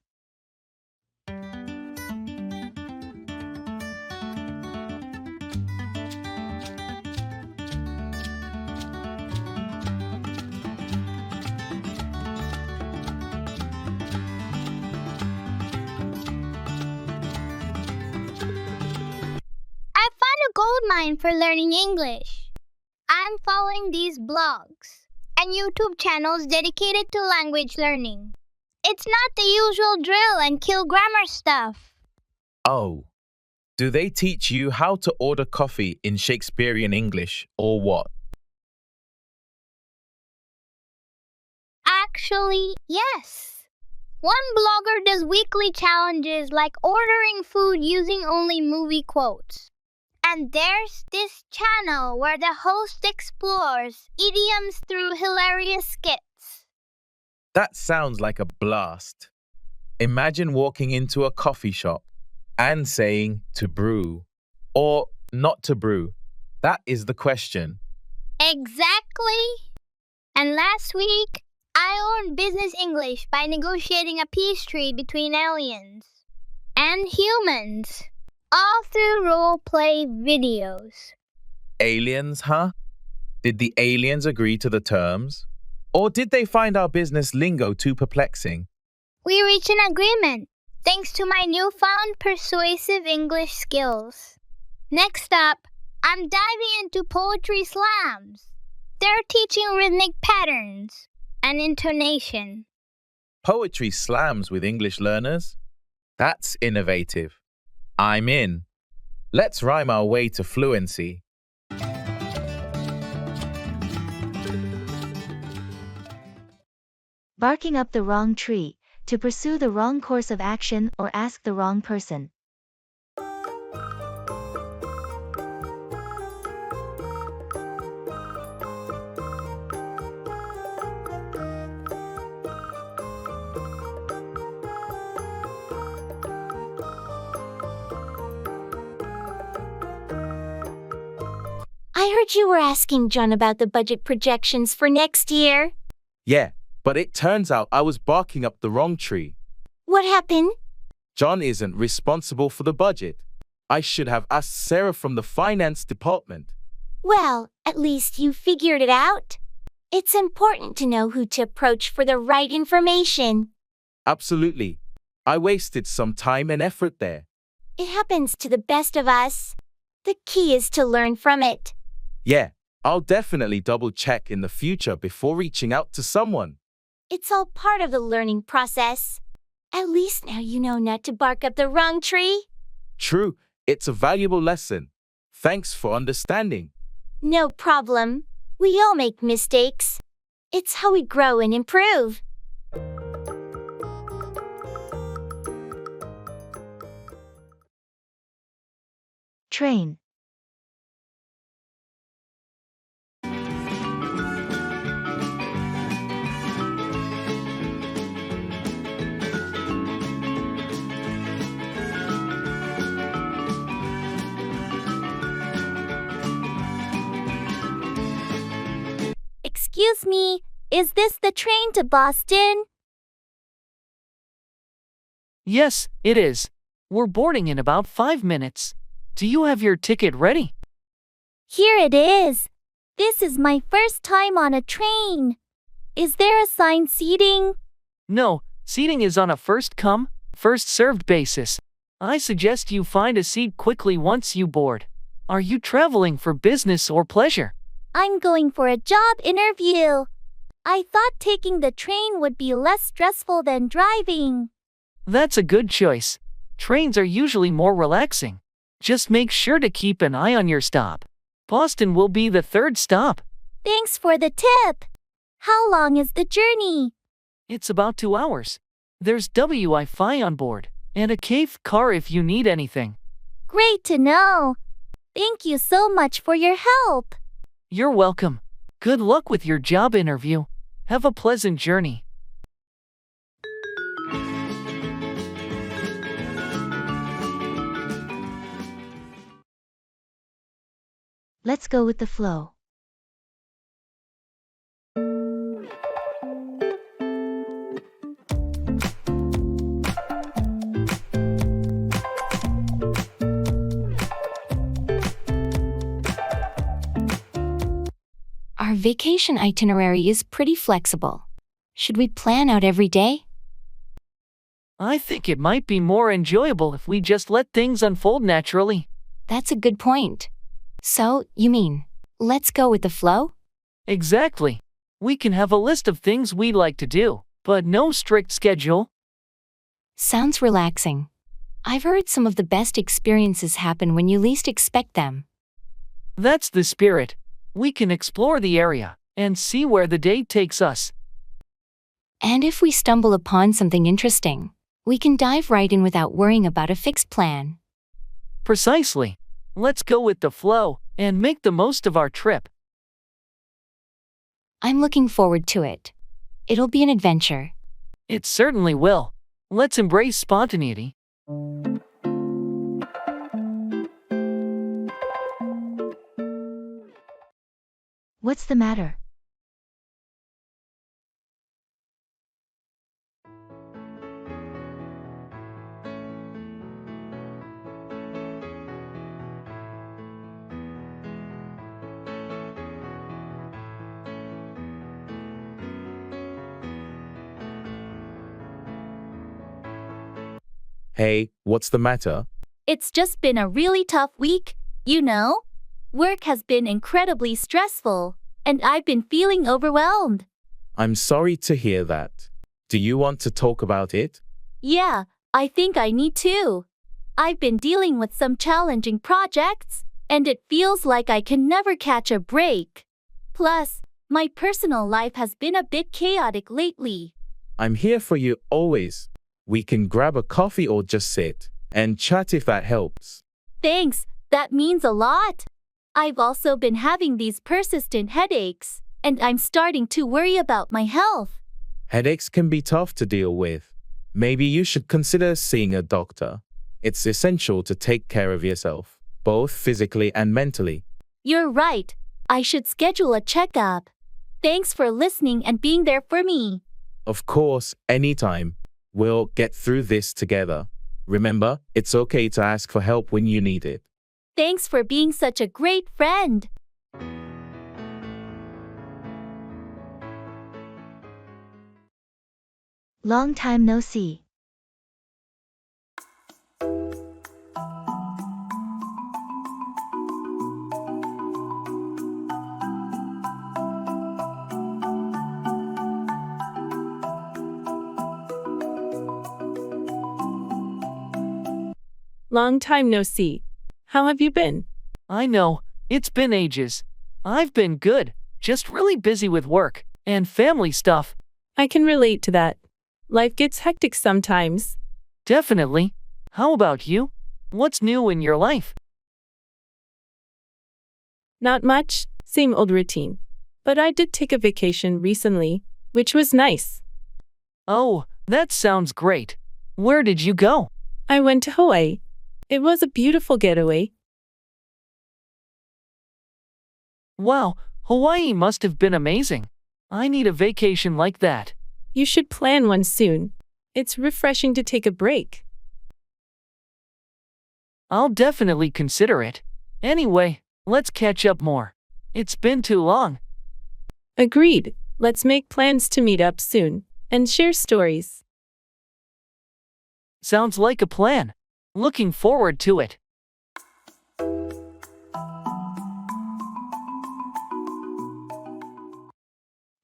I found a gold mine for learning English. I'm following these blogs and YouTube channels dedicated to language learning. It's not the usual drill and kill grammar stuff. Oh, do they teach you how to order coffee in Shakespearean English or what? Actually, yes. One blogger does weekly challenges like ordering food using only movie quotes. And there's this channel where the host explores idioms through hilarious skits. That sounds like a blast. Imagine walking into a coffee shop and saying to brew or not to brew. That is the question. Exactly. And last week, I learned business English by negotiating a peace treaty between aliens and humans, all through role-play videos. Aliens, huh? Did the aliens agree to the terms? Or did they find our business lingo too perplexing? We reached an agreement, thanks to my newfound persuasive English skills. Next up, I'm diving into poetry slams. They're teaching rhythmic patterns and intonation. Poetry slams with English learners? That's innovative. I'm in. Let's rhyme our way to fluency. Barking up the wrong tree, to pursue the wrong course of action or ask the wrong person. I heard you were asking John about the budget projections for next year. Yeah, but it turns out I was barking up the wrong tree. What happened? John isn't responsible for the budget. I should have asked Sarah from the finance department. Well, at least you figured it out. It's important to know who to approach for the right information. Absolutely. I wasted some time and effort there. It happens to the best of us. The key is to learn from it. Yeah, I'll definitely double check in the future before reaching out to someone. It's all part of the learning process. At least now you know not to bark up the wrong tree. True, it's a valuable lesson. Thanks for understanding. No problem. We all make mistakes. It's how we grow and improve. Train. Excuse me, is this the train to Boston? Yes, it is. We're boarding in about 5 minutes. Do you have your ticket ready? Here it is. This is my first time on a train. Is there assigned seating? No, seating is on a first-come, first-served basis. I suggest you find a seat quickly once you board. Are you traveling for business or pleasure? I'm going for a job interview. I thought taking the train would be less stressful than driving. That's a good choice. Trains are usually more relaxing. Just make sure to keep an eye on your stop. Boston will be the third stop. Thanks for the tip. How long is the journey? It's about 2 hours. There's Wi-Fi on board, and a cave car if you need anything. Great to know. Thank you so much for your help. You're welcome. Good luck with your job interview. Have a pleasant journey. Let's go with the flow. Our vacation itinerary is pretty flexible. Should we plan out every day? I think it might be more enjoyable if we just let things unfold naturally. That's a good point. So, you mean, let's go with the flow? Exactly. We can have a list of things we'd like to do, but no strict schedule. Sounds relaxing. I've heard some of the best experiences happen when you least expect them. That's the spirit. We can explore the area and see where the day takes us. And if we stumble upon something interesting, we can dive right in without worrying about a fixed plan. Precisely. Let's go with the flow and make the most of our trip. I'm looking forward to it. It'll be an adventure. It certainly will. Let's embrace spontaneity. What's the matter? Hey, what's the matter? It's just been a really tough week, you know? Work has been incredibly stressful, and I've been feeling overwhelmed. I'm sorry to hear that. Do you want to talk about it? Yeah, I think I need to. I've been dealing with some challenging projects, and it feels like I can never catch a break. Plus, my personal life has been a bit chaotic lately. I'm here for you always. We can grab a coffee or just sit and chat if that helps. Thanks, that means a lot. I've also been having these persistent headaches, and I'm starting to worry about my health. Headaches can be tough to deal with. Maybe you should consider seeing a doctor. It's essential to take care of yourself, both physically and mentally. You're right. I should schedule a checkup. Thanks for listening and being there for me. Of course, anytime. We'll get through this together. Remember, it's okay to ask for help when you need it. Thanks for being such a great friend. Long time no see. Long time no see. How have you been? I know, it's been ages. I've been good, just really busy with work and family stuff. I can relate to that. Life gets hectic sometimes. Definitely. How about you? What's new in your life? Not much, same old routine. But I did take a vacation recently, which was nice. Oh, that sounds great. Where did you go? I went to Hawaii. It was a beautiful getaway. Wow, Hawaii must have been amazing. I need a vacation like that. You should plan one soon. It's refreshing to take a break. I'll definitely consider it. Anyway, let's catch up more. It's been too long. Agreed. Let's make plans to meet up soon and share stories. Sounds like a plan. Looking forward to it.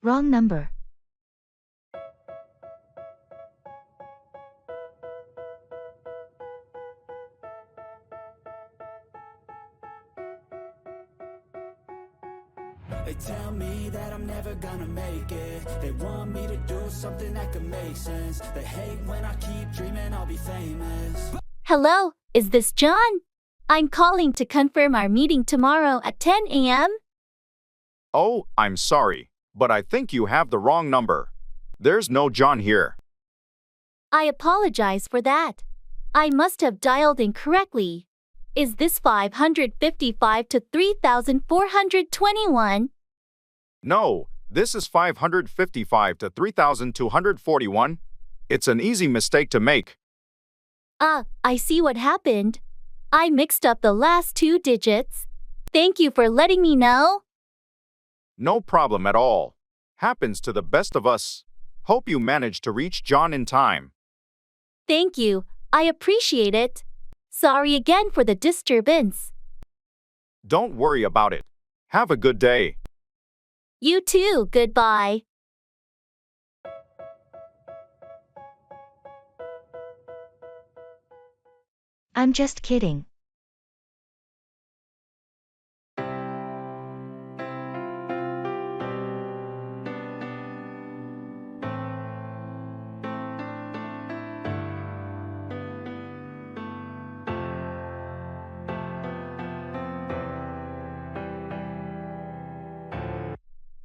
Wrong number. tell me that I'm never gonna make it. They want me to do something that could make sense. They hate when I keep dreaming I'll be famous. Hello, is this John? I'm calling to confirm our meeting tomorrow at 10 a.m. Oh, I'm sorry, but I think you have the wrong number. There's no John here. I apologize for that. I must have dialed incorrectly. Is this 555 to 3,421? No, this is 555 to 3,241. It's an easy mistake to make. Ah, I see what happened. I mixed up the last two digits. Thank you for letting me know. No problem at all. Happens to the best of us. Hope you managed to reach John in time. Thank you. I appreciate it. Sorry again for the disturbance. Don't worry about it. Have a good day. You too. Goodbye. I'm just kidding.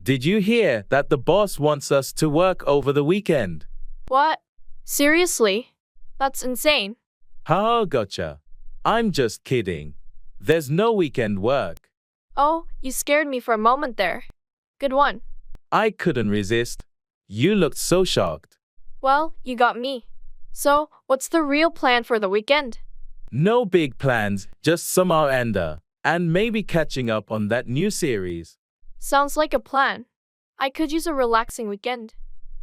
Did you hear that the boss wants us to work over the weekend? What? Seriously? That's insane. Ha, gotcha. I'm just kidding. There's no weekend work. Oh, you scared me for a moment there. Good one. I couldn't resist. You looked so shocked. Well, you got me. So, what's the real plan for the weekend? No big plans, just some R&R, and maybe catching up on that new series. Sounds like a plan. I could use a relaxing weekend.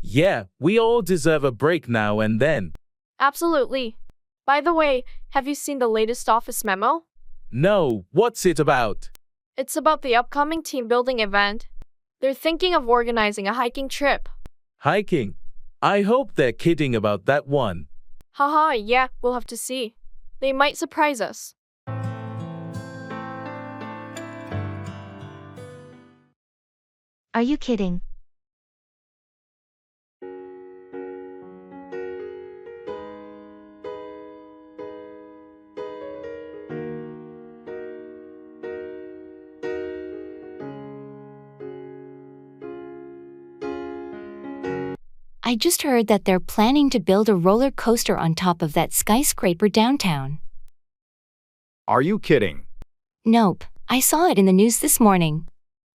Yeah, we all deserve a break now and then. Absolutely. By the way, have you seen the latest office memo? No, what's it about? It's about the upcoming team building event. They're thinking of organizing a hiking trip. Hiking? I hope they're kidding about that one. Haha, yeah, we'll have to see. They might surprise us. Are you kidding? I just heard that they're planning to build a roller coaster on top of that skyscraper downtown. Are you kidding? Nope, I saw it in the news this morning.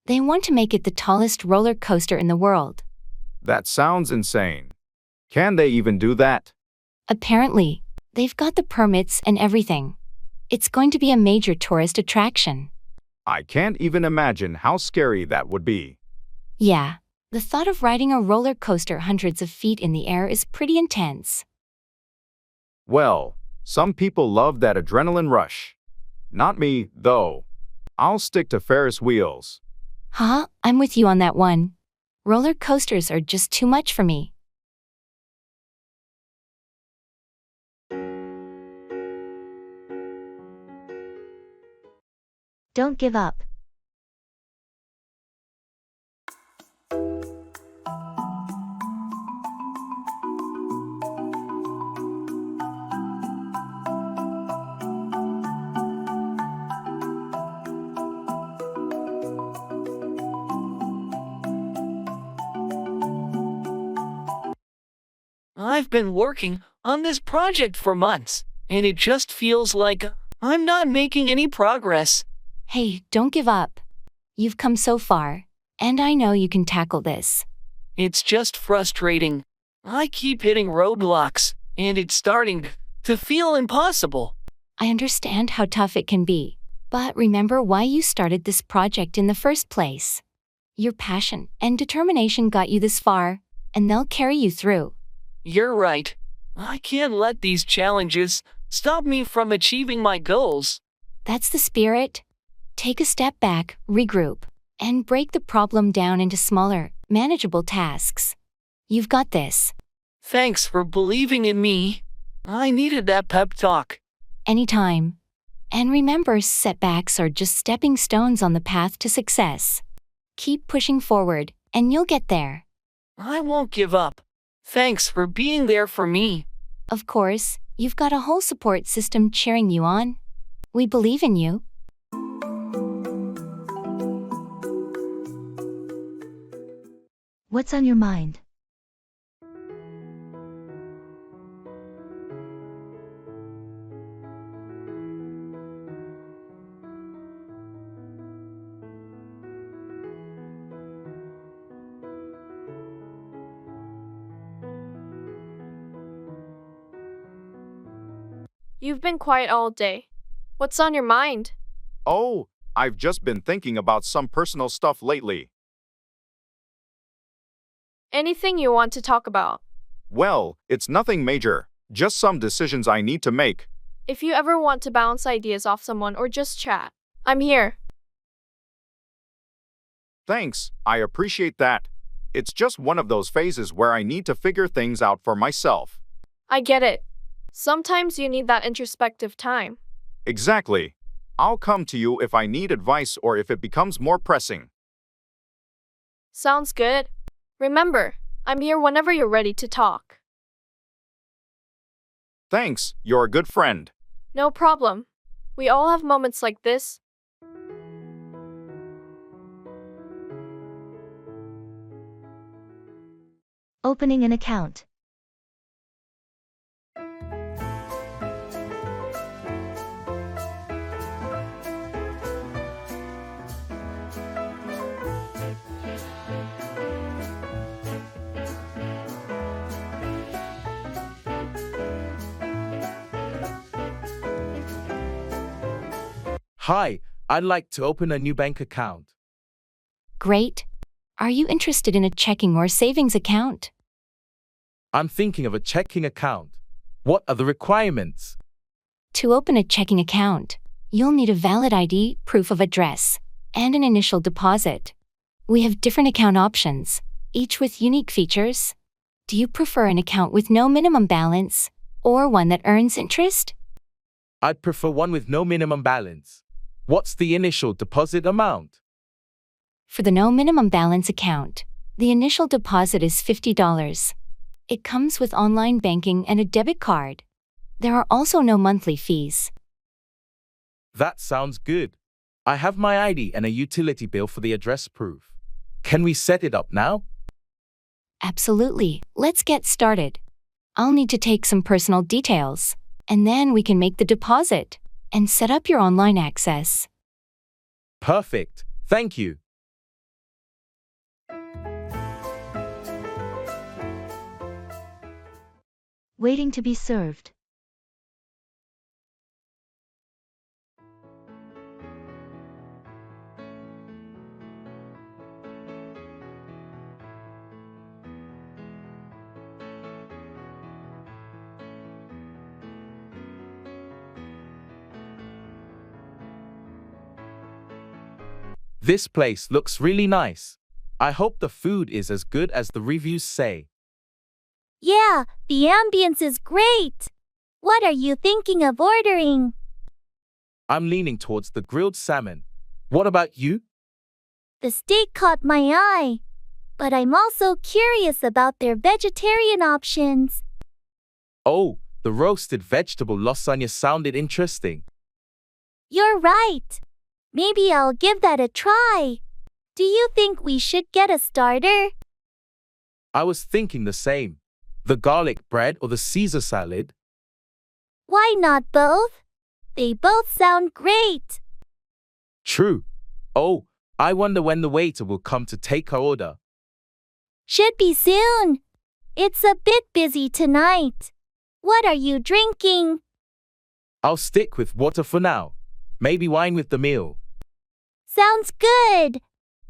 They want to make it the tallest roller coaster in the world. That sounds insane. Can they even do that? Apparently, they've got the permits and everything. It's going to be a major tourist attraction. I can't even imagine how scary that would be. Yeah, the thought of riding a roller coaster hundreds of feet in the air is pretty intense. Well, some people love that adrenaline rush. Not me, though. I'll stick to Ferris wheels. Huh? I'm with you on that one. Roller coasters are just too much for me. Don't give up. I've been working on this project for months, and it just feels like I'm not making any progress. Hey, don't give up. You've come so far, and I know you can tackle this. It's just frustrating. I keep hitting roadblocks, and it's starting to feel impossible. I understand how tough it can be, but remember why you started this project in the first place. Your passion and determination got you this far, and they'll carry you through. You're right. I can't let these challenges stop me from achieving my goals. That's the spirit. Take a step back, regroup, and break the problem down into smaller, manageable tasks. You've got this. Thanks for believing in me. I needed that pep talk. Anytime. And remember, setbacks are just stepping stones on the path to success. Keep pushing forward, and you'll get there. I won't give up. Thanks for being there for me. Of course, you've got a whole support system cheering you on. We believe in you. What's on your mind? You've been quiet all day. What's on your mind? Oh, I've just been thinking about some personal stuff lately. Anything you want to talk about? Well, it's nothing major, just some decisions I need to make. If you ever want to bounce ideas off someone or just chat, I'm here. Thanks, I appreciate that. It's just one of those phases where I need to figure things out for myself. I get it. Sometimes you need that introspective time. Exactly. I'll come to you if I need advice or if it becomes more pressing. Sounds good. Remember, I'm here whenever you're ready to talk. Thanks, you're a good friend. No problem. We all have moments like this. Opening an account. Hi, I'd like to open a new bank account. Great. Are you interested in a checking or savings account? I'm thinking of a checking account. What are the requirements? To open a checking account, you'll need a valid ID, proof of address, and an initial deposit. We have different account options, each with unique features. Do you prefer an account with no minimum balance, or one that earns interest? I'd prefer one with no minimum balance. What's the initial deposit amount? For the no minimum balance account, the initial deposit is $50. It comes with online banking and a debit card. There are also no monthly fees. That sounds good. I have my ID and a utility bill for the address proof. Can we set it up now? Absolutely. Let's get started. I'll need to take some personal details, and then we can make the deposit and set up your online access. Perfect. Thank you. Waiting to be served. This place looks really nice. I hope the food is as good as the reviews say. Yeah, the ambience is great. What are you thinking of ordering? I'm leaning towards the grilled salmon. What about you? The steak caught my eye, but I'm also curious about their vegetarian options. Oh, the roasted vegetable lasagna sounded interesting. You're right. Maybe I'll give that a try. Do you think we should get a starter? I was thinking the same. The garlic bread or the Caesar salad? Why not both? They both sound great. True. Oh, I wonder when the waiter will come to take our order. Should be soon. It's a bit busy tonight. What are you drinking? I'll stick with water for now. Maybe wine with the meal. Sounds good.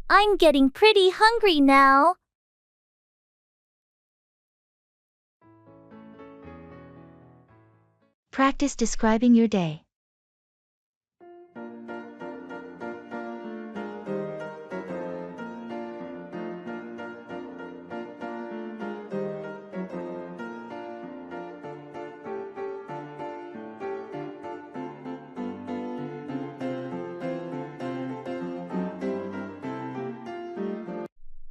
I'm getting pretty hungry now. Practice describing your day.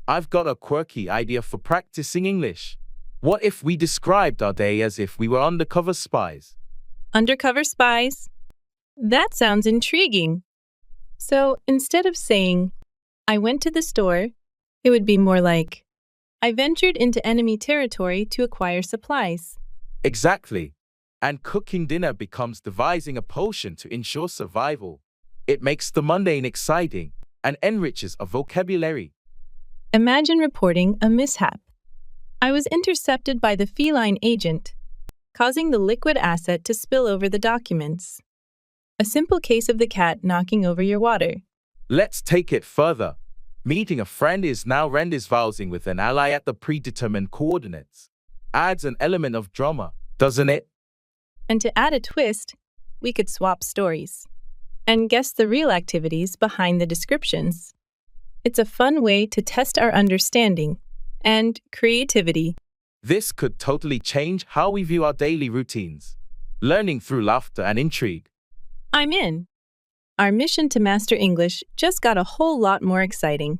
I've got a quirky idea for practicing English. What if we described our day as if we were undercover spies? Undercover spies? That sounds intriguing. So instead of saying, I went to the store, it would be more like, I ventured into enemy territory to acquire supplies. Exactly. And cooking dinner becomes devising a potion to ensure survival. It makes the mundane exciting and enriches our vocabulary. Imagine reporting a mishap. I was intercepted by the feline agent, causing the liquid asset to spill over the documents. A simple case of the cat knocking over your water. Let's take it further. Meeting a friend is now rendezvousing with an ally at the predetermined coordinates. Adds an element of drama, doesn't it? And to add a twist, we could swap stories and guess the real activities behind the descriptions. It's a fun way to test our understanding and creativity. This could totally change how we view our daily routines. Learning through laughter and intrigue. I'm in. Our mission to master English just got a whole lot more exciting.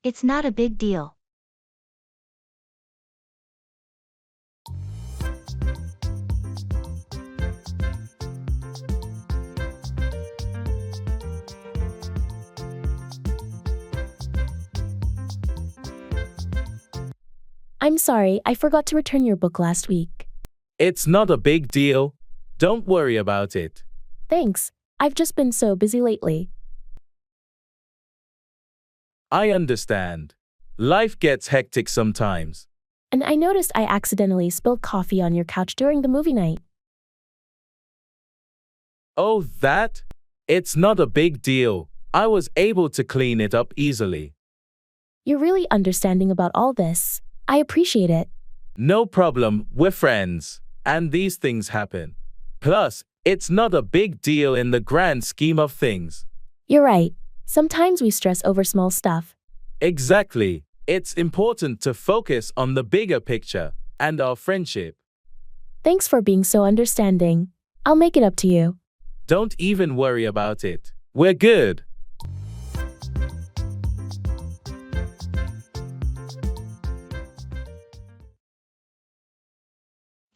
It's not a big deal. I'm sorry, I forgot to return your book last week. It's not a big deal. Don't worry about it. Thanks. I've just been so busy lately. I understand. Life gets hectic sometimes. And I noticed I accidentally spilled coffee on your couch during the movie night. Oh, that? It's not a big deal. I was able to clean it up easily. You're really understanding about all this. I appreciate it. No problem, we're friends, and these things happen. Plus, it's not a big deal in the grand scheme of things. You're right. Sometimes we stress over small stuff. Exactly. It's important to focus on the bigger picture and our friendship. Thanks for being so understanding. I'll make it up to you. Don't even worry about it. We're good.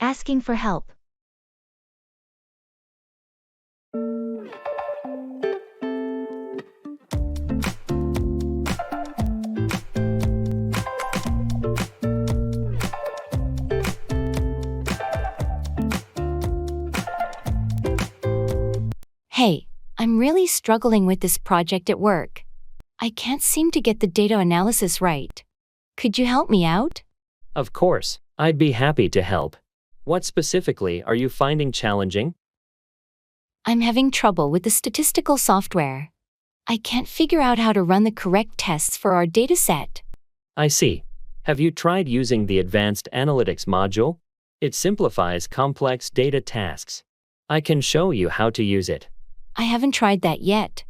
Asking for help. Hey, I'm really struggling with this project at work. I can't seem to get the data analysis right. Could you help me out? Of course, I'd be happy to help. What specifically are you finding challenging? I'm having trouble with the statistical software. I can't figure out how to run the correct tests for our dataset. I see. Have you tried using the Advanced Analytics module? It simplifies complex data tasks. I can show you how to use it. I haven't tried that yet.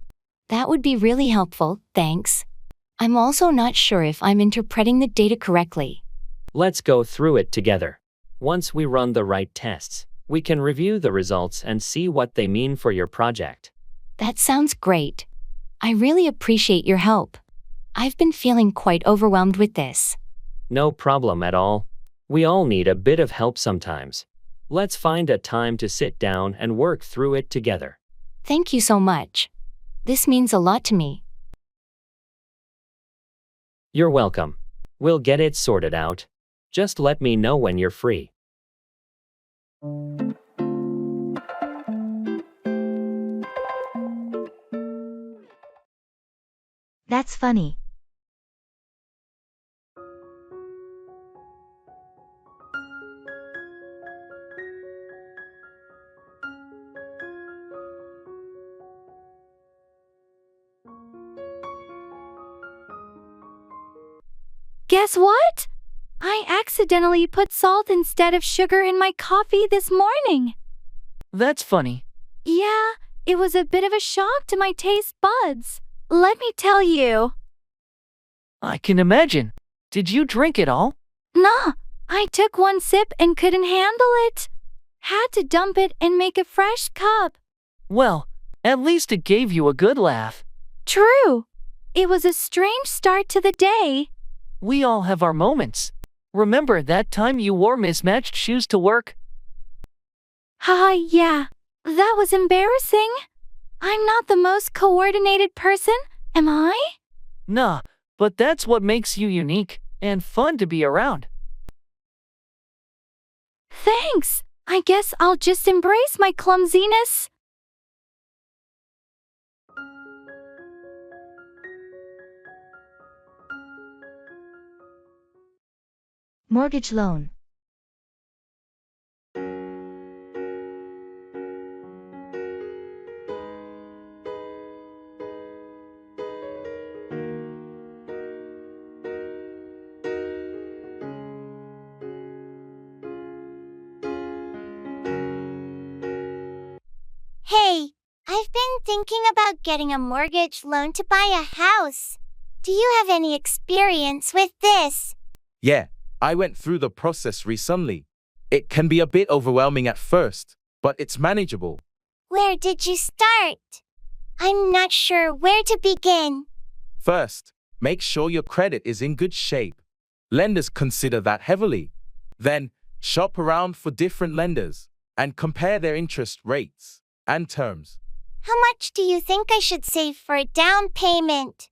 That would be really helpful, thanks. I'm also not sure if I'm interpreting the data correctly. Let's go through it together. Once we run the right tests, we can review the results and see what they mean for your project. That sounds great. I really appreciate your help. I've been feeling quite overwhelmed with this. No problem at all. We all need a bit of help sometimes. Let's find a time to sit down and work through it together. Thank you so much. This means a lot to me. You're welcome. We'll get it sorted out. Just let me know when you're free. That's funny. Guess what? I accidentally put salt instead of sugar in my coffee this morning. That's funny. Yeah, it was a bit of a shock to my taste buds. Let me tell you. I can imagine. Did you drink it all? Nah, I took one sip and couldn't handle it. Had to dump it and make a fresh cup. Well, At least it gave you a good laugh. True. It was a strange start to the day. We all have our moments. Remember that time you wore mismatched shoes to work? Yeah. That was embarrassing. I'm not the most coordinated person, am I? Nah, but that's what makes you unique and fun to be around. Thanks. I guess I'll just embrace my clumsiness. Mortgage loan. Hey, I've been thinking about getting a mortgage loan to buy a house. Do you have any experience with this? Yeah, I went through the process recently. It can be a bit overwhelming at first, but it's manageable. Where did you start? I'm not sure where to begin. First, make sure your credit is in good shape. Lenders consider that heavily. Then, shop around for different lenders and compare their interest rates and terms. How much do you think I should save for a down payment?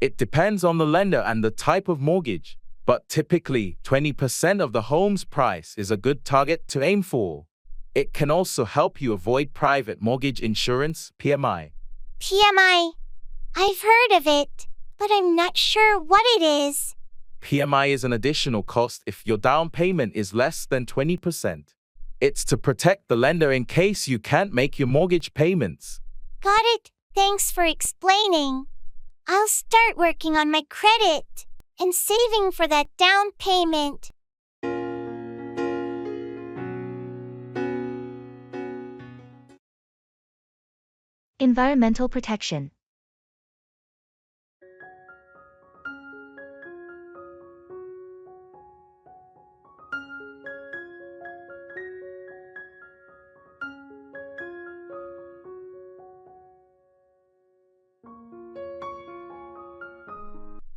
It depends on the lender and the type of mortgage, but typically 20% of the home's price is a good target to aim for. It can also help you avoid private mortgage insurance, PMI. PMI. I've heard of it, but I'm not sure what it is. PMI is an additional cost if your down payment is less than 20%. It's to protect the lender in case you can't make your mortgage payments. Got it. Thanks for explaining. I'll start working on my credit and saving for that down payment. Environmental protection.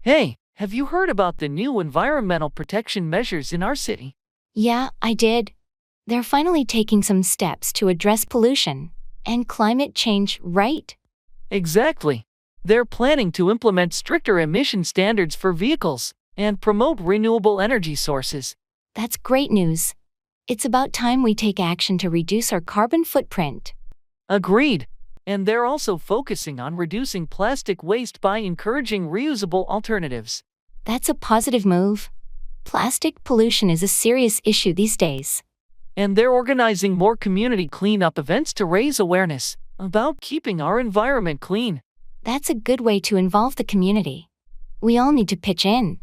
Hey, have you heard about the new environmental protection measures in our city? Yeah, I did. They're finally taking some steps to address pollution and climate change, right? Exactly. They're planning to implement stricter emission standards for vehicles and promote renewable energy sources. That's great news. It's about time we take action to reduce our carbon footprint. Agreed. And they're also focusing on reducing plastic waste by encouraging reusable alternatives. That's a positive move. Plastic pollution is a serious issue these days. And they're organizing more community cleanup events to raise awareness about keeping our environment clean. That's a good way to involve the community. We all need to pitch in.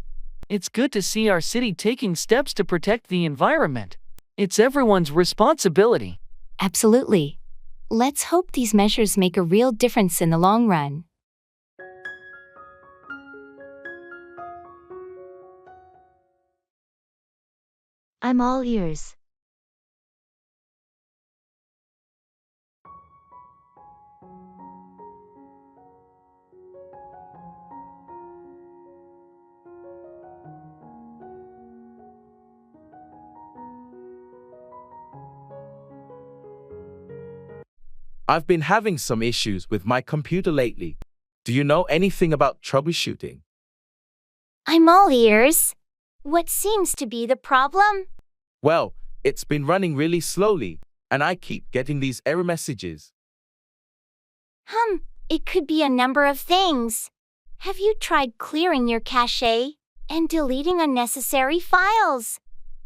It's good to see our city taking steps to protect the environment. It's everyone's responsibility. Absolutely. Let's hope these measures make a real difference in the long run. I'm all ears. I've been having some issues with my computer lately. Do you know anything about troubleshooting? I'm all ears. What seems to be the problem? Well, it's been running really slowly, and I keep getting these error messages. It could be a number of things. Have you tried clearing your cache and deleting unnecessary files?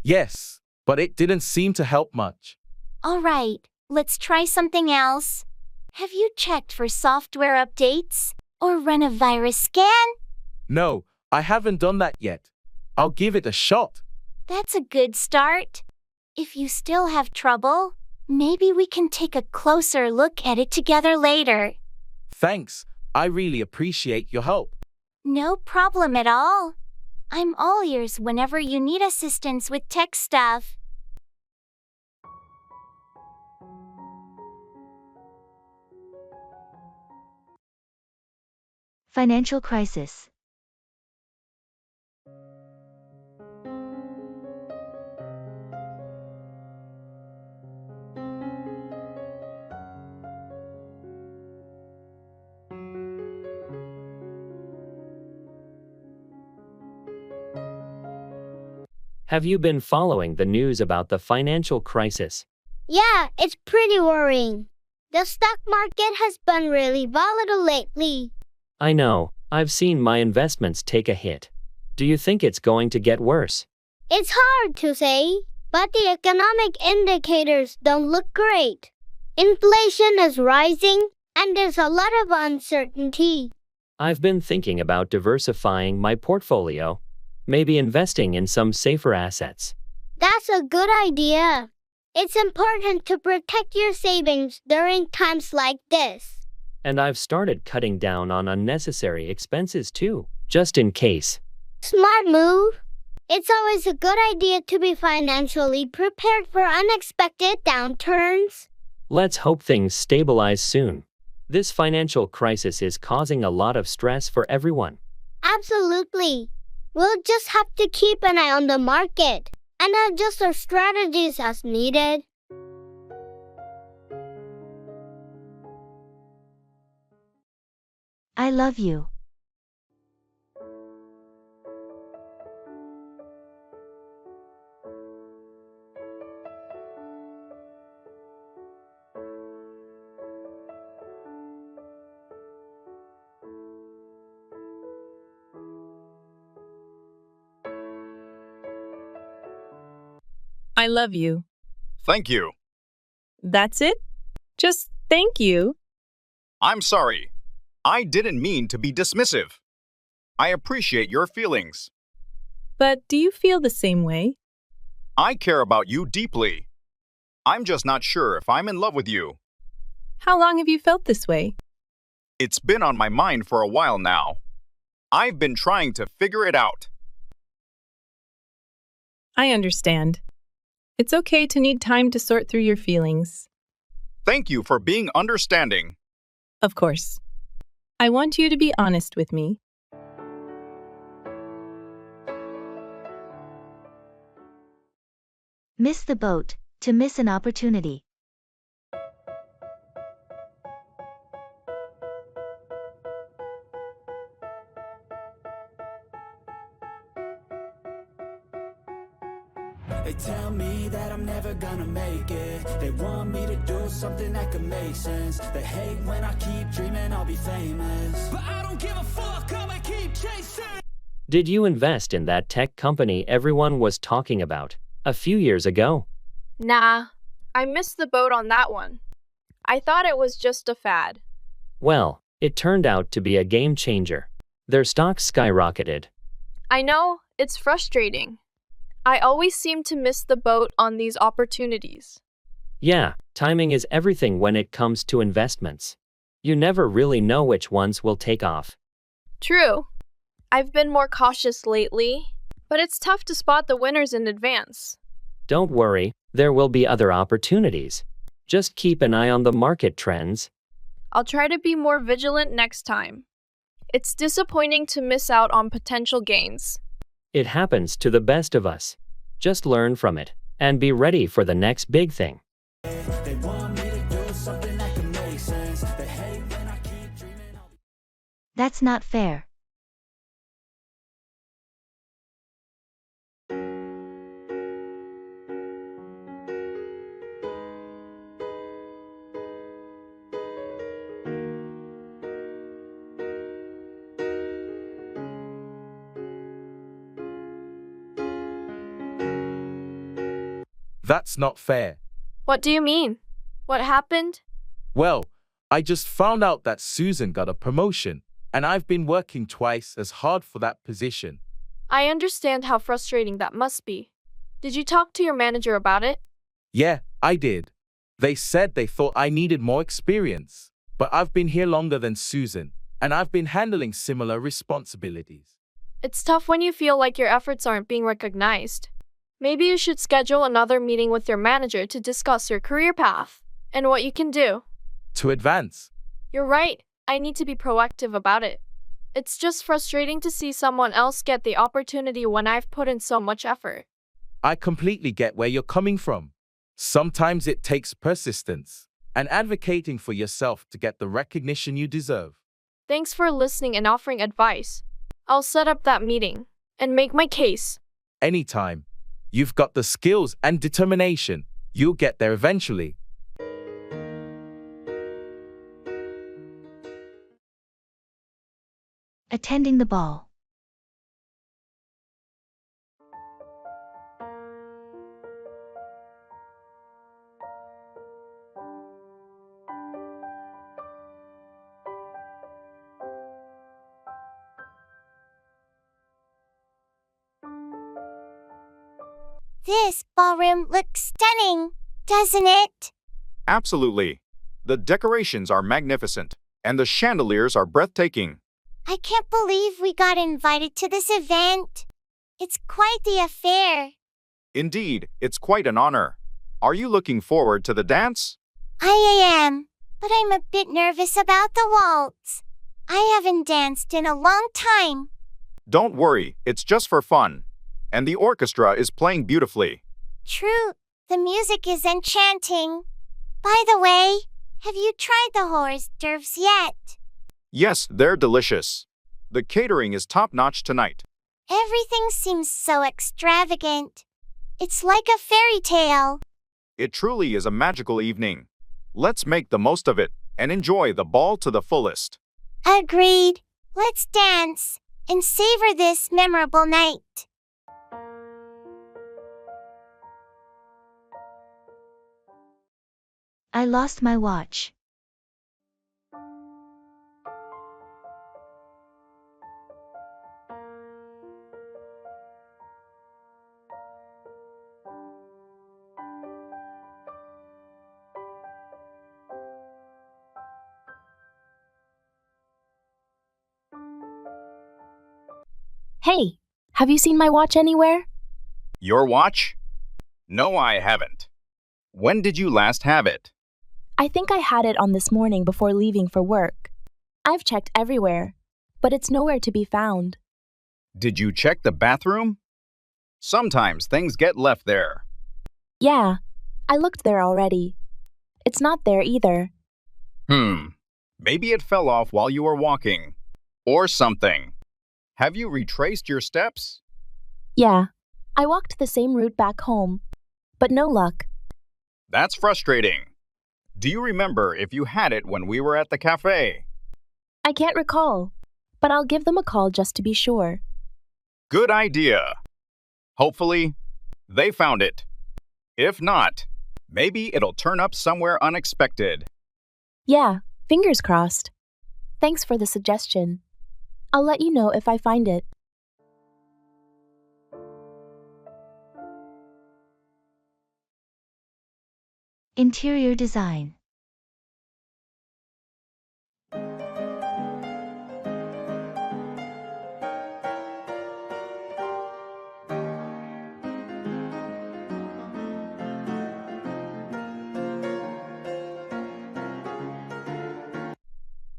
Yes, but it didn't seem to help much. All right, let's try something else. Have you checked for software updates or run a virus scan? No, I haven't done that yet. I'll give it a shot. That's a good start. If you still have trouble, maybe we can take a closer look at it together later. Thanks, I really appreciate your help. No problem at all. I'm all ears whenever you need assistance with tech stuff. Financial crisis. Have you been following the news about the financial crisis? Yeah, it's pretty worrying. The stock market has been really volatile lately. I know, I've seen my investments take a hit. Do you think it's going to get worse? It's hard to say, but the economic indicators don't look great. Inflation is rising, and there's a lot of uncertainty. I've been thinking about diversifying my portfolio, maybe investing in some safer assets. That's a good idea. It's important to protect your savings during times like this. And I've started cutting down on unnecessary expenses too, just in case. Smart move. It's always a good idea to be financially prepared for unexpected downturns. Let's hope things stabilize soon. This financial crisis is causing a lot of stress for everyone. Absolutely. We'll just have to keep an eye on the market and adjust our strategies as needed. I love you. I love you. Thank you. That's it? Just thank you. I'm sorry. I didn't mean to be dismissive. I appreciate your feelings. But do you feel the same way? I care about you deeply. I'm just not sure if I'm in love with you. How long have you felt this way? It's been on my mind for a while now. I've been trying to figure it out. I understand. It's okay to need time to sort through your feelings. Thank you for being understanding. Of course. I want you to be honest with me. Miss the boat, to miss an opportunity. They tell me that I'm never gonna make it. They want me to do something that could make sense. They hate when I keep dreaming I'll be famous, but I don't give a fuck, I'ma keep chasing. Did you invest in that tech company everyone was talking about a few years ago? Nah, I missed the boat on that one. I thought it was just a fad. Well, it turned out to be a game changer. Their stock skyrocketed. I know, it's frustrating. I always seem to miss the boat on these opportunities. Yeah, timing is everything when it comes to investments. You never really know which ones will take off. True. I've been more cautious lately, but it's tough to spot the winners in advance. Don't worry, there will be other opportunities. Just keep an eye on the market trends. I'll try to be more vigilant next time. It's disappointing to miss out on potential gains. It happens to the best of us. Just learn from it and be ready for the next big thing. They want me to do something that could make sense. They hate when I keep dreaming I'll be. That's not fair. That's not fair. What do you mean? What happened? Well, I just found out that Susan got a promotion, and I've been working twice as hard for that position. I understand how frustrating that must be. Did you talk to your manager about it? Yeah, I did. They said they thought I needed more experience, but I've been here longer than Susan, and I've been handling similar responsibilities. It's tough when you feel like your efforts aren't being recognized. Maybe you should schedule another meeting with your manager to discuss your career path and what you can do. To advance. You're right. I need to be proactive about it. It's just frustrating to see someone else get the opportunity when I've put in so much effort. I completely get where you're coming from. Sometimes it takes persistence and advocating for yourself to get the recognition you deserve. Thanks for listening and offering advice. I'll set up that meeting and make my case. Anytime. You've got the skills and determination. You'll get there eventually. Attending the ball. This ballroom looks stunning, doesn't it? Absolutely. The decorations are magnificent, and the chandeliers are breathtaking. I can't believe we got invited to this event. It's quite the affair. Indeed, it's quite an honor. Are you looking forward to the dance? I am, but I'm a bit nervous about the waltz. I haven't danced in a long time. Don't worry, it's just for fun. And the orchestra is playing beautifully. True, the music is enchanting. By the way, have you tried the hors d'oeuvres yet? Yes, they're delicious. The catering is top-notch tonight. Everything seems so extravagant. It's like a fairy tale. It truly is a magical evening. Let's make the most of it and enjoy the ball to the fullest. Agreed. Let's dance and savor this memorable night. I lost my watch. Hey, have you seen my watch anywhere? Your watch? No, I haven't. When did you last have it? I think I had it on this morning before leaving for work. I've checked everywhere, but it's nowhere to be found. Did you check the bathroom? Sometimes things get left there. Yeah, I looked there already. It's not there either. Maybe it fell off while you were walking. Or something. Have you retraced your steps? Yeah, I walked the same route back home, but no luck. That's frustrating. Do you remember if you had it when we were at the cafe? I can't recall, but I'll give them a call just to be sure. Good idea. Hopefully, they found it. If not, maybe it'll turn up somewhere unexpected. Yeah, fingers crossed. Thanks for the suggestion. I'll let you know if I find it. Interior design.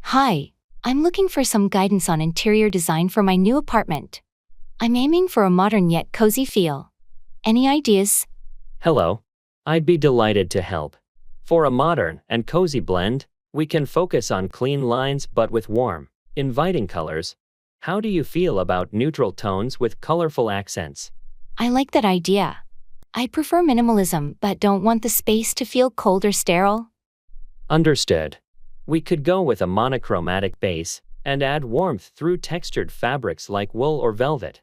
Hi, I'm looking for some guidance on interior design for my new apartment. I'm aiming for a modern yet cozy feel. Any ideas? Hello. I'd be delighted to help. For a modern and cozy blend, we can focus on clean lines but with warm, inviting colors. How do you feel about neutral tones with colorful accents? I like that idea. I prefer minimalism but don't want the space to feel cold or sterile. Understood. We could go with a monochromatic base and add warmth through textured fabrics like wool or velvet.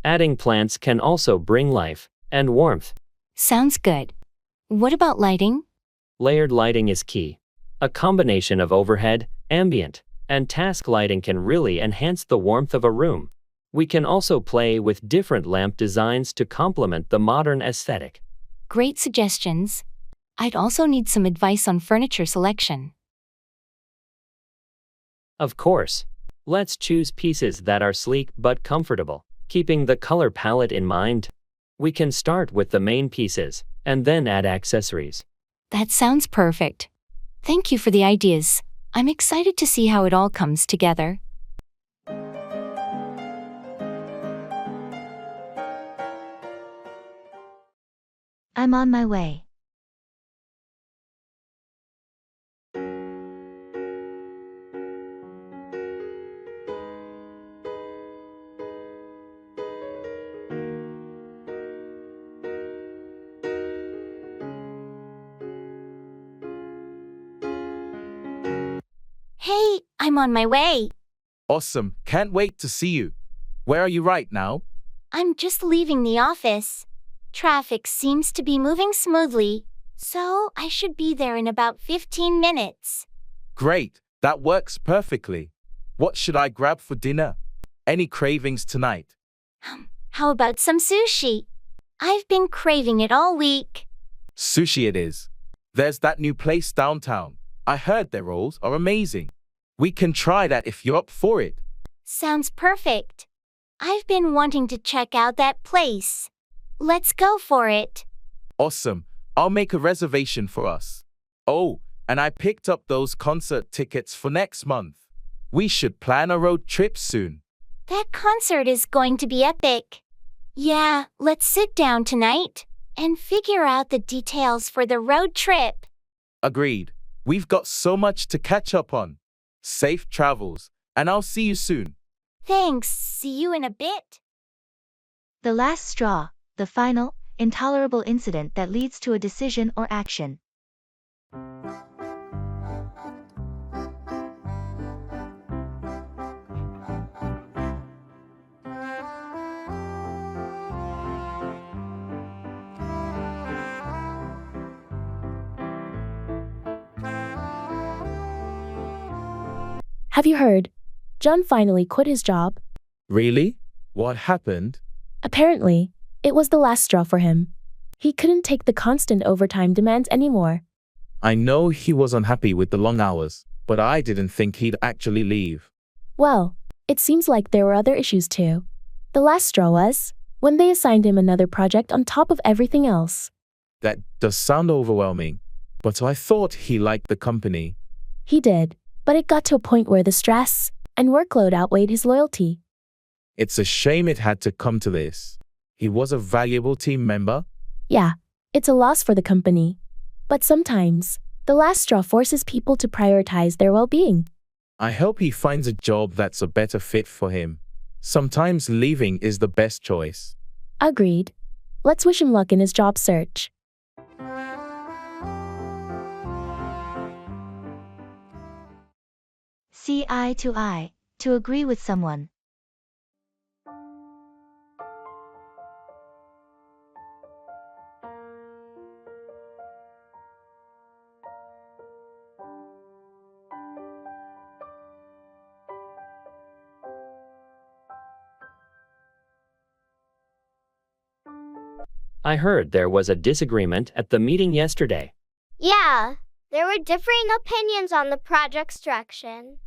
Adding plants can also bring life and warmth. Sounds good. What about lighting? Layered lighting is key. A combination of overhead, ambient, and task lighting can really enhance the warmth of a room. We can also play with different lamp designs to complement the modern aesthetic. Great suggestions. I'd also need some advice on furniture selection. Of course. Let's choose pieces that are sleek but comfortable, keeping the color palette in mind. We can start with the main pieces, and then add accessories. That sounds perfect. Thank you for the ideas. I'm excited to see how it all comes together. I'm on my way. Hey, I'm on my way. Awesome. Can't wait to see you. Where are you right now? I'm just leaving the office. Traffic seems to be moving smoothly, so I should be there in about 15 minutes. Great. That works perfectly. What should I grab for dinner? Any cravings tonight? How about some sushi? I've been craving it all week. Sushi it is. There's that new place downtown. I heard their rolls are amazing. We can try that if you're up for it. Sounds perfect. I've been wanting to check out that place. Let's go for it. Awesome. I'll make a reservation for us. Oh, and I picked up those concert tickets for next month. We should plan a road trip soon. That concert is going to be epic. Yeah, let's sit down tonight and figure out the details for the road trip. Agreed. We've got so much to catch up on. Safe travels, and I'll see you soon. Thanks. See you in a bit. The last straw, the final, intolerable incident that leads to a decision or action. Have you heard? John finally quit his job. Really? What happened? Apparently, it was the last straw for him. He couldn't take the constant overtime demands anymore. I know he was unhappy with the long hours, but I didn't think he'd actually leave. Well, it seems like there were other issues too. The last straw was when they assigned him another project on top of everything else. That does sound overwhelming, but I thought he liked the company. He did, but it got to a point where the stress and workload outweighed his loyalty. It's a shame it had to come to this. He was a valuable team member. Yeah, it's a loss for the company. But sometimes, the last straw forces people to prioritize their well-being. I hope he finds a job that's a better fit for him. Sometimes leaving is the best choice. Agreed. Let's wish him luck in his job search. See eye to eye, to agree with someone. I heard there was a disagreement at the meeting yesterday. Yeah, there were differing opinions on the project's direction.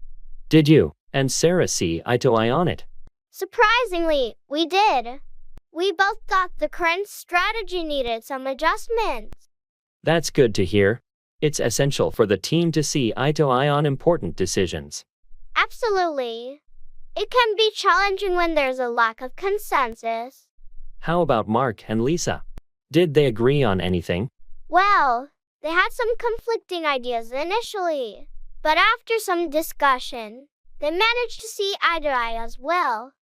Did you and Sarah see eye to eye on it? Surprisingly, we did. We both thought the current strategy needed some adjustments. That's good to hear. It's essential for the team to see eye to eye on important decisions. Absolutely. It can be challenging when there's a lack of consensus. How about Mark and Lisa? Did they agree on anything? Well, they had some conflicting ideas initially, but after some discussion, they managed to see eye to eye as well.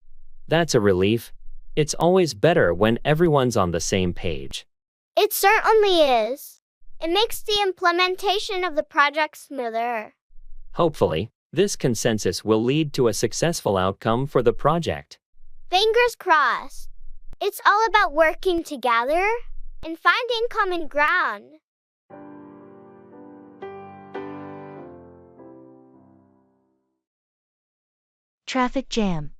That's a relief. It's always better when everyone's on the same page. It certainly is. It makes the implementation of the project smoother. Hopefully, this consensus will lead to a successful outcome for the project. Fingers crossed. It's all about working together and finding common ground. Traffic jam.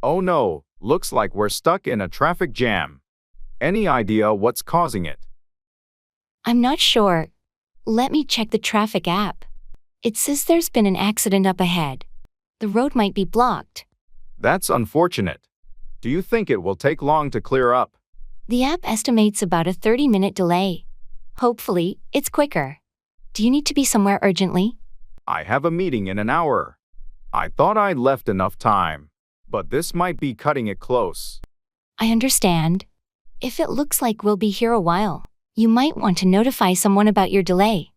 Oh no, looks like we're stuck in a traffic jam. Any idea what's causing it? I'm not sure. Let me check the traffic app. It says there's been an accident up ahead. The road might be blocked. That's unfortunate. Do you think it will take long to clear up? The app estimates about a 30-minute delay. Hopefully, it's quicker. Do you need to be somewhere urgently? I have a meeting in an hour. I thought I'd left enough time, but this might be cutting it close. I understand. If it looks like we'll be here a while, you might want to notify someone about your delay.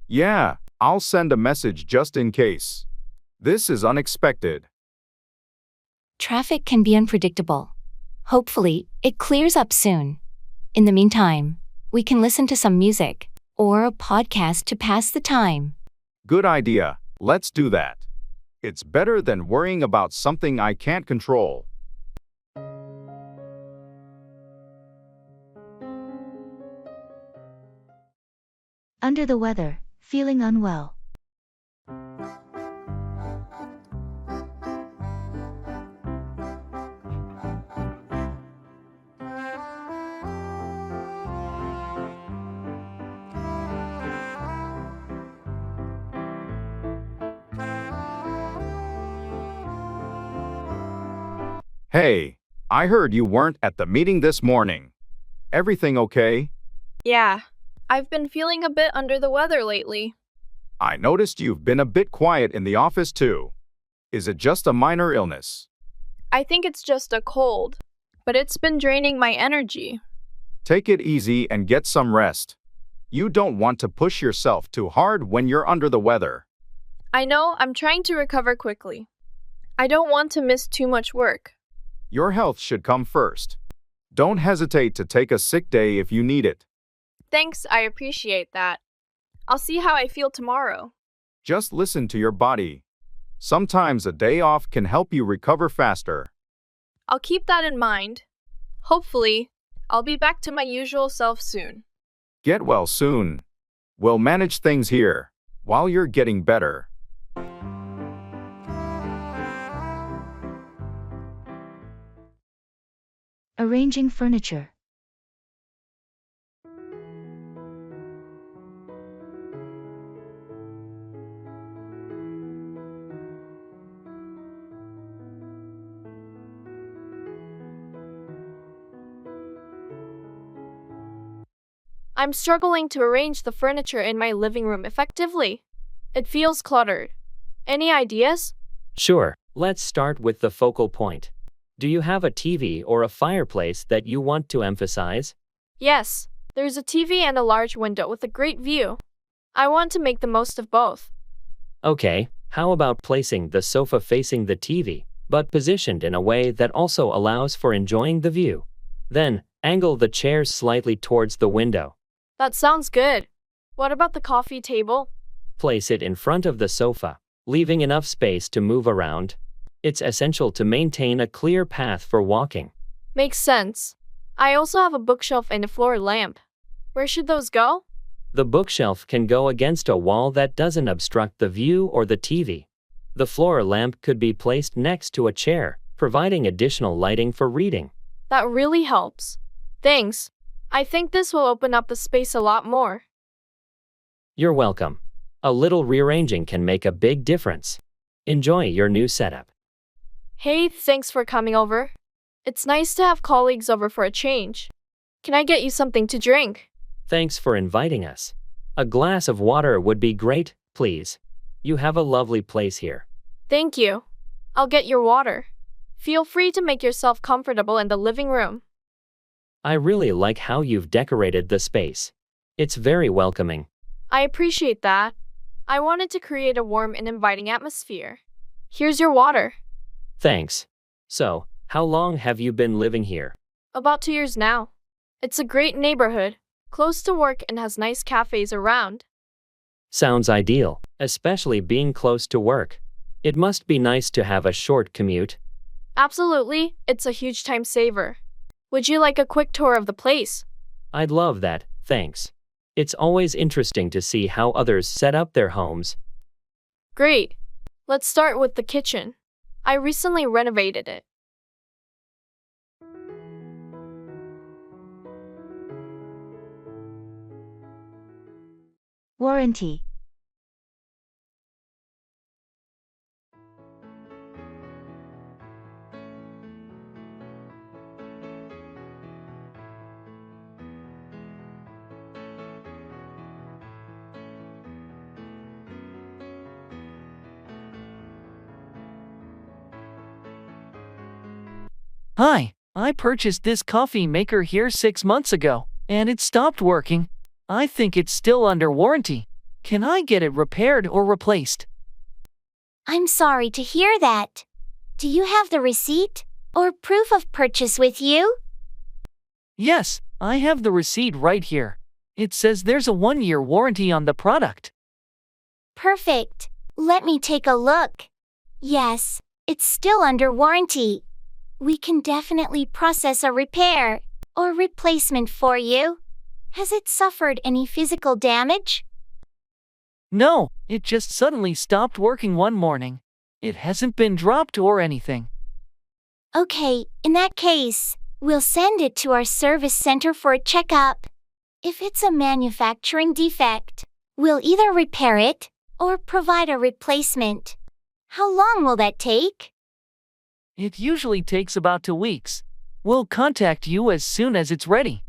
Yeah, I'll send a message just in case. This is unexpected. Traffic can be unpredictable. Hopefully, it clears up soon. In the meantime, we can listen to some music or a podcast to pass the time. Good idea. Let's do that. It's better than worrying about something I can't control. Under the weather, feeling unwell. Hey, I heard you weren't at the meeting this morning. Everything okay? Yeah, I've been feeling a bit under the weather lately. I noticed you've been a bit quiet in the office too. Is it just a minor illness? I think it's just a cold, but it's been draining my energy. Take it easy and get some rest. You don't want to push yourself too hard when you're under the weather. I know I'm trying to recover quickly. I don't want to miss too much work. Your health should come first. Don't hesitate to take a sick day if you need it. Thanks, I appreciate that. I'll see how I feel tomorrow. Just listen to your body. Sometimes a day off can help you recover faster. I'll keep that in mind. Hopefully, I'll be back to my usual self soon. Get well soon. We'll manage things here while you're getting better. Arranging furniture. I'm struggling to arrange the furniture in my living room effectively. It feels cluttered. Any ideas? Sure, let's start with the focal point. Do you have a TV or a fireplace that you want to emphasize? Yes, there's a TV and a large window with a great view. I want to make the most of both. Okay, how about placing the sofa facing the TV, but positioned in a way that also allows for enjoying the view? Then, angle the chairs slightly towards the window. That sounds good. What about the coffee table? Place it in front of the sofa, leaving enough space to move around. It's essential to maintain a clear path for walking. Makes sense. I also have a bookshelf and a floor lamp. Where should those go? The bookshelf can go against a wall that doesn't obstruct the view or the TV. The floor lamp could be placed next to a chair, providing additional lighting for reading. That really helps. Thanks. I think this will open up the space a lot more. You're welcome. A little rearranging can make a big difference. Enjoy your new setup. Hey, thanks for coming over. It's nice to have colleagues over for a change. Can I get you something to drink? Thanks for inviting us. A glass of water would be great, please. You have a lovely place here. Thank you. I'll get your water. Feel free to make yourself comfortable in the living room. I really like how you've decorated the space. It's very welcoming. I appreciate that. I wanted to create a warm and inviting atmosphere. Here's your water. Thanks. So, how long have you been living here? About 2 years now. It's a great neighborhood, close to work and has nice cafes around. Sounds ideal, especially being close to work. It must be nice to have a short commute. Absolutely, it's a huge time saver. Would you like a quick tour of the place? I'd love that, thanks. It's always interesting to see how others set up their homes. Great. Let's start with the kitchen. I recently renovated it. Warranty. Hi, I purchased this coffee maker here 6 months ago, and it stopped working. I think it's still under warranty. Can I get it repaired or replaced? I'm sorry to hear that. Do you have the receipt or proof of purchase with you? Yes, I have the receipt right here. It says there's a 1-year warranty on the product. Perfect. Let me take a look. Yes, it's still under warranty. We can definitely process a repair or replacement for you. Has it suffered any physical damage? No, it just suddenly stopped working one morning. It hasn't been dropped or anything. Okay, in that case, we'll send it to our service center for a checkup. If it's a manufacturing defect, we'll either repair it or provide a replacement. How long will that take? It usually takes about 2 weeks. We'll contact you as soon as it's ready.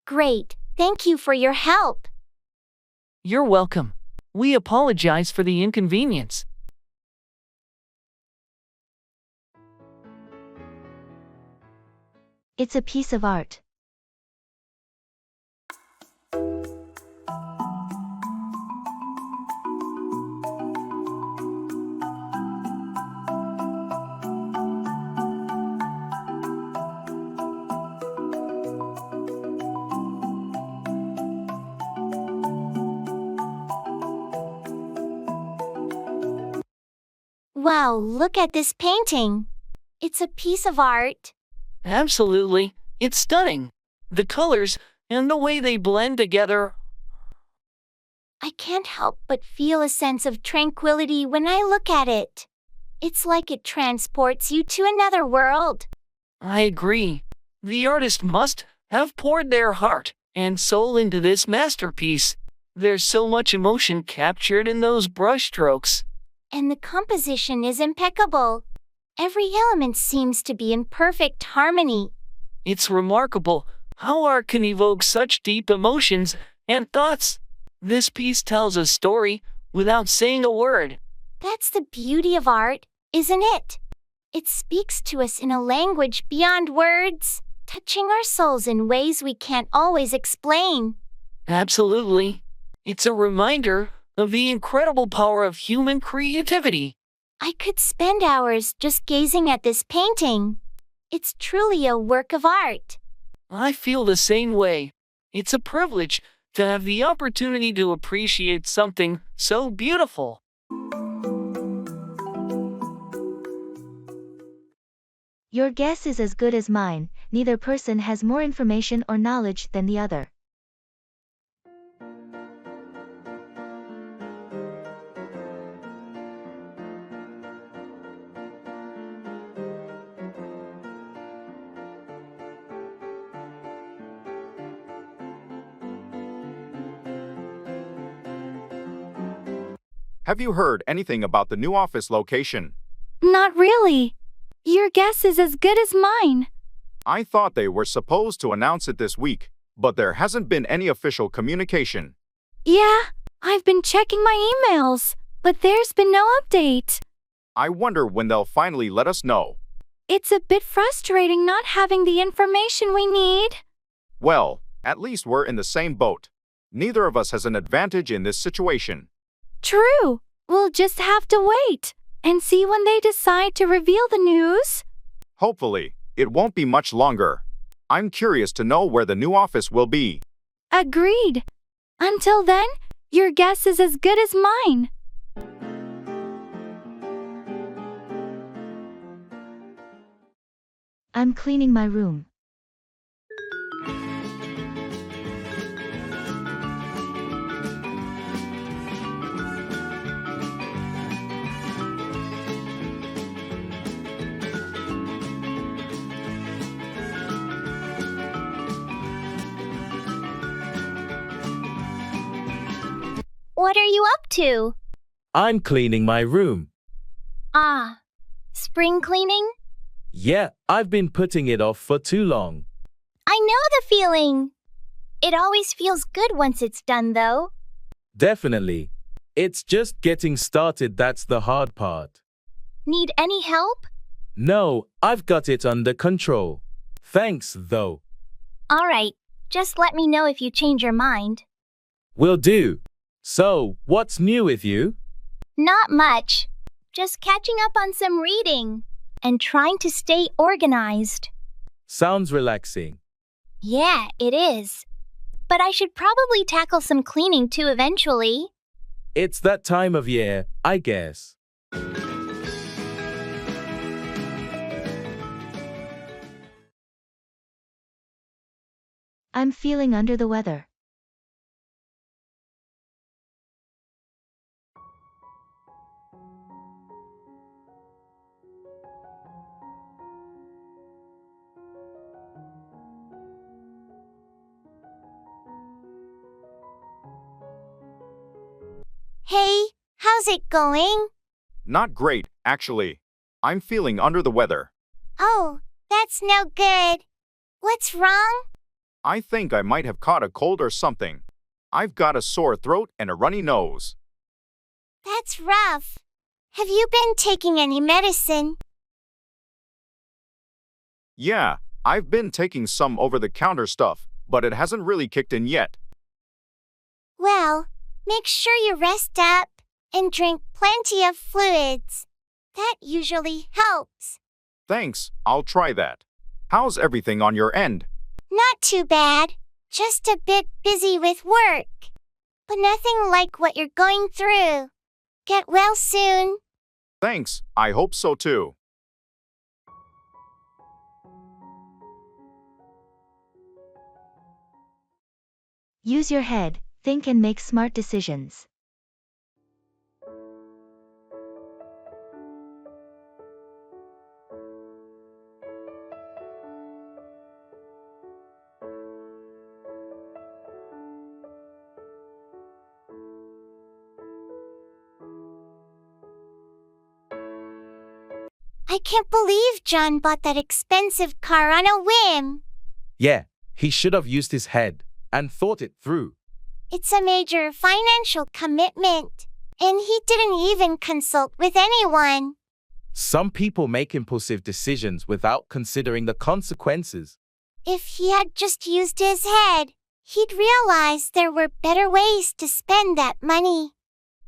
Great, thank you for your help. You're welcome. We apologize for the inconvenience. It's a piece of art. Wow, look at this painting. It's a piece of art. Absolutely. It's stunning. The colors and the way they blend together. I can't help but feel a sense of tranquility when I look at it. It's like it transports you to another world. I agree. The artist must have poured their heart and soul into this masterpiece. There's so much emotion captured in those brushstrokes. And the composition is impeccable. Every element seems to be in perfect harmony. It's remarkable how art can evoke such deep emotions and thoughts. This piece tells a story without saying a word. That's the beauty of art, isn't it? It speaks to us in a language beyond words, touching our souls in ways we can't always explain. Absolutely. It's a reminder of the incredible power of human creativity. I could spend hours just gazing at this painting. It's truly a work of art. I feel the same way. It's a privilege to have the opportunity to appreciate something so beautiful. Your guess is as good as mine. Neither person has more information or knowledge than the other. Have you heard anything about the new office location? Not really. Your guess is as good as mine. I thought they were supposed to announce it this week, but there hasn't been any official communication. Yeah, I've been checking my emails, but there's been no update. I wonder when they'll finally let us know. It's a bit frustrating not having the information we need. Well, at least we're in the same boat. Neither of us has an advantage in this situation. True. We'll just have to wait and see when they decide to reveal the news. Hopefully, it won't be much longer. I'm curious to know where the new office will be. Agreed. Until then, your guess is as good as mine. I'm cleaning my room. What are you up to? I'm cleaning my room. Ah, spring cleaning? Yeah, I've been putting it off for too long. I know the feeling. It always feels good once it's done, though. Definitely. It's just getting started that's the hard part. Need any help? No, I've got it under control. Thanks, though. Alright, just let me know if you change your mind. Will do. So, what's new with you? Not much. Just catching up on some reading and trying to stay organized. Sounds relaxing. Yeah, it is. But I should probably tackle some cleaning too eventually. It's that time of year, I guess. I'm feeling under the weather. Hey, how's it going? Not great, actually. I'm feeling under the weather. Oh, that's no good. What's wrong? I think I might have caught a cold or something. I've got a sore throat and a runny nose. That's rough. Have you been taking any medicine? Yeah, I've been taking some over-the-counter stuff, but it hasn't really kicked in yet. Well, make sure you rest up and drink plenty of fluids. That usually helps. Thanks, I'll try that. How's everything on your end? Not too bad. Just a bit busy with work. But nothing like what you're going through. Get well soon. Thanks, I hope so too. Use your head, think and make smart decisions. I can't believe John bought that expensive car on a whim. Yeah, he should have used his head and thought it through. It's a major financial commitment, and he didn't even consult with anyone. Some people make impulsive decisions without considering the consequences. If he had just used his head, he'd realize there were better ways to spend that money.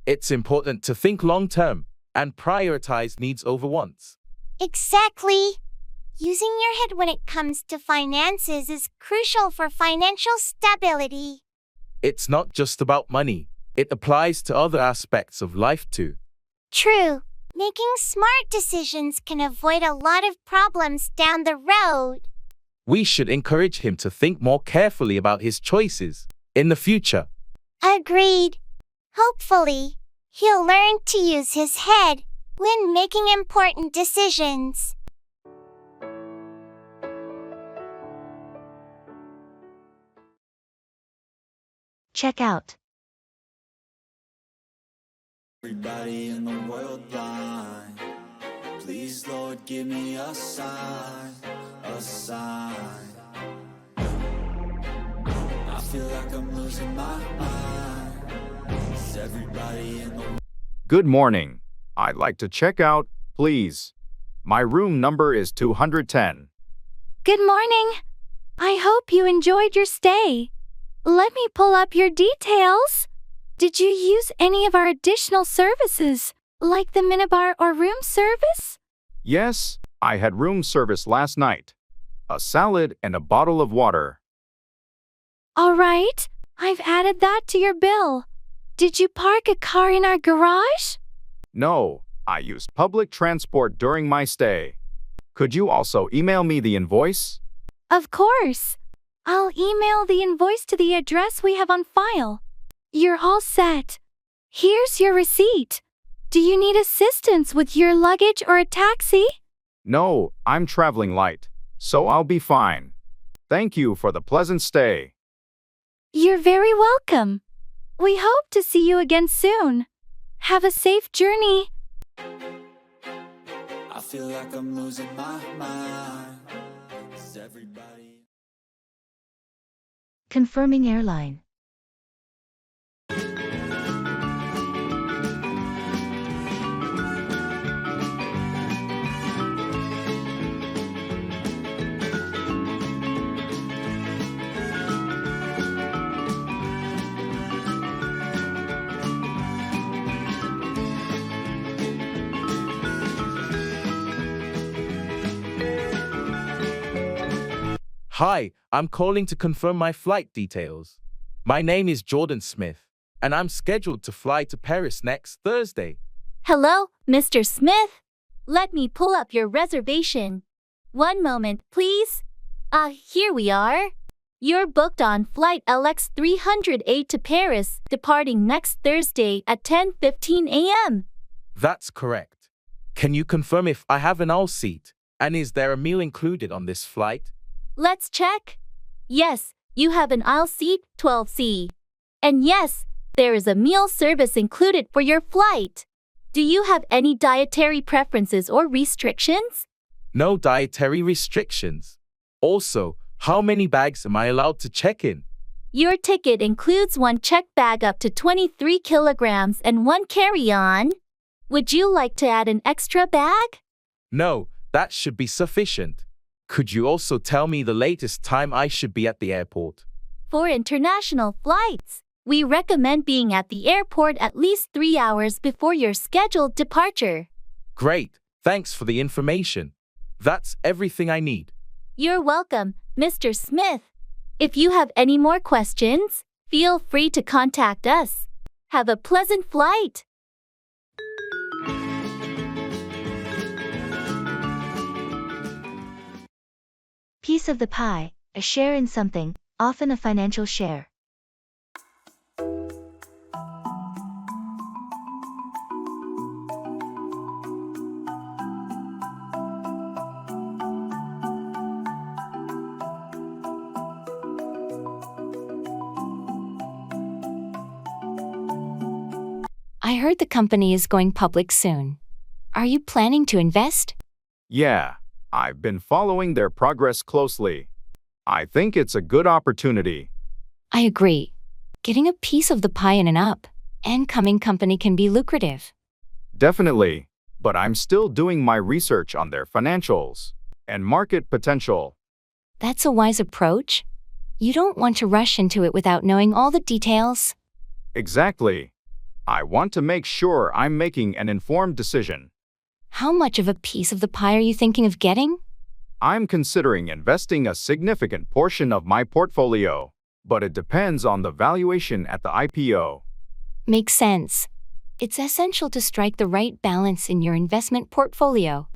It's important to think long-term and prioritize needs over wants. Exactly. Using your head when it comes to finances is crucial for financial stability. It's not just about money. It applies to other aspects of life too. True. Making smart decisions can avoid a lot of problems down the road. We should encourage him to think more carefully about his choices in the future. Agreed. Hopefully, he'll learn to use his head when making important decisions. Check out. Everybody in the world blind. Please, Lord, give me a sign, a sign. I feel like I'm losing my mind. Is everybody in the Good morning. I'd like to check out, please. My room number is 210. Good morning. I hope you enjoyed your stay. Let me pull up your details. Did you use any of our additional services, like the minibar or room service? Yes, I had room service last night. A salad and a bottle of water. All right, I've added that to your bill. Did you park a car in our garage? No, I used public transport during my stay. Could you also email me the invoice? Of course. I'll email the invoice to the address we have on file. You're all set. Here's your receipt. Do you need assistance with your luggage or a taxi? No, I'm traveling light, so I'll be fine. Thank you for the pleasant stay. You're very welcome. We hope to see you again soon. Have a safe journey. I feel like I'm losing my mind. Is everybody Confirming airline. Hi, I'm calling to confirm my flight details. My name is Jordan Smith, and I'm scheduled to fly to Paris next Thursday. Hello, Mr. Smith. Let me pull up your reservation. One moment, please. Here we are. You're booked on flight LX 308 to Paris, departing next Thursday at 10:15 a.m. That's correct. Can you confirm if I have an aisle seat, and is there a meal included on this flight? Let's check. Yes, you have an aisle seat 12C. And yes, there is a meal service included for your flight. Do you have any dietary preferences or restrictions? No dietary restrictions. Also, how many bags am I allowed to check in? Your ticket includes one check bag up to 23 kilograms and one carry-on. Would you like to add an extra bag? No, that should be sufficient. Could you also tell me the latest time I should be at the airport? For international flights, we recommend being at the airport at least 3 hours before your scheduled departure. Great, thanks for the information. That's everything I need. You're welcome, Mr. Smith. If you have any more questions, feel free to contact us. Have a pleasant flight. Piece of the pie, a share in something, often a financial share. I heard the company is going public soon. Are you planning to invest? Yeah, I've been following their progress closely. I think it's a good opportunity. I agree. Getting a piece of the pie in an up-and-coming company can be lucrative. Definitely, but I'm still doing my research on their financials and market potential. That's a wise approach. You don't want to rush into it without knowing all the details. Exactly. I want to make sure I'm making an informed decision. How much of a piece of the pie are you thinking of getting? I'm considering investing a significant portion of my portfolio, but it depends on the valuation at the IPO. Makes sense. It's essential to strike the right balance in your investment portfolio.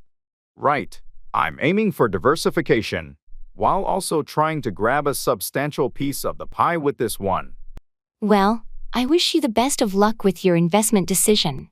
Right. I'm aiming for diversification, while also trying to grab a substantial piece of the pie with this one. Well, I wish you the best of luck with your investment decision.